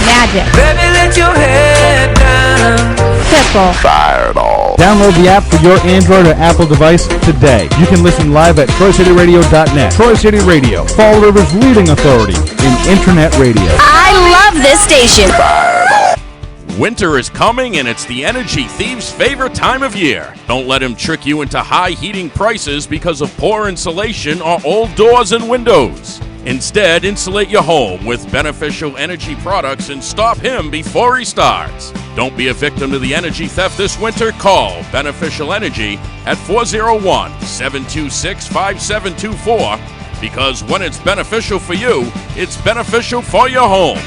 Magic. Baby, let your head down. Pitbull. Fireball. Download the app for your Android or Apple device today. You can listen live at TroyCityRadio.net. Troy City Radio, Fall River's leading authority in internet radio. I love this station. Winter is coming, and it's the energy thief's favorite time of year. Don't let him trick you into high heating prices because of poor insulation or old doors and windows. Instead, insulate your home with beneficial energy products and stop him before he starts. Don't be a victim to the energy theft this winter. Call Beneficial Energy at 401-726-5724, because when it's beneficial for you, it's beneficial for your home.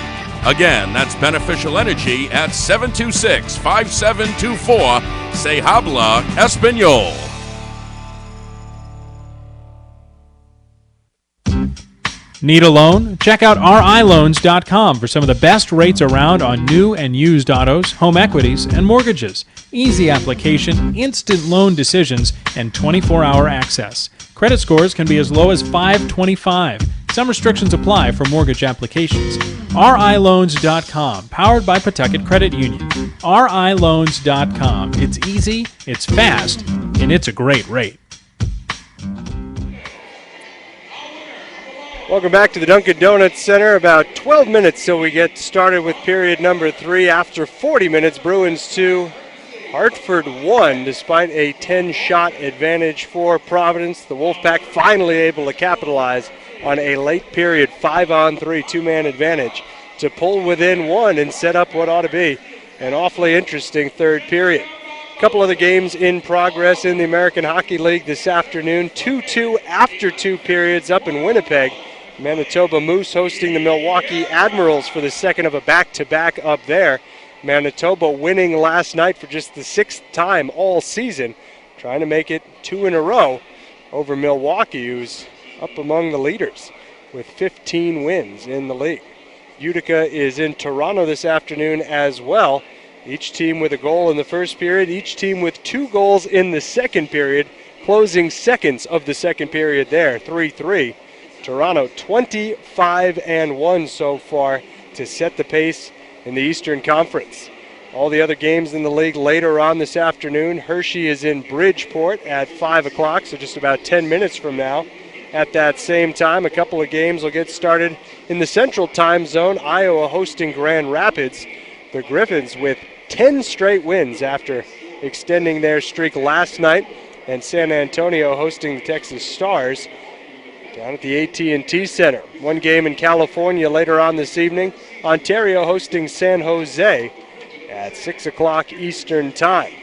Again, that's Beneficial Energy at 726-5724. Se habla Espanol. Need a loan? Check out riloans.com for some of the best rates around on new and used autos, home equities, and mortgages. Easy application, instant loan decisions, and 24-hour access. Credit scores can be as low as 525. Some restrictions apply for mortgage applications. riloans.com, powered by Pawtucket Credit Union. riloans.com. It's easy, it's fast, and it's a great rate. Welcome back to the Dunkin' Donuts Center. About 12 minutes till we get started with period number 3. After 40 minutes, Bruins 2, Hartford 1. Despite a 10-shot advantage for Providence, the Wolfpack finally able to capitalize on a late period 5-on-3 two-man advantage to pull within 1 and set up what ought to be an awfully interesting third period. A couple other games in progress in the American Hockey League this afternoon. 2-2 after 2 periods up in Winnipeg. Manitoba Moose hosting the Milwaukee Admirals for the second of a back-to-back up there. Manitoba winning last night for just the 6th time all season, trying to make it 2 in a row over Milwaukee, who's up among the leaders with 15 wins in the league. Utica is in Toronto this afternoon as well. Each team with a goal in the first period, each team with 2 goals in the second period, closing seconds of the second period there, 3-3. Toronto 25-1 so far to set the pace in the Eastern Conference. All the other games in the league later on this afternoon. Hershey is in Bridgeport at 5 o'clock, so just about 10 minutes from now. At that same time, a couple of games will get started in the Central Time Zone. Iowa hosting Grand Rapids. The Griffins with 10 straight wins after extending their streak last night. And San Antonio hosting the Texas Stars down at the AT&T Center. One game in California later on this evening. Ontario hosting San Jose at 6 o'clock Eastern Time.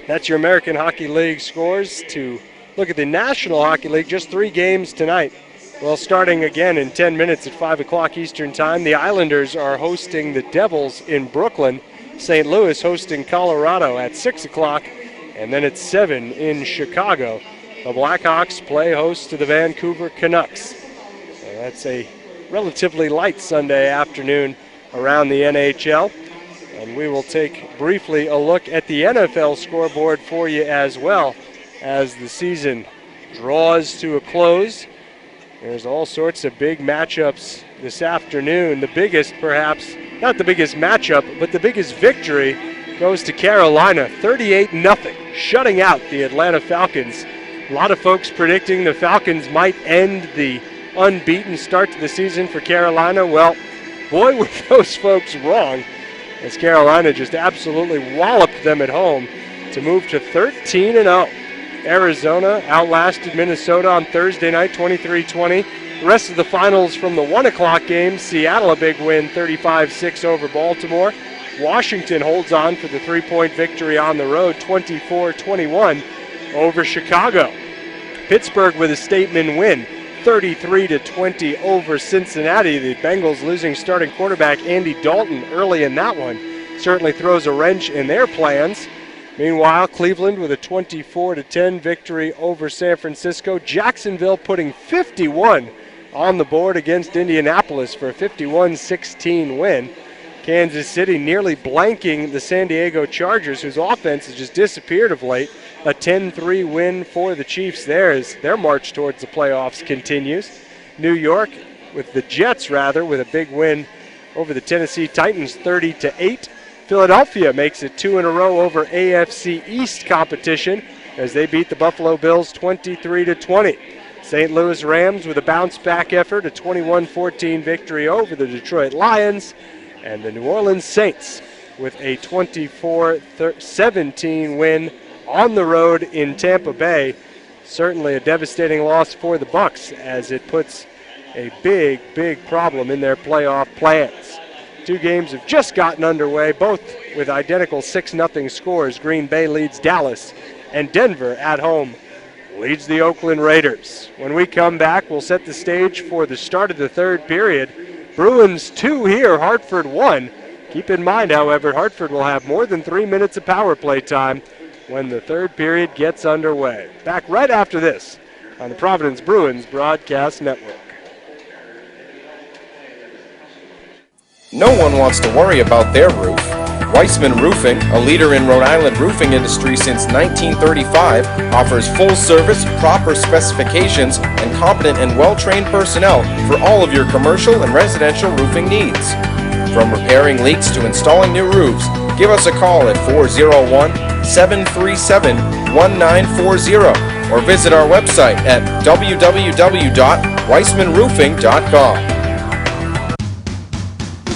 That's your American Hockey League scores. To look at the National Hockey League, just 3 games tonight. Well, starting again in 10 minutes at 5 o'clock Eastern Time, the Islanders are hosting the Devils in Brooklyn. St. Louis hosting Colorado at 6 o'clock, and then at 7 in Chicago. The Blackhawks play host to the Vancouver Canucks. And that's a relatively light Sunday afternoon around the NHL. And we will take briefly a look at the NFL scoreboard for you as well as the season draws to a close. There's all sorts of big matchups this afternoon. The biggest, perhaps, not the biggest matchup, but the biggest victory goes to Carolina, 38-0, shutting out the Atlanta Falcons. A lot of folks predicting the Falcons might end the unbeaten start to the season for Carolina. Well, boy, were those folks wrong, as Carolina just absolutely walloped them at home to move to 13-0. Arizona outlasted Minnesota on Thursday night, 23-20. The rest of the finals from the 1 o'clock game, Seattle a big win, 35-6 over Baltimore. Washington holds on for the 3-point victory on the road, 24-21 over Chicago. Pittsburgh with a statement win, 33-20 over Cincinnati. The Bengals losing starting quarterback Andy Dalton early in that one certainly throws a wrench in their plans. Meanwhile, Cleveland with a 24-10 victory over San Francisco. Jacksonville putting 51 on the board against Indianapolis for a 51-16 win. Kansas City nearly blanking the San Diego Chargers, whose offense has just disappeared of late. A 10-3 win for the Chiefs there as their march towards the playoffs continues. New York with the Jets, with a big win over the Tennessee Titans, 30-8. Philadelphia makes it 2 in a row over AFC East competition as they beat the Buffalo Bills 23-20. St. Louis Rams with a bounce-back effort, a 21-14 victory over the Detroit Lions. And the New Orleans Saints with a 24-17 win on the road in Tampa Bay. Certainly a devastating loss for the Bucs as it puts a big, big problem in their playoff plans. Two games have just gotten underway, both with identical 6-0 scores. Green Bay leads Dallas, and Denver at home leads the Oakland Raiders. When we come back, we'll set the stage for the start of the third period. Bruins 2 here, Hartford 1. Keep in mind, however, Hartford will have more than 3 minutes of power play time when the third period gets underway. Back right after this on the Providence Bruins Broadcast Network. No one wants to worry about their roof. Weissman Roofing, a leader in Rhode Island roofing industry since 1935, offers full service, proper specifications, and competent and well-trained personnel for all of your commercial and residential roofing needs. From repairing leaks to installing new roofs, give us a call at 401-737-1940 or visit our website at www.weissmanroofing.com.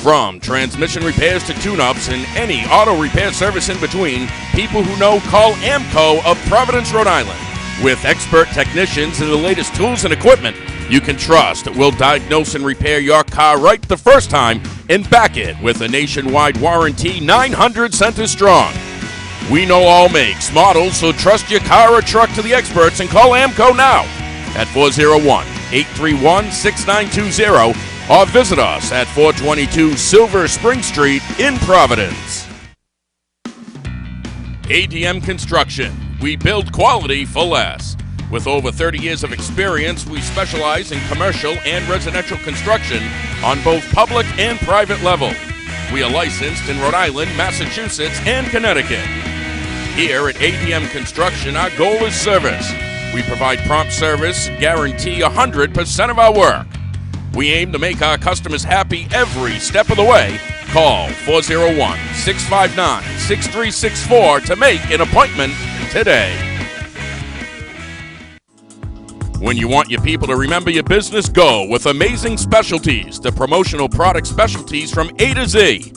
From transmission repairs to tune-ups and any auto repair service in between, people who know call AMCO of Providence, Rhode Island. With expert technicians and the latest tools and equipment you can trust that will diagnose and repair your car right the first time and back it with a nationwide warranty 900 centers strong. We know all makes, models, so trust your car or truck to the experts and call AMCO now at 401-831-6920 or visit us at 422 Silver Spring Street in Providence. ADM Construction. We build quality for less. With over 30 years of experience, we specialize in commercial and residential construction on both public and private level. We are licensed in Rhode Island, Massachusetts, and Connecticut. Here at ADM Construction, our goal is service. We provide prompt service, guarantee 100% of our work. We aim to make our customers happy every step of the way. Call 401-659-6364 to make an appointment today. When you want your people to remember your business, go with Amazing Specialties, the promotional product specialties from A to Z.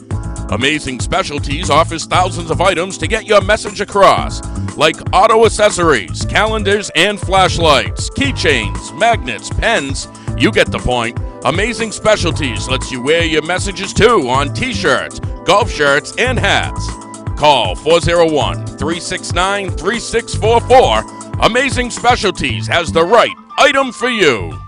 Amazing Specialties offers thousands of items to get your message across, like auto accessories, calendars and flashlights, keychains, magnets, pens. You get the point. Amazing Specialties lets you wear your messages too on t-shirts, golf shirts, and hats. Call 401-369-3644. Amazing Specialties has the right item for you.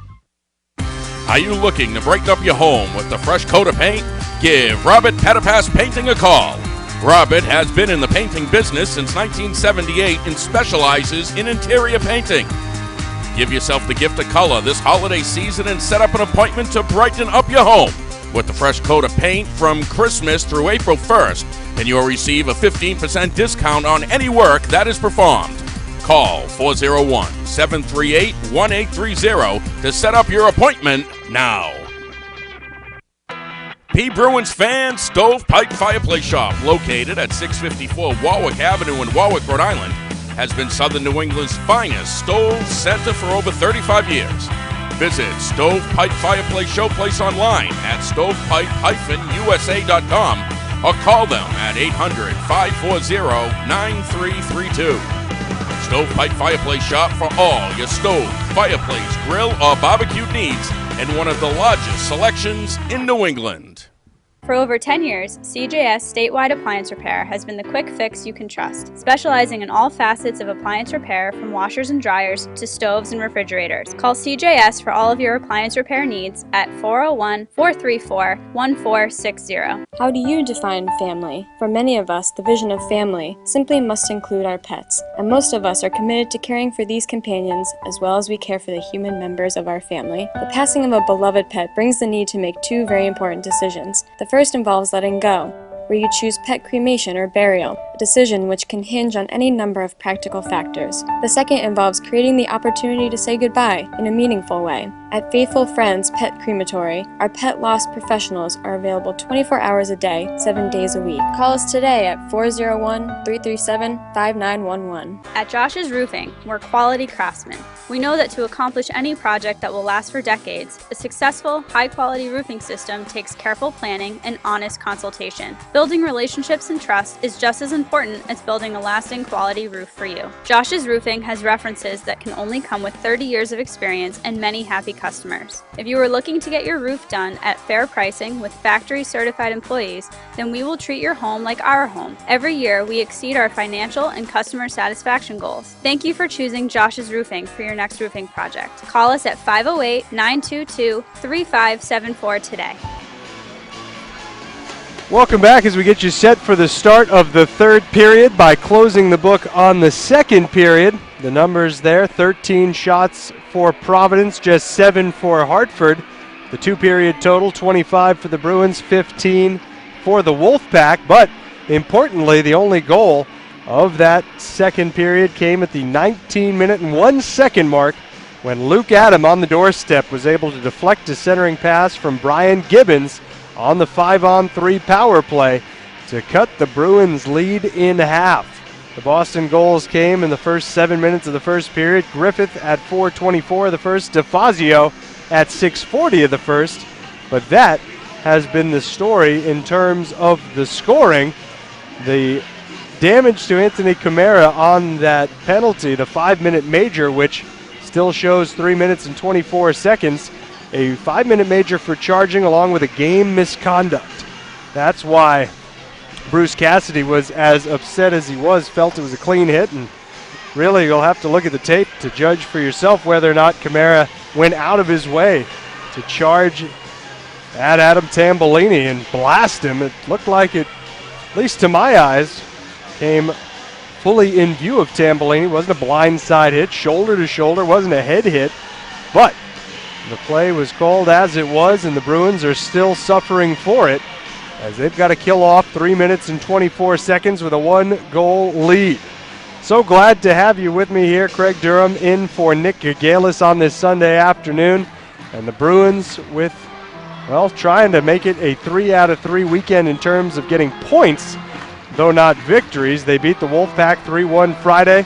Are you looking to brighten up your home with a fresh coat of paint? Give Robert Petapass Painting a call. Robert has been in the painting business since 1978 and specializes in interior painting. Give yourself the gift of color this holiday season and set up an appointment to brighten up your home with a fresh coat of paint from Christmas through April 1st, and you'll receive a 15% discount on any work that is performed. Call 401-738-1830 to set up your appointment now. P. Bruins Fan Stovepipe Fireplace Shop, located at 654 Warwick Avenue in Warwick, Rhode Island, has been Southern New England's finest stove center for over 35 years. Visit Stovepipe Fireplace Showplace online at stovepipe-usa.com or call them at 800-540-9332. Stovepipe Fireplace Shop for all your stove, fireplace, grill, or barbecue needs and one of the largest selections in New England. For over 10 years, CJS Statewide Appliance Repair has been the quick fix you can trust, specializing in all facets of appliance repair from washers and dryers to stoves and refrigerators. Call CJS for all of your appliance repair needs at 401-434-1460. How do you define family? For many of us, the vision of family simply must include our pets, and most of us are committed to caring for these companions as well as we care for the human members of our family. The passing of a beloved pet brings the need to make two very important decisions. The first involves letting go, where you choose pet cremation or burial, a decision which can hinge on any number of practical factors. The second involves creating the opportunity to say goodbye in a meaningful way. At Faithful Friends Pet Crematory, our pet loss professionals are available 24 hours a day, 7 days a week. Call us today at 401-337-5911. At Josh's Roofing, we're quality craftsmen. We know that to accomplish any project that will last for decades, a successful, high-quality roofing system takes careful planning and honest consultation. Building relationships and trust is just as important as building a lasting quality roof for you. Josh's Roofing has references that can only come with 30 years of experience and many happy customers. If you are looking to get your roof done at fair pricing with factory certified employees, then we will treat your home like our home. Every year, we exceed our financial and customer satisfaction goals. Thank you for choosing Josh's Roofing for your next roofing project. Call us at 508-922-3574 today. Welcome back as we get you set for the start of the third period by closing the book on the second period. The numbers there, 13 shots for Providence, just 7 for Hartford. The two-period total, 25 for the Bruins, 15 for the Wolfpack. But importantly, the only goal of that second period came at the 19-minute and 1 second mark when Luke Adam on the doorstep was able to deflect a centering pass from Brian Gibbons on the 5-on-3 power play to cut the Bruins' lead in half. The Boston goals came in the first 7 minutes of the first period. Griffith at 4:24 of the first, DeFazio at 6:40 of the first. But that has been the story in terms of the scoring. The damage to Anthony Camara on that penalty, the 5-minute major, which still shows 3 minutes and 24 seconds, a 5-minute major for charging along with a game misconduct. That's why Bruce Cassidy was as upset as he was, felt it was a clean hit, and really you'll have to look at the tape to judge for yourself whether or not Camara went out of his way to charge at Adam Tambolini and blast him. It looked like it, at least to my eyes, came fully in view of Tambolini. It wasn't a blindside hit, shoulder to shoulder, wasn't a head hit, but the play was called as it was, and the Bruins are still suffering for it as they've got to kill off 3 minutes and 24 seconds with a 1-goal lead. So glad to have you with me here. Craig Durham in for Nick Gagalis on this Sunday afternoon. And the Bruins with, well, trying to make it a 3-out-of-3 weekend in terms of getting points, though not victories. They beat the Wolfpack 3-1 Friday.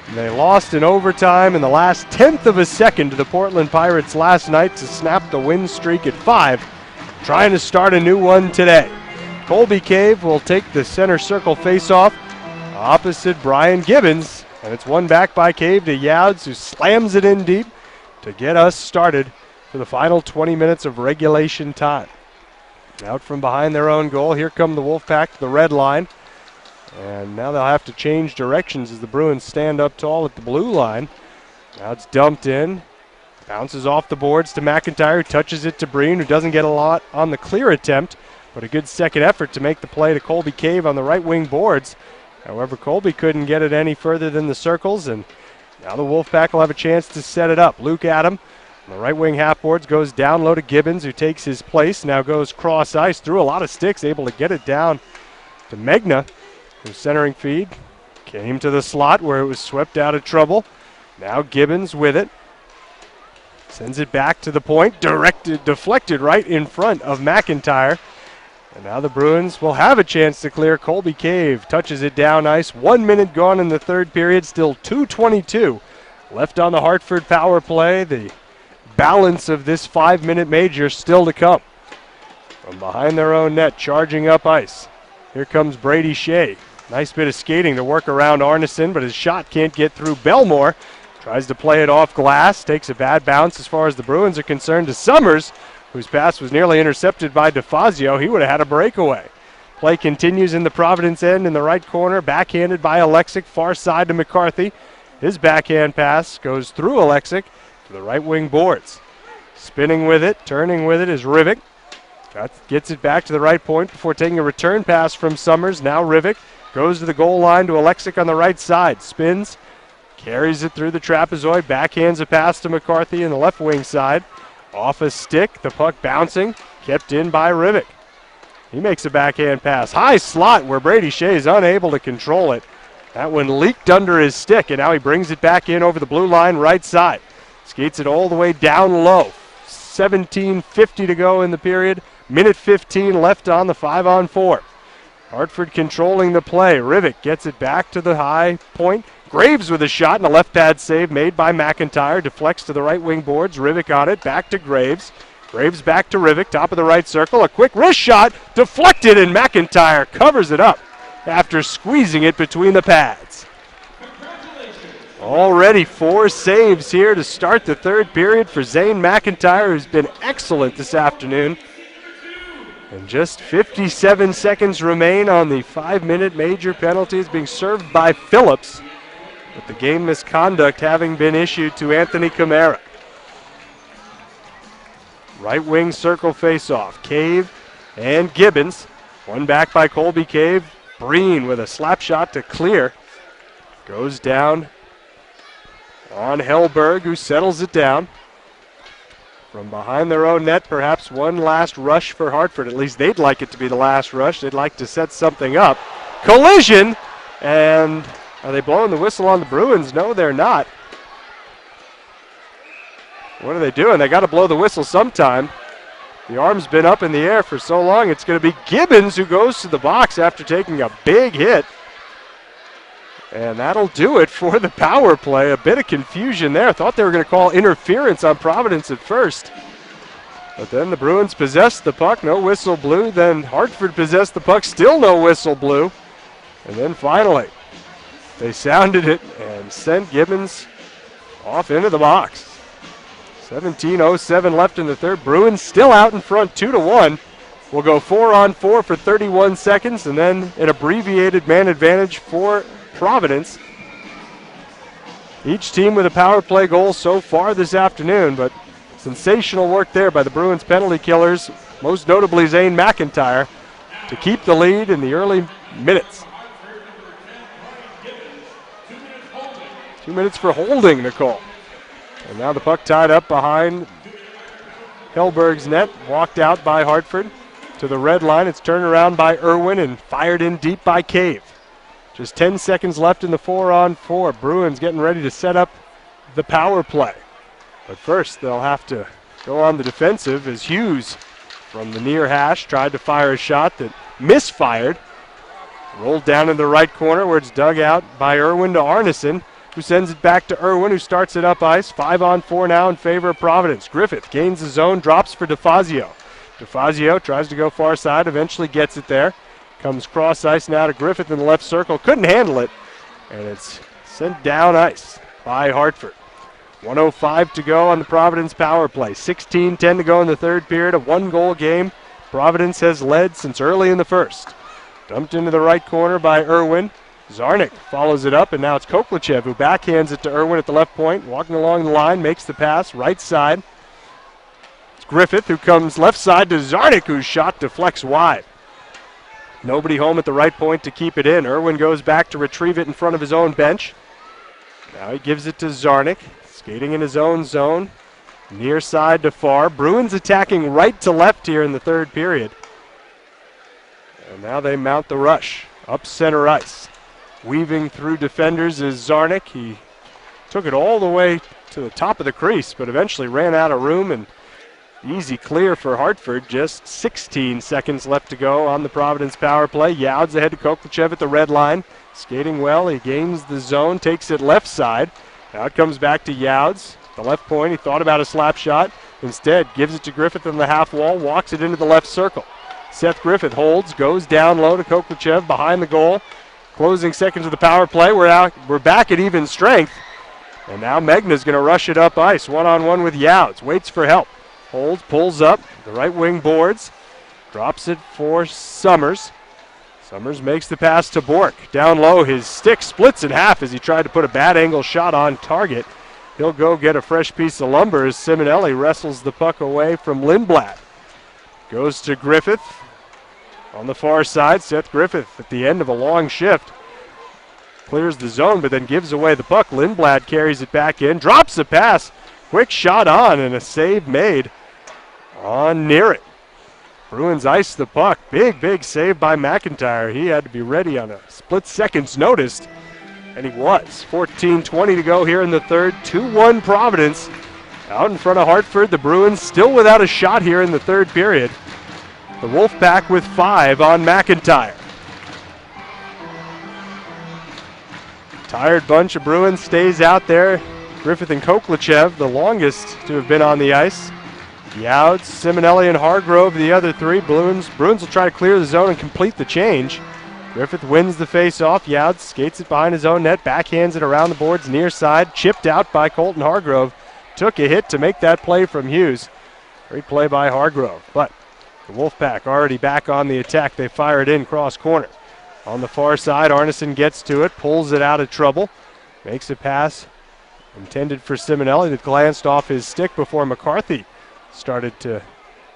And they lost in overtime in the last 10th of a second to the Portland Pirates last night to snap the win streak at 5. Trying to start a new one today. Colby Cave will take the center circle faceoff opposite Brian Gibbons. And it's won back by Cave to Youds, who slams it in deep to get us started for the final 20 minutes of regulation time. Out from behind their own goal, here come the Wolfpack to the red line. And now they'll have to change directions as the Bruins stand up tall at the blue line. Now it's dumped in. Bounces off the boards to McIntyre, who touches it to Breen, who doesn't get a lot on the clear attempt, but a good second effort to make the play to Colby Cave on the right wing boards. However, Colby couldn't get it any further than the circles, and now the Wolfpack will have a chance to set it up. Luke Adam on the right wing half boards goes down low to Gibbons, who takes his place, now goes cross ice, through a lot of sticks, able to get it down to Megna, whose centering feed came to the slot where it was swept out of trouble. Now Gibbons with it. Sends it back to the point, deflected right in front of McIntyre. And now the Bruins will have a chance to clear. Colby Cave touches it down ice. 1 minute gone in the third period, still 2:22 left on the Hartford power play. The balance of this 5-minute major still to come. From behind their own net, charging up ice. Here comes Brady Shea. Nice bit of skating to work around Arneson, but his shot can't get through Belmore. Tries to play it off glass, takes a bad bounce as far as the Bruins are concerned to Summers, whose pass was nearly intercepted by DeFazio. He would have had a breakaway. Play continues in the Providence end in the right corner, backhanded by Alexic, far side to McCarthy. His backhand pass goes through Alexic to the right wing boards. Spinning with it, turning with it is Rivik. Gets it back to the right point before taking a return pass from Summers. Now Rivik goes to the goal line to Alexic on the right side. Spins, carries it through the trapezoid, backhands a pass to McCarthy in the left wing side. Off a stick, the puck bouncing, kept in by Rivik. He makes a backhand pass. High slot where Brady Shea is unable to control it. That one leaked under his stick, and now he brings it back in over the blue line right side. Skates it all the way down low. 17:50 to go in the period. Minute 15 left on the 5-on-4. Hartford controlling the play. Rivik gets it back to the high point. Graves with a shot and a left pad save made by McIntyre. Deflects to the right wing boards. Rivik on it. Back to Graves. Graves back to Rivik. Top of the right circle. A quick wrist shot. Deflected, and McIntyre covers it up after squeezing it between the pads. Already 4 saves here to start the third period for Zane McIntyre, who's been excellent this afternoon. And just 57 seconds remain on the 5-minute major penalties being served by Phillips, with the game misconduct having been issued to Anthony Camara. Right wing circle face-off. Cave and Gibbons. One back by Colby Cave. Breen with a slap shot to clear. Goes down on Hellberg, who settles it down. From behind their own net, perhaps one last rush for Hartford. At least they'd like it to be the last rush. They'd like to set something up. Collision! And are they blowing the whistle on the Bruins? No, they're not. What are they doing? They got to blow the whistle sometime. The arm's been up in the air for so long. It's going to be Gibbons who goes to the box after taking a big hit. And that'll do it for the power play. A bit of confusion there. Thought they were going to call interference on Providence at first. But then the Bruins possessed the puck. No whistle blew. Then Hartford possessed the puck. Still no whistle blew. And then finally, they sounded it and sent Gibbons off into the box. 17:07 left in the third. Bruins still out in front, 2-1. We'll go 4-on-4 for 31 seconds, and then an abbreviated man advantage for Providence. Each team with a power play goal so far this afternoon, but sensational work there by the Bruins penalty killers, most notably Zane McIntyre, to keep the lead in the early minutes. 2 minutes for holding the call. And now the puck tied up behind Hellberg's net, walked out by Hartford to the red line. It's turned around by Irwin and fired in deep by Cave. Just 10 seconds left in the 4-on-4. Bruins getting ready to set up the power play. But first they'll have to go on the defensive as Hughes from the near hash tried to fire a shot that misfired. Rolled down in the right corner where it's dug out by Irwin to Arneson, who sends it back to Irwin, who starts it up ice. 5-on-4 now in favor of Providence. Griffith gains the zone, drops for DeFazio. DeFazio tries to go far side, eventually gets it there. Comes cross ice now to Griffith in the left circle. Couldn't handle it, and it's sent down ice by Hartford. 1:05 to go on the Providence power play. 16:10 to go in the third period. A one-goal game. Providence has led since early in the first. Dumped into the right corner by Irwin. Zarnik follows it up, and now it's Koklachev who backhands it to Irwin at the left point. Walking along the line, makes the pass, right side. It's Griffith who comes left side to Zarnik, whose shot deflects wide. Nobody home at the right point to keep it in. Irwin goes back to retrieve it in front of his own bench. Now he gives it to Zarnik, skating in his own zone. Near side to far. Bruins attacking right to left here in the third period. And now they mount the rush. Up center ice. Weaving through defenders is Zarnik. He took it all the way to the top of the crease, but eventually ran out of room, and easy clear for Hartford. Just 16 seconds left to go on the Providence power play. Youds ahead to Koklachev at the red line. Skating well. He gains the zone, takes it left side. Now it comes back to Youds. The left point, he thought about a slap shot. Instead, gives it to Griffith on the half wall, walks it into the left circle. Seth Griffith holds, goes down low to Koklachev behind the goal. Closing seconds of the power play. We're back at even strength. And now Megna's going to rush it up ice. One-on-one with Youds. Waits for help. Holds, pulls up, the right wing boards, drops it for Summers. Summers makes the pass to Bork. Down low, his stick splits in half as he tried to put a bad angle shot on target. He'll go get a fresh piece of lumber as Simonelli wrestles the puck away from Lindblad. Goes to Griffith. On the far side, Seth Griffith at the end of a long shift. Clears the zone, but then gives away the puck. Lindblad carries it back in, drops a pass. Quick shot on, and a save made on near it. Bruins ice the puck. Big save by McIntyre. He had to be ready on a split second's notice, and he was. 14:20 to go here in the third. 2-1 Providence. Out in front of Hartford, the Bruins still without a shot here in the third period. The Wolfpack with 5 on McIntyre. Tired bunch of Bruins stays out there. Griffith and Koklachev, the longest to have been on the ice. Youds, Simonelli, and Hargrove, the other three. Bruins will try to clear the zone and complete the change. Griffith wins the face-off. Youds skates it behind his own net, backhands it around the boards near side, chipped out by Colton Hargrove. Took a hit to make that play from Hughes. Great play by Hargrove, but the Wolfpack already back on the attack. They fire it in cross corner. On the far side, Arneson gets to it, pulls it out of trouble, makes a pass intended for Simonelli that glanced off his stick before McCarthy started to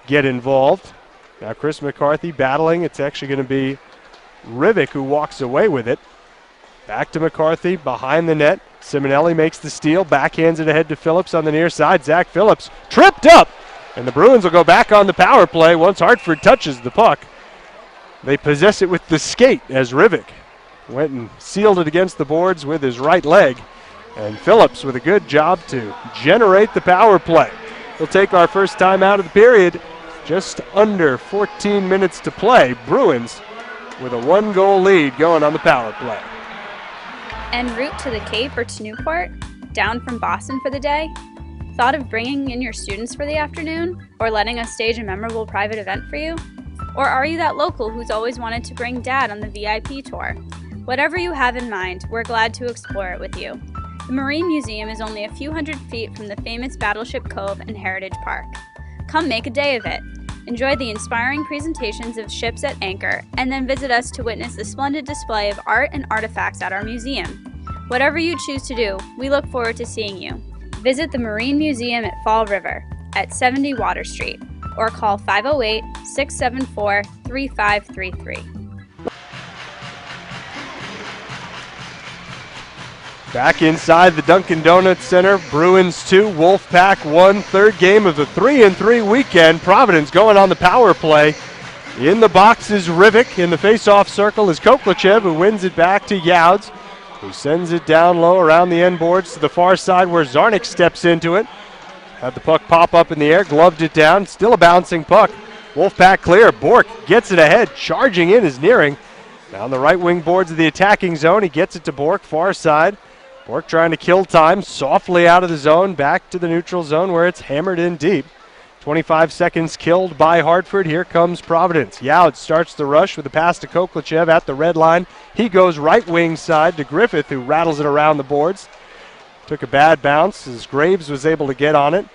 get involved. Now Chris McCarthy battling. It's actually going to be Rivik who walks away with it. Back to McCarthy behind the net. Simonelli makes the steal, backhands it ahead to Phillips on the near side. Zach Phillips tripped up, and the Bruins will go back on the power play once Hartford touches the puck. They possess it with the skate as Rivik went and sealed it against the boards with his right leg. And Phillips with a good job to generate the power play. We'll take our first time out of the period. Just under 14 minutes to play. Bruins with a 1-goal lead going on the power play. En route to the Cape or to Newport? Down from Boston for the day? Thought of bringing in your students for the afternoon? Or letting us stage a memorable private event for you? Or are you that local who's always wanted to bring Dad on the VIP tour? Whatever you have in mind, we're glad to explore it with you. The Marine Museum is only a few hundred feet from the famous Battleship Cove and Heritage Park. Come make a day of it. Enjoy the inspiring presentations of ships at anchor, and then visit us to witness the splendid display of art and artifacts at our museum. Whatever you choose to do, we look forward to seeing you. Visit the Marine Museum at Fall River at 70 Water Street, or call 508-674-3533. Back inside the Dunkin' Donuts Center, Bruins 2, Wolfpack 1, third game of the 3-3 weekend. Providence going on the power play. In the box is Rivik. In the face-off circle is Koklachev, who wins it back to Youds, who sends it down low around the end boards to the far side where Zarnik steps into it. Had the puck pop up in the air, gloved it down, still a bouncing puck. Wolfpack clear, Bork gets it ahead, charging in is Nearing. Down the right wing boards of the attacking zone, he gets it to Bork, far side. Bork trying to kill time, softly out of the zone, back to the neutral zone where it's hammered in deep. 25 seconds killed by Hartford. Here comes Providence. Youds starts the rush with a pass to Koklachev at the red line. He goes right wing side to Griffith, who rattles it around the boards. Took a bad bounce as Graves was able to get on it.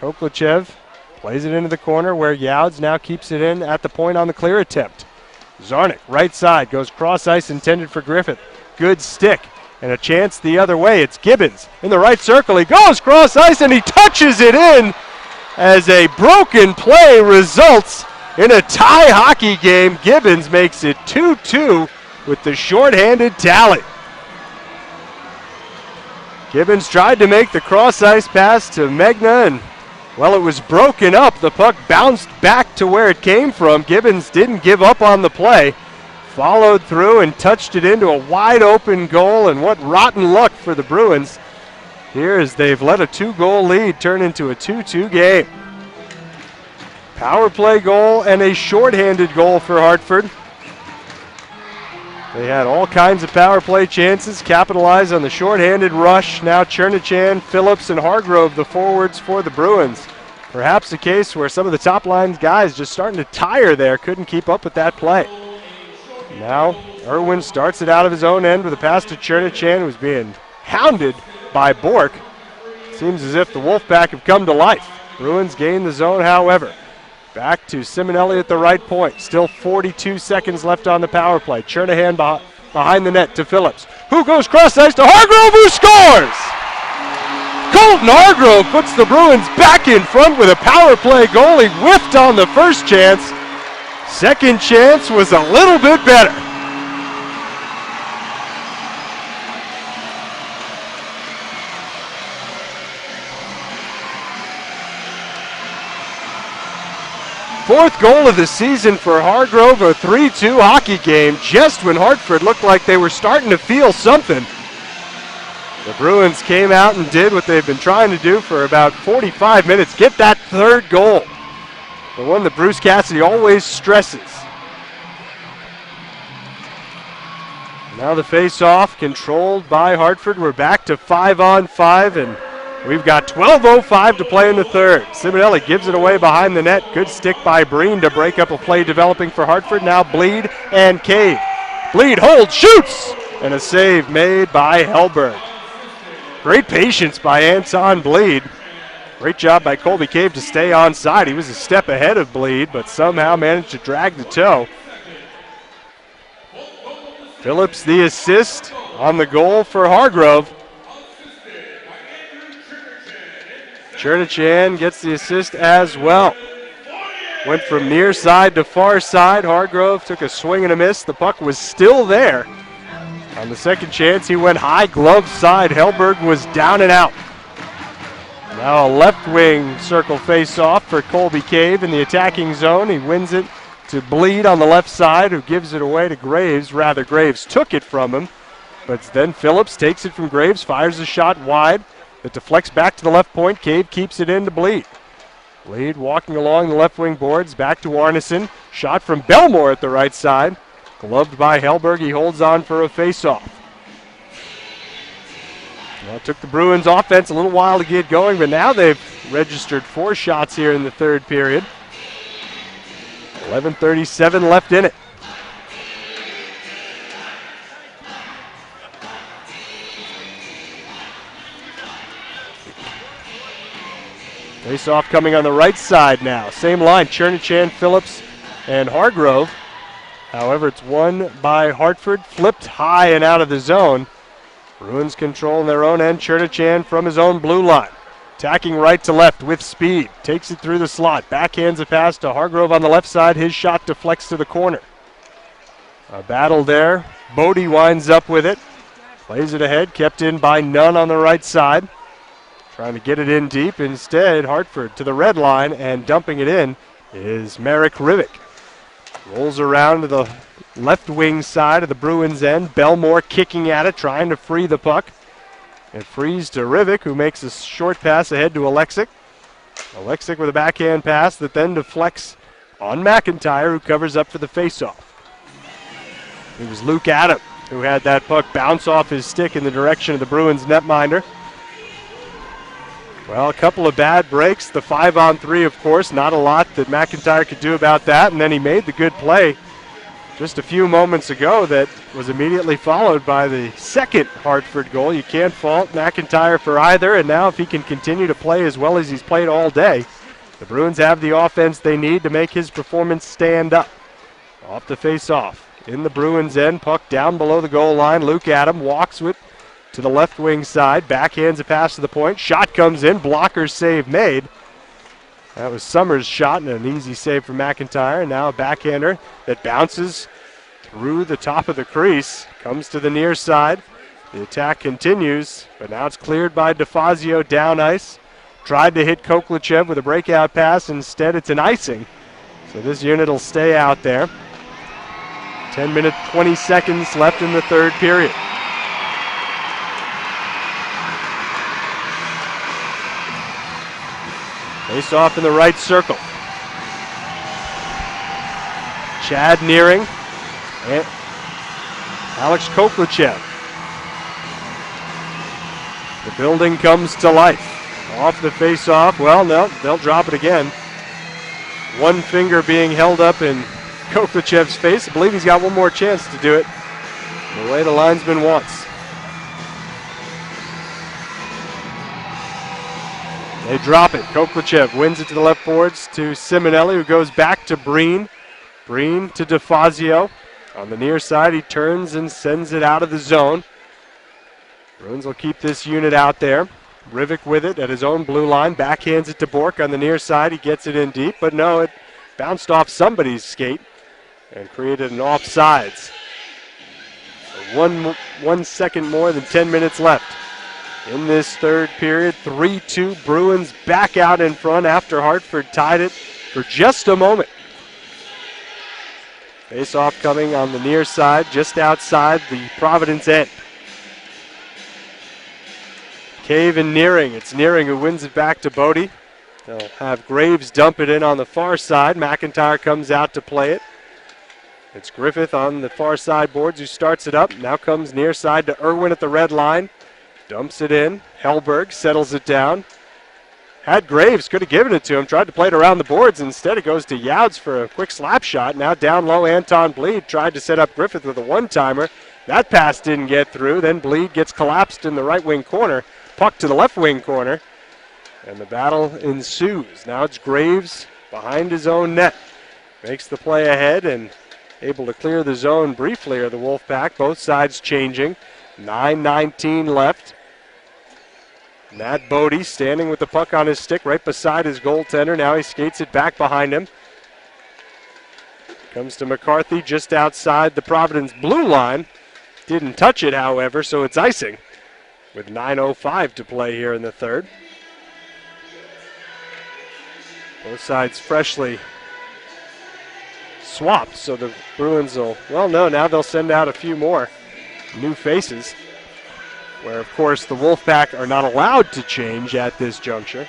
Koklachev plays it into the corner where Youds now keeps it in at the point on the clear attempt. Zarnik, right side, goes cross ice intended for Griffith. Good stick. And a chance the other way. It's Gibbons in the right circle. He goes cross ice and he touches it in as a broken play results in a tie hockey game. Gibbons makes it 2-2 with the shorthanded tally. Gibbons tried to make the cross ice pass to Megna, and well, it was broken up. The puck bounced back to where it came from. Gibbons didn't give up on the play. Followed through and touched it into a wide open goal, and what rotten luck for the Bruins here as they've let a 2-goal lead turn into a 2-2 game. Power play goal and a shorthanded goal for Hartford. They had all kinds of power play chances, capitalized on the shorthanded rush. Now Chernachan, Phillips, and Hargrove the forwards for the Bruins. Perhaps a case where some of the top line guys just starting to tire there, couldn't keep up with that play. Now Irwin starts it out of his own end with a pass to Chernachan, who's being hounded by Bork. Seems as if the Wolfpack have come to life. Bruins gain the zone, however. Back to Simonelli at the right point. Still 42 seconds left on the power play. Chernahan behind the net to Phillips, who goes cross ice to Hargrove, who scores! Colton Hargrove puts the Bruins back in front with a power play goal. He whiffed on the first chance. Second chance was a little bit better. Fourth goal of the season for Hargrove, a 3-2 hockey game, just when Hartford looked like they were starting to feel something. The Bruins came out and did what they've been trying to do for about 45 minutes, get that third goal. The one that Bruce Cassidy always stresses. Now the face-off controlled by Hartford. We're back to 5-on-5, and we've got 12:05 to play in the third. Simonelli gives it away behind the net. Good stick by Breen to break up a play developing for Hartford. Now Bleed and Cave. Bleed holds, shoots, and a save made by Hellberg. Great patience by Anton Bleed. Great job by Colby Cave to stay onside. He was a step ahead of Bleed, but somehow managed to drag the toe. Phillips the assist on the goal for Hargrove. Chernichan gets the assist as well. Went from near side to far side. Hargrove took a swing and a miss. The puck was still there. On the second chance, he went high glove side. Hellberg was down and out. Now a left wing circle face-off for Colby Cave in the attacking zone. He wins it to Bleed on the left side, who gives it away to Graves. Rather, Graves took it from him. But then Phillips takes it from Graves, fires a shot wide. It deflects back to the left point. Cave keeps it in to Bleed. Bleed walking along the left wing boards, back to Arneson. Shot from Belmore at the right side. Gloved by Hellberg. He holds on for a face-off. Well, it took the Bruins offense a little while to get going, but now they've registered 4 shots here in the third period. 11:37 left in it. Face-off coming on the right side now. Same line, Chernichan, Phillips, and Hargrove. However, it's won by Hartford, flipped high and out of the zone. Bruins control in their own end. Chernichan from his own blue line. Attacking right to left with speed. Takes it through the slot. Backhands a pass to Hargrove on the left side. His shot deflects to the corner. A battle there. Bodie winds up with it. Plays it ahead. Kept in by Nunn on the right side. Trying to get it in deep. Instead, Hartford to the red line, and dumping it in is Merrick Rivik. Rolls around to the left wing side of the Bruins end. Belmore kicking at it, trying to free the puck. It frees to Rivik, who makes a short pass ahead to Alexic. Alexic with a backhand pass that then deflects on McIntyre, who covers up for the faceoff. It was Luke Adam who had that puck bounce off his stick in the direction of the Bruins netminder. Well, a couple of bad breaks. The 5-on-3, of course, not a lot that McIntyre could do about that. And then he made the good play just a few moments ago that was immediately followed by the second Hartford goal. You can't fault McIntyre for either. And now if he can continue to play as well as he's played all day, the Bruins have the offense they need to make his performance stand up. Off the face-off. In the Bruins end, puck down below the goal line. Luke Adam walks with to the left wing side, backhands a pass to the point. Shot comes in, blocker save made. That was Summers' shot and an easy save for McIntyre. Now a backhander that bounces through the top of the crease, comes to the near side. The attack continues, but now it's cleared by DeFazio down ice. Tried to hit Koklachev with a breakout pass. Instead, it's an icing. So this unit will stay out there. 10 minutes, 20 seconds left in the third period. Face off in the right circle. Chad Nearing and Alex Koklachev. The building comes to life. Off the face-off. Well, no, they'll drop it again. One finger being held up in Koklachev's face. I believe he's got one more chance to do it the way the linesman wants. They drop it. Koklachev wins it to the left boards to Simonelli, who goes back to Breen. Breen to DeFazio. On the near side, he turns and sends it out of the zone. Bruins will keep this unit out there. Rivik with it at his own blue line. Backhands it to Bork on the near side. He gets it in deep, but no, it bounced off somebody's skate and created an offsides. So 1 second more than 10 minutes left. In this third period, 3-2 Bruins back out in front after Hartford tied it for just a moment. Face-off coming on the near side, just outside the Providence end. Cave and Nearing. It's Nearing who wins it back to Bodie. They'll have Graves dump it in on the far side. McIntyre comes out to play it. It's Griffith on the far side boards who starts it up. Now comes near side to Irwin at the red line. Dumps it in. Hellberg settles it down. Had Graves, could have given it to him. Tried to play it around the boards. Instead it goes to Youds for a quick slap shot. Now down low, Anton Bleed tried to set up Griffith with a one-timer. That pass didn't get through. Then Bleed gets collapsed in the right wing corner. Puck to the left wing corner. And the battle ensues. Now it's Graves behind his own net. Makes the play ahead and able to clear the zone briefly are the Wolfpack. Both sides changing. 9:19 left. Matt Bodie standing with the puck on his stick right beside his goaltender. Now he skates it back behind him. Comes to McCarthy just outside the Providence blue line. Didn't touch it, however, so it's icing with 9:05 to play here in the third. Both sides freshly swapped, so the Bruins will, well, no, now they'll send out a few more new faces, where, of course, the Wolfpack are not allowed to change at this juncture.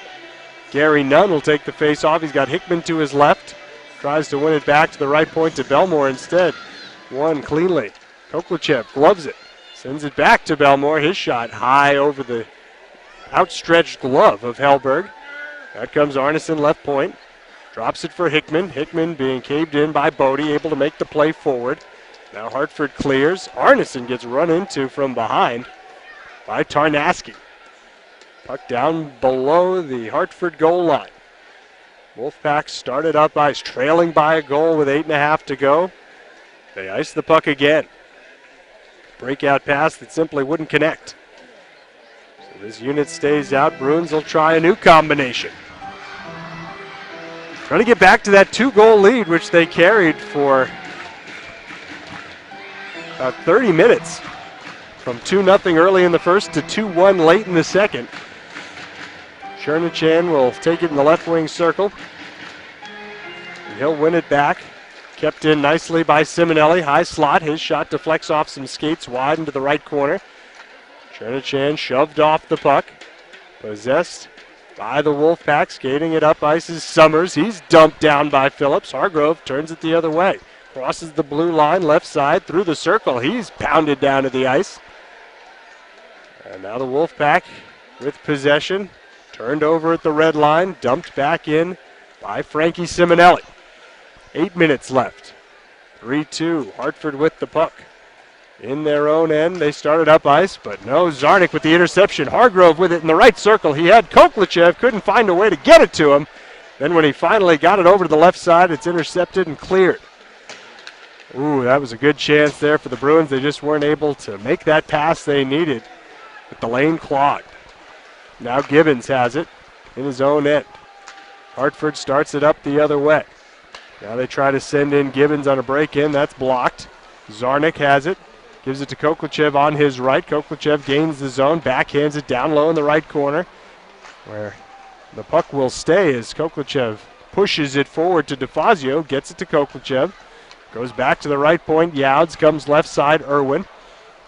Gary Nunn will take the face off. He's got Hickman to his left. Tries to win it back to the right point to Belmore instead. Won cleanly. Koklachev gloves it. Sends it back to Belmore. His shot high over the outstretched glove of Hellberg. Out comes Arneson, left point. Drops it for Hickman. Hickman being caved in by Bodie, able to make the play forward. Now Hartford clears. Arneson gets run into from behind by Tarnaski. Puck down below the Hartford goal line. Wolfpack started up ice, trailing by a goal with 8.5 to go. They ice the puck again. Breakout pass that simply wouldn't connect. So this unit stays out. Bruins will try a new combination. Trying to get back to that 2-goal lead, which they carried for about 30 minutes. From 2-0 early in the first to 2-1 late in the second. Chernichan will take it in the left wing circle. And he'll win it back. Kept in nicely by Simonelli. High slot. His shot deflects off some skates wide into the right corner. Chernichan shoved off the puck. Possessed by the Wolfpack. Skating it up ice is Summers. He's dumped down by Phillips. Hargrove turns it the other way. Crosses the blue line, left side, through the circle. He's pounded down to the ice. And now the Wolfpack with possession. Turned over at the red line, dumped back in by Frankie Simonelli. 8 minutes left. 3-2, Hartford with the puck. In their own end, they started up ice, but no, Zarnik with the interception. Hargrove with it in the right circle. He had Koklachev, couldn't find a way to get it to him. Then when he finally got it over to the left side, it's intercepted and cleared. Ooh, that was a good chance there for the Bruins. They just weren't able to make that pass they needed with the lane clogged. Now Gibbons has it in his own end. Hartford starts it up the other way. Now they try to send in Gibbons on a break-in. That's blocked. Zarnik has it. Gives it to Koklachev on his right. Koklachev gains the zone. Backhands it down low in the right corner, where the puck will stay as Koklachev pushes it forward to DeFazio. Gets it to Koklachev. Goes back to the right point. Youds comes left side. Irwin.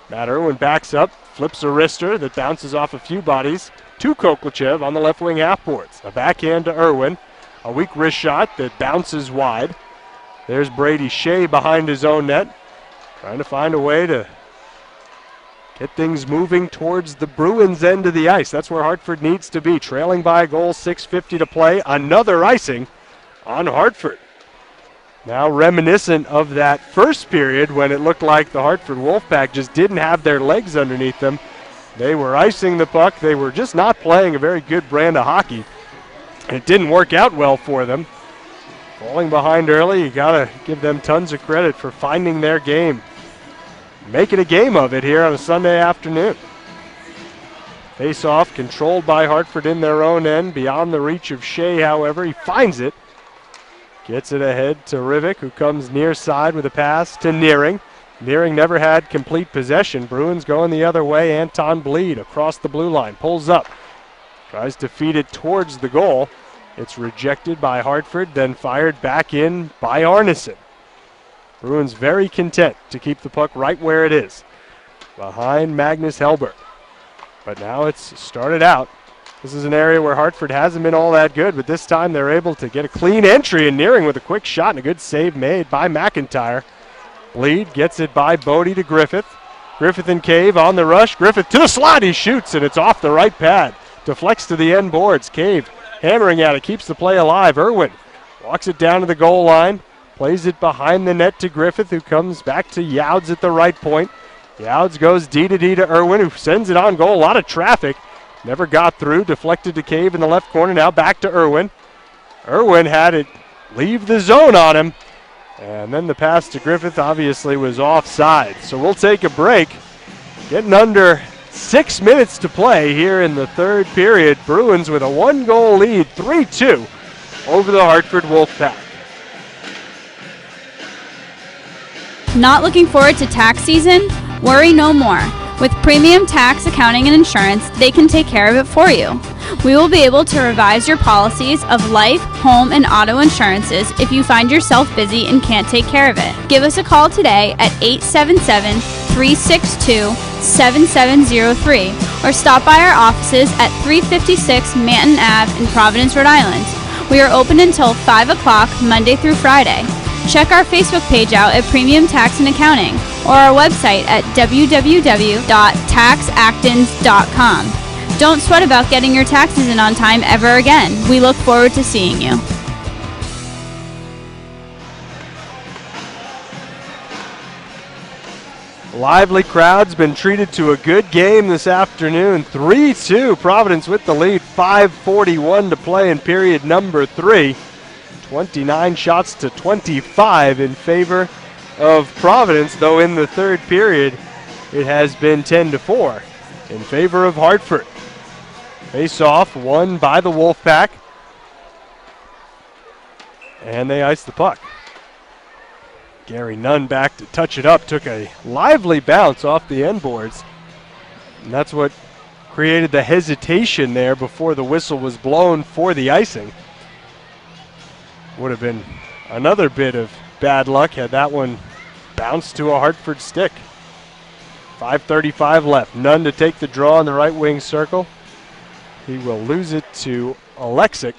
Matt Irwin backs up. Flips a wrister that bounces off a few bodies to Koklachev on the left wing half boards. A backhand to Irwin. A weak wrist shot that bounces wide. There's Brady Shea behind his own net. Trying to find a way to get things moving towards the Bruins end of the ice. That's where Hartford needs to be. Trailing by a goal, 6:50 to play. Another icing on Hartford. Now reminiscent of that first period when it looked like the Hartford Wolfpack just didn't have their legs underneath them. They were icing the puck. They were just not playing a very good brand of hockey. It didn't work out well for them. Falling behind early, you got to give them tons of credit for finding their game. Making a game of it here on a Sunday afternoon. Face-off controlled by Hartford in their own end. Beyond the reach of Shea, however. He finds it. Gets it ahead to Rivik, who comes near side with a pass to Nearing. Nearing never had complete possession. Bruins going the other way. Anton Bleed across the blue line. Pulls up. Tries to feed it towards the goal. It's rejected by Hartford, then fired back in by Arneson. Bruins very content to keep the puck right where it is, behind Magnus Hellberg. But now it's started out. This is an area where Hartford hasn't been all that good, but this time they're able to get a clean entry, and Nearing with a quick shot and a good save made by McIntyre. Bleed gets it by Bodie to Griffith. Griffith and Cave on the rush. Griffith to the slot. He shoots, and it's off the right pad. Deflects to the end boards. Cave hammering at it, keeps the play alive. Irwin walks it down to the goal line. Plays it behind the net to Griffith, who comes back to Youds at the right point. Youds goes D to Irwin, who sends it on goal. A lot of traffic. Never got through. Deflected to Cave in the left corner. Now back to Irwin. Irwin had it leave the zone on him. And then the pass to Griffith obviously was offside. So we'll take a break. Getting under 6 minutes to play here in the third period. Bruins with a 1-goal lead, 3-2 over the Hartford Wolfpack. Not looking forward to tax season? Worry no more. With Premium Tax Accounting and Insurance, they can take care of it for you. We will be able to revise your policies of life, home, and auto insurances if you find yourself busy and can't take care of it. Give us a call today at 877-362-7703 or stop by our offices at 356 Manton Ave in Providence, Rhode Island. We are open until 5 o'clock Monday through Friday. Check our Facebook page out at Premium Tax and Accounting or our website at www.taxactons.com. Don't sweat about getting your taxes in on time ever again. We look forward to seeing you. Lively crowd's been treated to a good game this afternoon. 3-2, Providence with the lead. 5:41 to play in period number 3. 29 shots to 25 in favor of Providence, though in the third period it has been 10-4 in favor of Hartford. Face-off won by the Wolfpack, and they ice the puck. Gary Nunn back to touch it up, took a lively bounce off the end boards, and that's what created the hesitation there before the whistle was blown for the icing. Would have been another bit of bad luck had that one bounced to a Hartford stick. 5:35 left. Nunn to take the draw in the right wing circle. He will lose it to Alexic.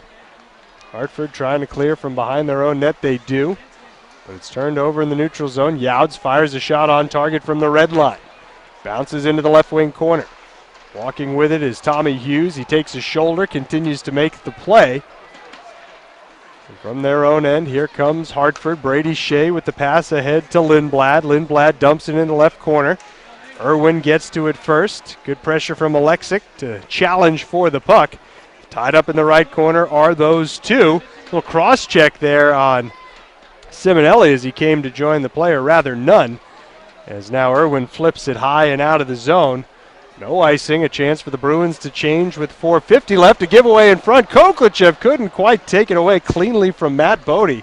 Hartford trying to clear from behind their own net. They do, but it's turned over in the neutral zone. Youds fires a shot on target from the red line. Bounces into the left wing corner. Walking with it is Tommy Hughes. He takes a shoulder, continues to make the play. And from their own end, here comes Hartford. Brady Shea with the pass ahead to Lindblad. Lindblad dumps it in the left corner. Irwin gets to it first. Good pressure from Alexic to challenge for the puck. Tied up in the right corner are those two. Little cross check there on Simonelli as he came to join the play, or rather Nunn, as now Irwin flips it high and out of the zone. No icing, a chance for the Bruins to change with 4:50 left. A giveaway in front. Koklachev couldn't quite take it away cleanly from Matt Bodie,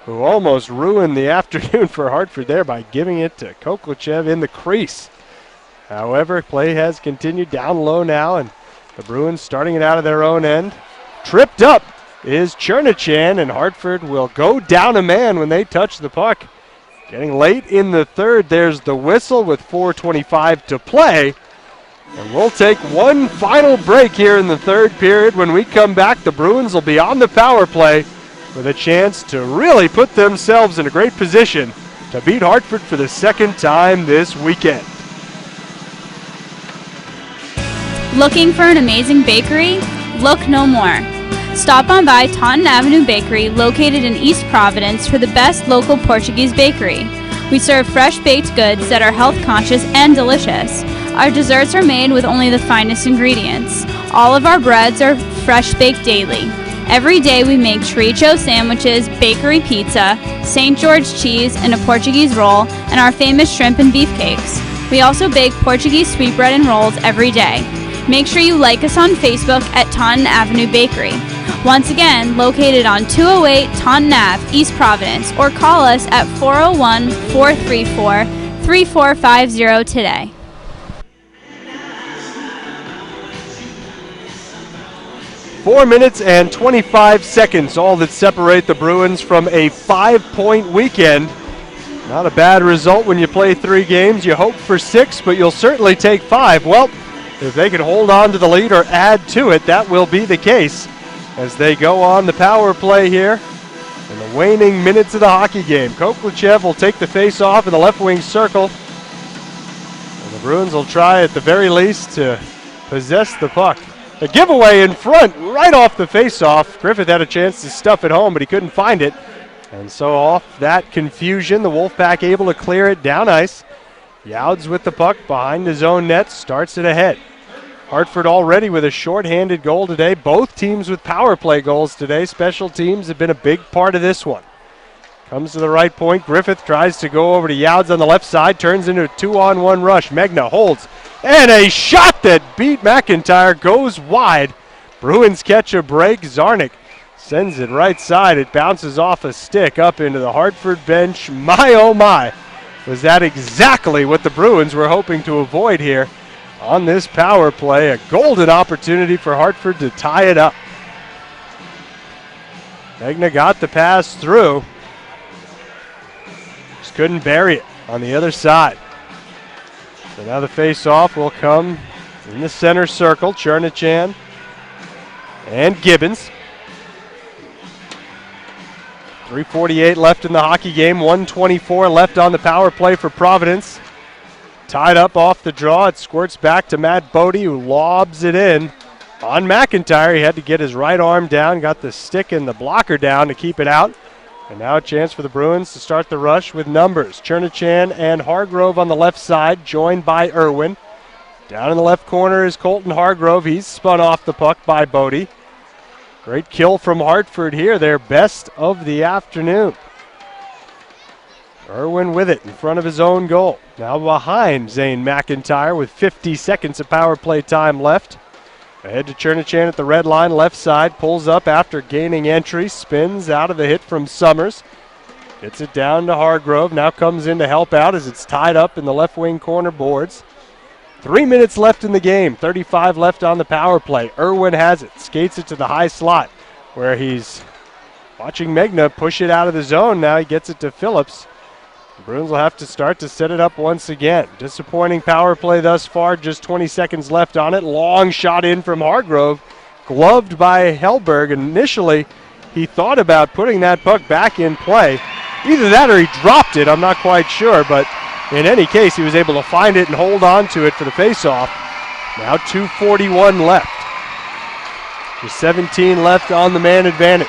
who almost ruined the afternoon for Hartford there by giving it to Koklachev in the crease. However, play has continued down low now, and the Bruins starting it out of their own end. Tripped up is Chernachan, and Hartford will go down a man when they touch the puck. Getting late in the third, there's the whistle with 4:25 to play. And we'll take one final break here in the third period. When we come back, the Bruins will be on the power play with a chance to really put themselves in a great position to beat Hartford for the second time this weekend. Looking for an amazing bakery? Look no more. Stop on by Taunton Avenue Bakery, located in East Providence, for the best local Portuguese bakery. We serve fresh baked goods that are health conscious and delicious. Our desserts are made with only the finest ingredients. All of our breads are fresh baked daily. Every day we make chorizo sandwiches, bakery pizza, St. George cheese, and a Portuguese roll, and our famous shrimp and beef cakes. We also bake Portuguese sweetbread and rolls every day. Make sure you like us on Facebook at Taunton Avenue Bakery. Once again, located on 208 Taunton Ave, East Providence, or call us at 401-434-3450 today. 4 minutes and 25 seconds, all that separate the Bruins from a 5-point weekend. Not a bad result when you play 3 games. You hope for 6, but you'll certainly take 5. Well, if they can hold on to the lead or add to it, that will be the case as they go on the power play here in the waning minutes of the hockey game. Koklachev will take the face-off in the left wing circle. And the Bruins will try at the very least to possess the puck. A giveaway in front right off the face-off. Griffith had a chance to stuff it home, but he couldn't find it. And so off that confusion, the Wolfpack able to clear it down ice. Youds with the puck behind his own net, starts it ahead. Hartford already with a shorthanded goal today. Both teams with power play goals today. Special teams have been a big part of this one. Comes to the right point. Griffith tries to go over to Youds on the left side. Turns into a 2-on-1 rush. Megna holds. And a shot that beat McIntyre goes wide. Bruins catch a break. Zarnik sends it right side. It bounces off a stick up into the Hartford bench. My, oh my. Was that exactly what the Bruins were hoping to avoid here on this power play? A golden opportunity for Hartford to tie it up. Megna got the pass through. Just couldn't bury it on the other side. So now the face-off will come in the center circle. Chernachan and Gibbons. 3:48 left in the hockey game. 1:24 left on the power play for Providence. Tied up off the draw. It squirts back to Matt Bodie, who lobs it in on McIntyre. He had to get his right arm down, got the stick and the blocker down to keep it out. And now a chance for the Bruins to start the rush with numbers. Chernachan and Hargrove on the left side, joined by Irwin. Down in the left corner is Colton Hargrove. He's spun off the puck by Bodie. Great kill from Hartford here, their best of the afternoon. Irwin with it in front of his own goal. Now behind Zane McIntyre with 50 seconds of power play time left. Ahead to Chernachan at the red line, left side, pulls up after gaining entry, spins out of the hit from Summers. Gets it down to Hargrove, now comes in to help out as it's tied up in the left wing corner boards. 3 minutes left in the game, 35 left on the power play. Irwin has it, skates it to the high slot where he's watching Megna push it out of the zone. Now he gets it to Phillips. The Bruins will have to start to set it up once again. Disappointing power play thus far, just 20 seconds left on it. Long shot in from Hargrove, gloved by Hellberg. Initially, he thought about putting that puck back in play. Either that or he dropped it, I'm not quite sure, but in any case, he was able to find it and hold on to it for the faceoff. Now 2:41 left. Just 17 left on the man advantage.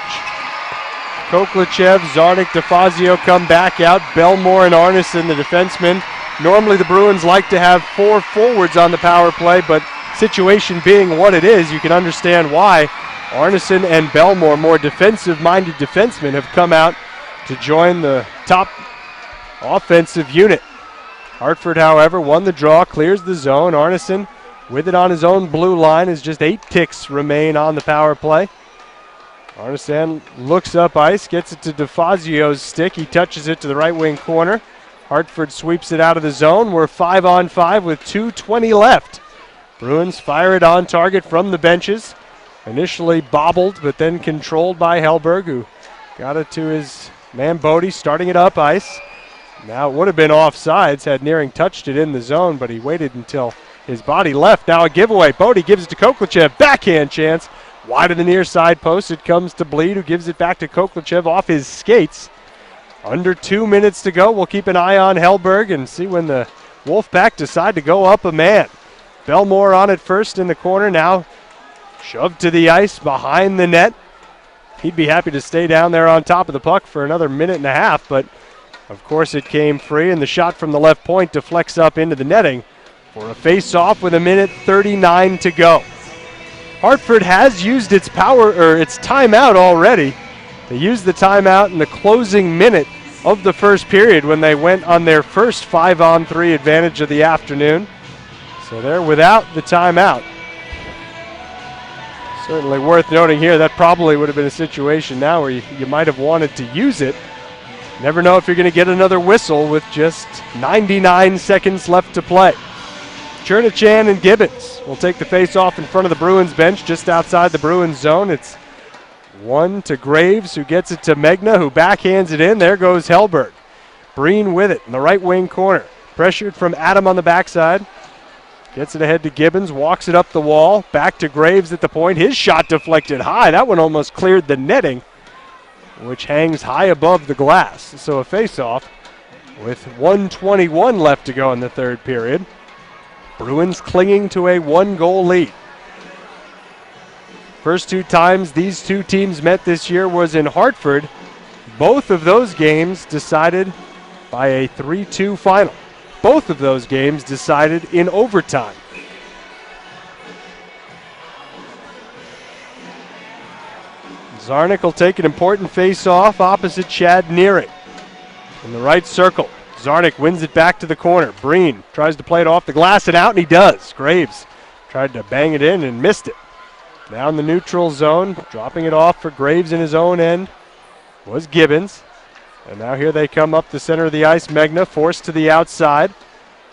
Koklachev, Zarnik, DeFazio come back out. Belmore and Arneson, the defensemen. Normally the Bruins like to have 4 forwards on the power play, but situation being what it is, you can understand why. Arneson and Belmore, more defensive-minded defensemen, have come out to join the top offensive unit. Hartford, however, won the draw, clears the zone. Arneson with it on his own blue line as just 8 ticks remain on the power play. Arneson looks up ice, gets it to DeFazio's stick. He touches it to the right wing corner. Hartford sweeps it out of the zone. We're 5-on-5 with 2:20 left. Bruins fire it on target from the benches. Initially bobbled, but then controlled by Hellberg, who got it to his man Bodie, starting it up ice. Now it would have been offsides had Nearing touched it in the zone, but he waited until his body left. Now a giveaway. Bodie gives it to Koklachev. Backhand chance. Wide of the near side post. It comes to Bleed, who gives it back to Koklachev off his skates. Under 2 minutes to go. We'll keep an eye on Hellberg and see when the Wolfpack decide to go up a man. Belmore on it first in the corner. Now shoved to the ice behind the net. He'd be happy to stay down there on top of the puck for another minute and a half, but of course it came free, and the shot from the left point deflects up into the netting for a face-off with 1:39 to go. Hartford has used its timeout already. They used the timeout in the closing minute of the first period when they went on their first 5-on-3 advantage of the afternoon. So they're without the timeout. Certainly worth noting here, that probably would have been a situation now where you might have wanted to use it. Never know if you're going to get another whistle with just 99 seconds left to play. Chernachan and Gibbons will take the face-off in front of the Bruins bench just outside the Bruins zone. It's one to Graves, who gets it to Megna, who backhands it in. There goes Hellberg. Breen with it in the right wing corner. Pressured from Adam on the backside. Gets it ahead to Gibbons, walks it up the wall. Back to Graves at the point. His shot deflected high. That one almost cleared the netting, which hangs high above the glass. So a face-off with 1:21 left to go in the third period. Bruins clinging to a 1-goal lead. First two times these two teams met this year was in Hartford. Both of those games decided by a 3-2 final. Both of those games decided in overtime. Zarnik will take an important face-off opposite Chad Neering. In the right circle, Zarnik wins it back to the corner. Breen tries to play it off the glass and out, and he does. Graves tried to bang it in and missed it. Now in the neutral zone, dropping it off for Graves in his own end was Gibbons. And now here they come up the center of the ice. Megna forced to the outside.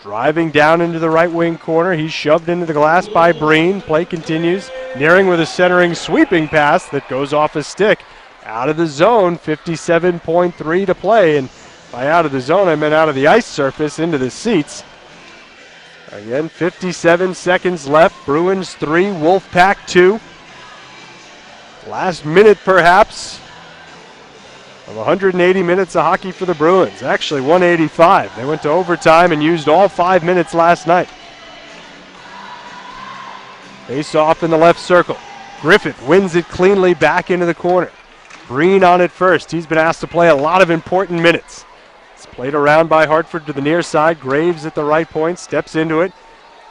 Driving down into the right wing corner. He's shoved into the glass by Breen. Play continues. Nearing with a centering sweeping pass that goes off his stick. Out of the zone, 57.3 to play. And by out of the zone, I meant out of the ice surface into the seats. Again, 57 seconds left. Bruins 3, Wolfpack 2. Last minute, perhaps, of 180 minutes of hockey for the Bruins. Actually, 185. They went to overtime and used all 5 minutes last night. Face off in the left circle. Griffith wins it cleanly back into the corner. Breen on it first. He's been asked to play a lot of important minutes. It's played around by Hartford to the near side. Graves at the right point, steps into it.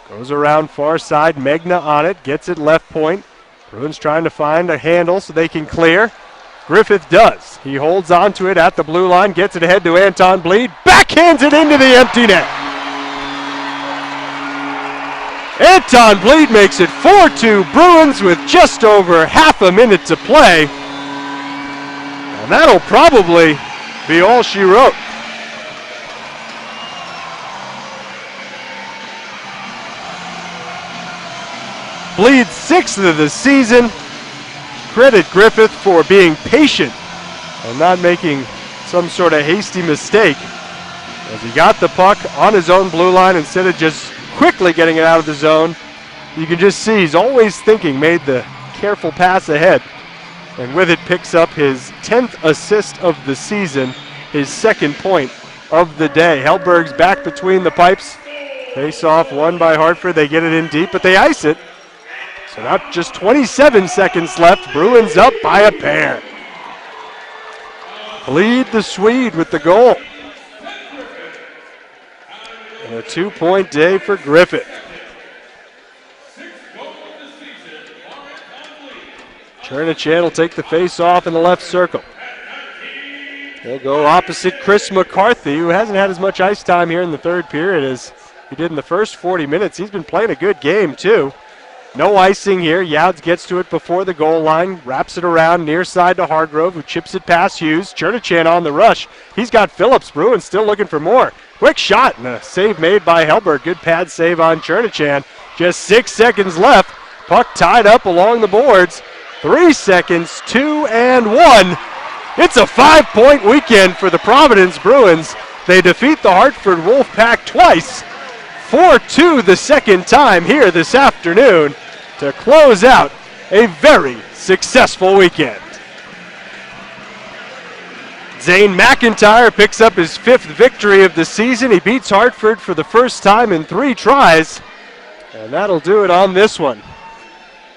Goes around far side. Megna on it, gets it left point. Bruins trying to find a handle so they can clear. Griffith does. He holds on to it at the blue line, gets it ahead to Anton Bleed, backhands it into the empty net. Anton Bleed makes it 4-2 Bruins with just over half a minute to play. And that'll probably be all she wrote. Bleed's 6th of the season. Credit Griffith for being patient and not making some sort of hasty mistake, as he got the puck on his own blue line instead of just quickly getting it out of the zone. You can just see he's always thinking, made the careful pass ahead, and with it picks up his 10th assist of the season, his 2nd point of the day. Hellberg's back between the pipes. Face off won by Hartford. They get it in deep, but they ice it. So now just 27 seconds left. Bruins up by a pair. Bleed the Swede with the goal. And a 2-point day for Griffith. Chernachan will take the face off in the left circle. He'll go opposite Chris McCarthy, who hasn't had as much ice time here in the third period as he did in the first 40 minutes. He's been playing a good game, too. No icing here. Youds gets to it before the goal line, wraps it around near side to Hargrove, who chips it past Hughes. Chernachan on the rush. He's got Phillips. Bruins still looking for more. Quick shot and a save made by Hellberg. Good pad save on Chernachan. Just 6 seconds left. Puck tied up along the boards. 3 seconds, 2 and 1. It's a 5-point weekend for the Providence Bruins. They defeat the Hartford Wolfpack twice. 4-2 the second time here this afternoon to close out a very successful weekend. Zane McIntyre picks up his 5th victory of the season. He beats Hartford for the first time in 3 tries, and that'll do it on this one.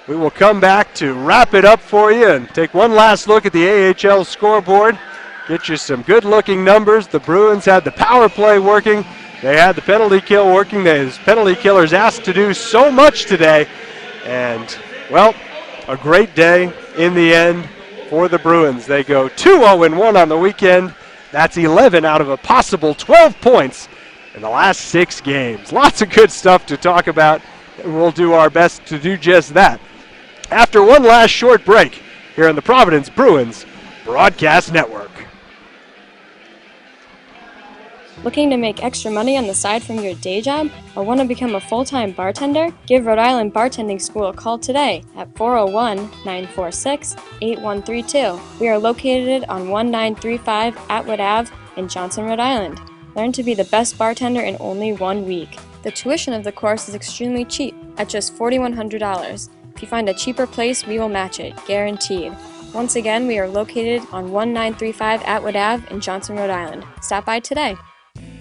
We will come back to wrap it up for you and take one last look at the AHL scoreboard. Get you some good-looking numbers. The Bruins had the power play working. They had the penalty kill working. The penalty killers asked to do so much today. And, well, a great day in the end for the Bruins. They go 2-0-1 on the weekend. That's 11 out of a possible 12 points in the last 6 games. Lots of good stuff to talk about, and we'll do our best to do just that. After one last short break here on the Providence Bruins Broadcast Network. Looking to make extra money on the side from your day job or want to become a full-time bartender? Give Rhode Island Bartending School a call today at 401-946-8132. We are located on 1935 Atwood Ave in Johnson, Rhode Island. Learn to be the best bartender in only 1 week. The tuition of the course is extremely cheap at just $4,100. If you find a cheaper place, we will match it, guaranteed. Once again, we are located on 1935 Atwood Ave in Johnson, Rhode Island. Stop by today.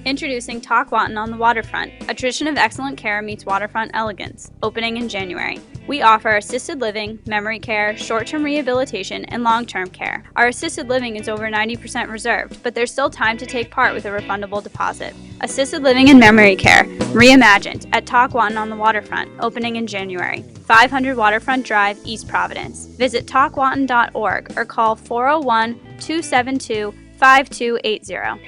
Introducing Talkwauton on the Waterfront, a tradition of excellent care meets waterfront elegance, opening in January. We offer assisted living, memory care, short-term rehabilitation, and long-term care. Our assisted living is over 90% reserved, but there's still time to take part with a refundable deposit. Assisted living and memory care, reimagined at Talkwauton on the Waterfront, opening in January. 500 Waterfront Drive, East Providence. Visit talkwauton.org or call 401-272-5280.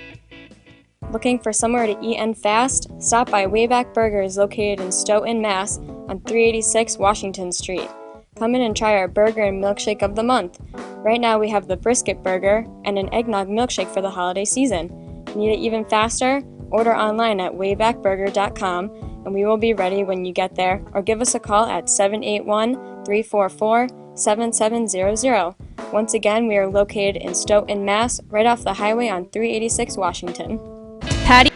Looking for somewhere to eat and fast? Stop by Wayback Burgers located in Stoughton, Mass. on 386 Washington Street. Come in and try our burger and milkshake of the month. Right now we have the brisket burger and an eggnog milkshake for the holiday season. Need it even faster? Order online at waybackburger.com and we will be ready when you get there, or give us a call at 781-344-7700. Once again, we are located in Stoughton, Mass, right off the highway on 386 Washington. Patty.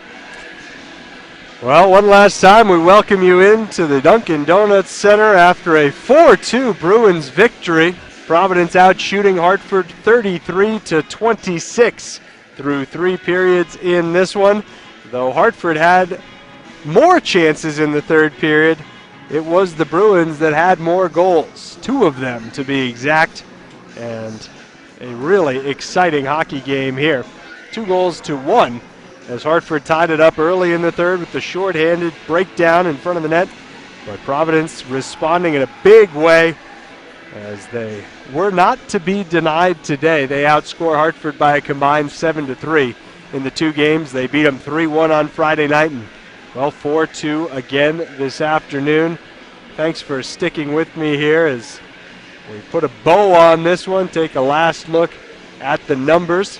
Well, one last time, we welcome you into the Dunkin' Donuts Center after a 4-2 Bruins victory. Providence out shooting Hartford 33-26 through 3 periods in this one. Though Hartford had more chances in the third period, it was the Bruins that had more goals, 2 of them to be exact, and a really exciting hockey game here. 2-1 as Hartford tied it up early in the third with the shorthanded breakdown in front of the net. But Providence responding in a big way as they were not to be denied today. They outscore Hartford by a combined 7-3 in the 2 games. They beat them 3-1 on Friday night and, well, 4-2 again this afternoon. Thanks for sticking with me here as we put a bow on this one, take a last look at the numbers.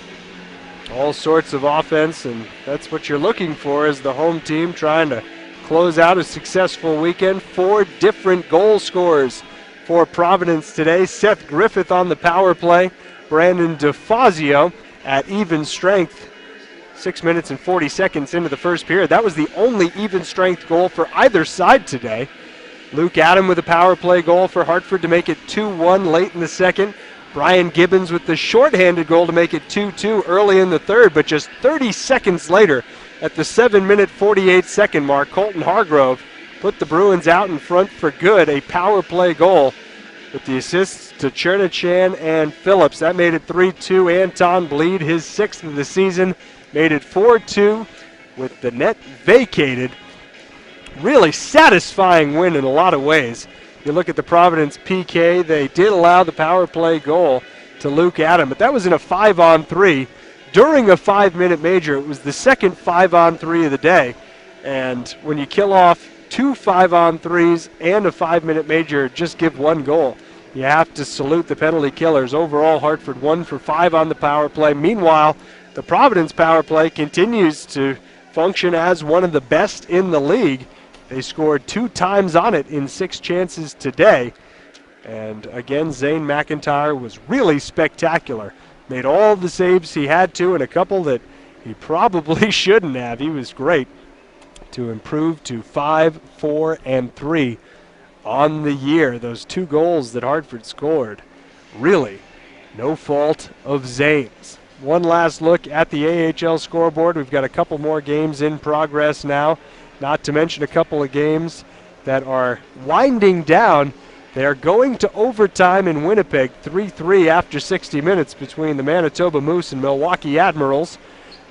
All sorts of offense, and that's what you're looking for as the home team trying to close out a successful weekend. 4 different goal scorers for Providence today. Seth Griffith on the power play. Brandon DeFazio at even strength. 6 minutes and 40 seconds into the first period. That was the only even strength goal for either side today. Luke Adam with a power play goal for Hartford to make it 2-1 late in the second. Brian Gibbons with the shorthanded goal to make it 2-2 early in the third, but just 30 seconds later at the 7-minute 48-second mark, Colton Hargrove put the Bruins out in front for good. A power play goal with the assists to Chernachan and Phillips. That made it 3-2. Anton Bleed, his 6th of the season, made it 4-2 with the net vacated. Really satisfying win in a lot of ways. You look at the Providence PK, they did allow the power play goal to Luke Adam, but that was in a 5-on-3 during a 5-minute major. It was the second 5-on-3 of the day, and when you kill off 2 5-on-3s and a 5-minute major, just give 1 goal. You have to salute the penalty killers. Overall, Hartford 1 for 5 on the power play. Meanwhile, the Providence power play continues to function as one of the best in the league. They scored 2 times on it in 6 chances today. And again, Zane McIntyre was really spectacular. Made all the saves he had to, and a couple that he probably shouldn't have. He was great to improve to 5, 4, and 3 on the year. Those 2 goals that Hartford scored, really no fault of Zane's. One last look at the AHL scoreboard. We've got a couple more games in progress now. Not to mention a couple of games that are winding down. They are going to overtime in Winnipeg, 3-3 after 60 minutes between the Manitoba Moose and Milwaukee Admirals.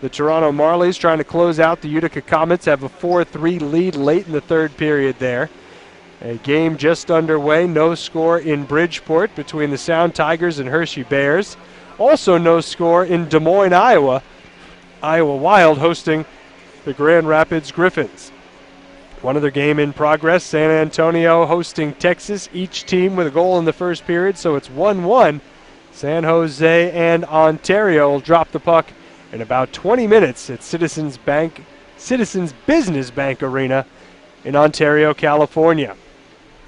The Toronto Marlies trying to close out the Utica Comets, have a 4-3 lead late in the third period there. A game just underway, no score in Bridgeport between the Sound Tigers and Hershey Bears. Also no score in Des Moines, Iowa. Iowa Wild hosting the Grand Rapids Griffins. One other game in progress, San Antonio hosting Texas, each team with a goal in the first period, so it's 1-1. San Jose and Ontario will drop the puck in about 20 minutes at Citizens Business Bank Arena in Ontario, California.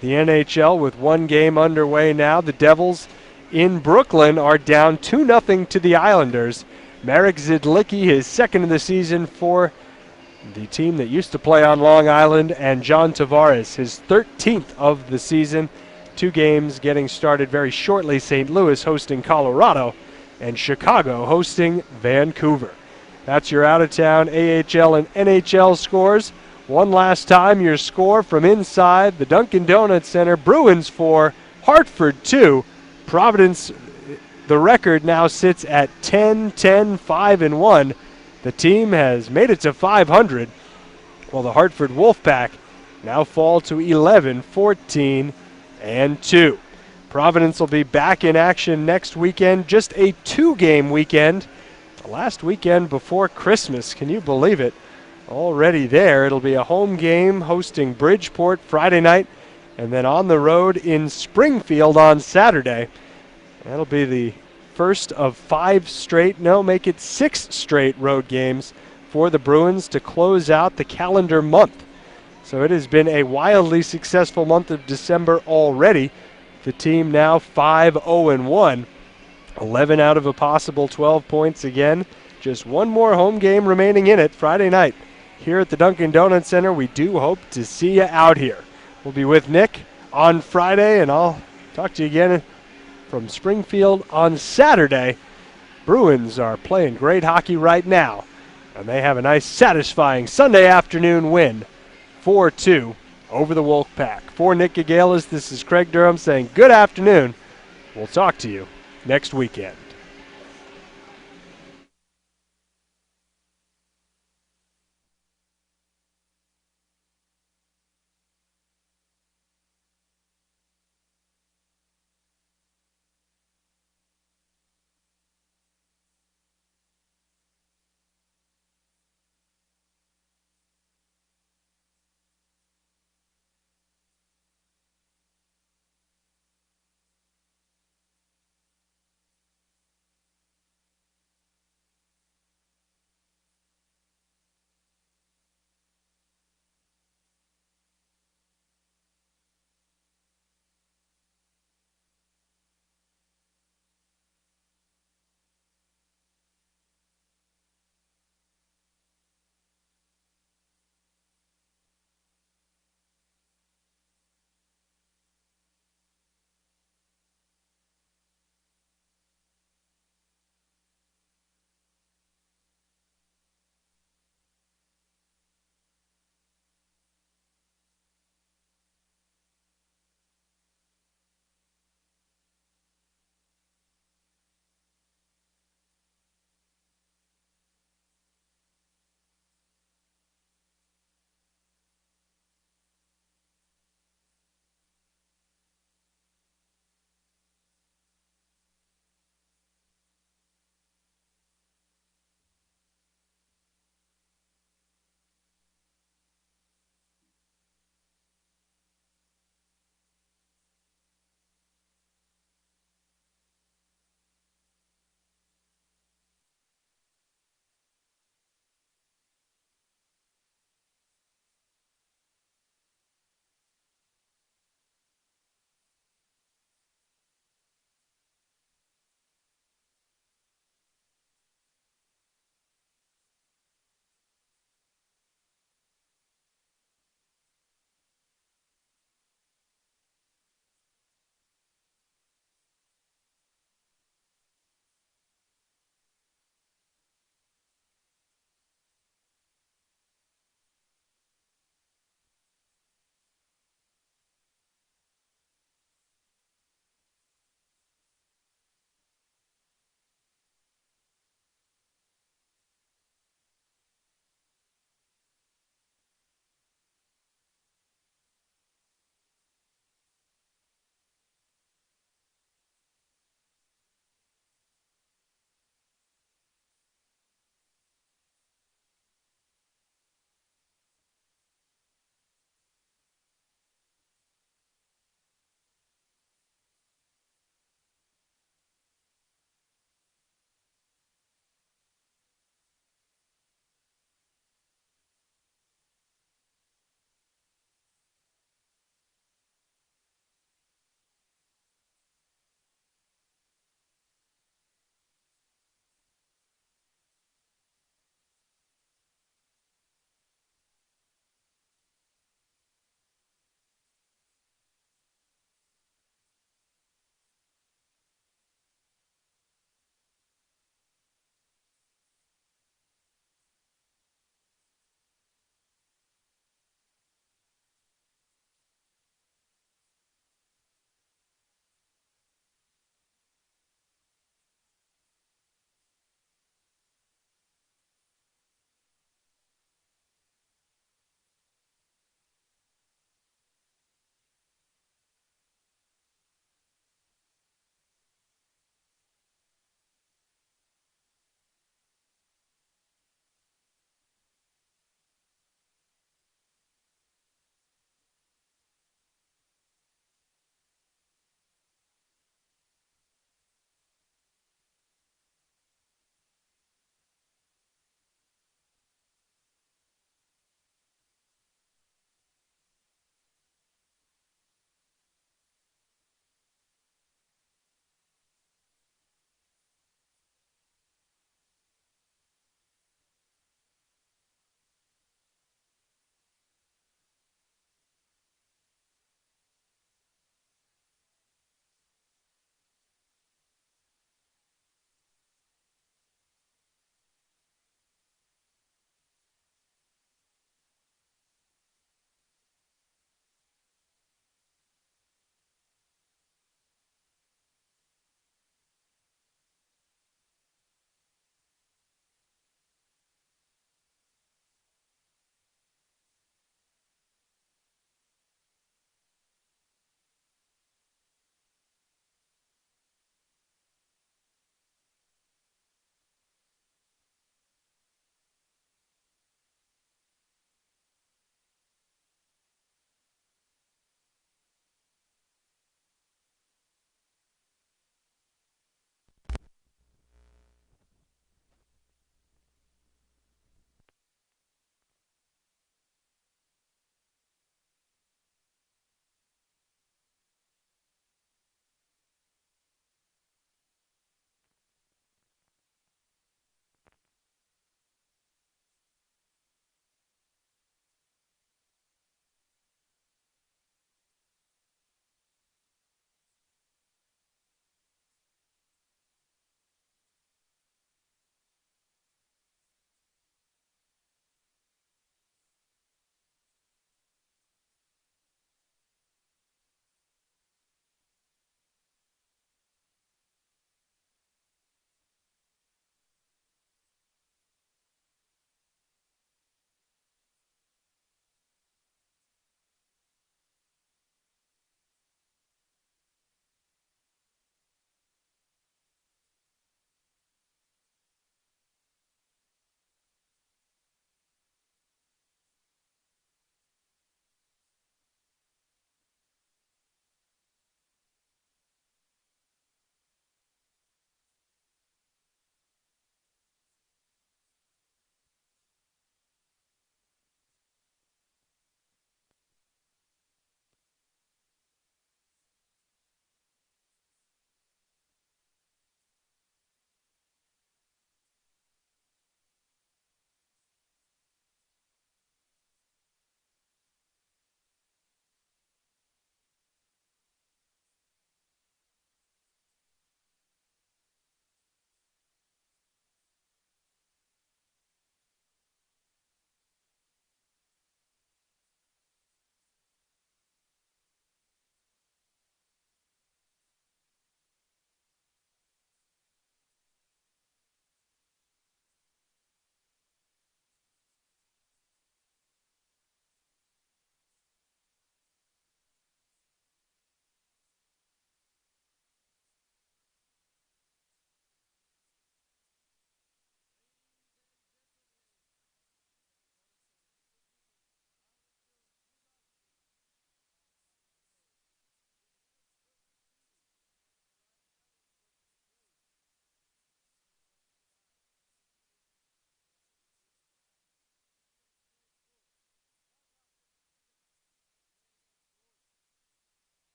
The NHL with one game underway now. The Devils in Brooklyn are down 2-0 to the Islanders. Marek Zidlicki, his second of the season for the team that used to play on Long Island, and John Tavares, his 13th of the season. 2 games getting started very shortly. St. Louis hosting Colorado and Chicago hosting Vancouver. That's your out-of-town AHL and NHL scores. One last time, your score from inside the Dunkin' Donuts Center. Bruins 4, Hartford 2. Providence, the record now sits at 10-5-1. The team has made it to 500, while the Hartford Wolfpack now fall to 11-14-2. Providence will be back in action next weekend, just a 2-game weekend. The last weekend before Christmas, can you believe it? Already there. It'll be a home game hosting Bridgeport Friday night, and then on the road in Springfield on Saturday. That'll be the first of 6 straight road games for the Bruins to close out the calendar month. So it has been a wildly successful month of December already. The team now 5-0-1, 11 out of a possible 12 points again. Just one more home game remaining in it Friday night here at the Dunkin' Donuts Center. We do hope to see you out here. We'll be with Nick on Friday, and I'll talk to you again from Springfield on Saturday. Bruins are playing great hockey right now, and they have a nice, satisfying Sunday afternoon win, 4-2 over the Wolfpack. For Nick Gagalis, this is Craig Durham saying good afternoon. We'll talk to you next weekend.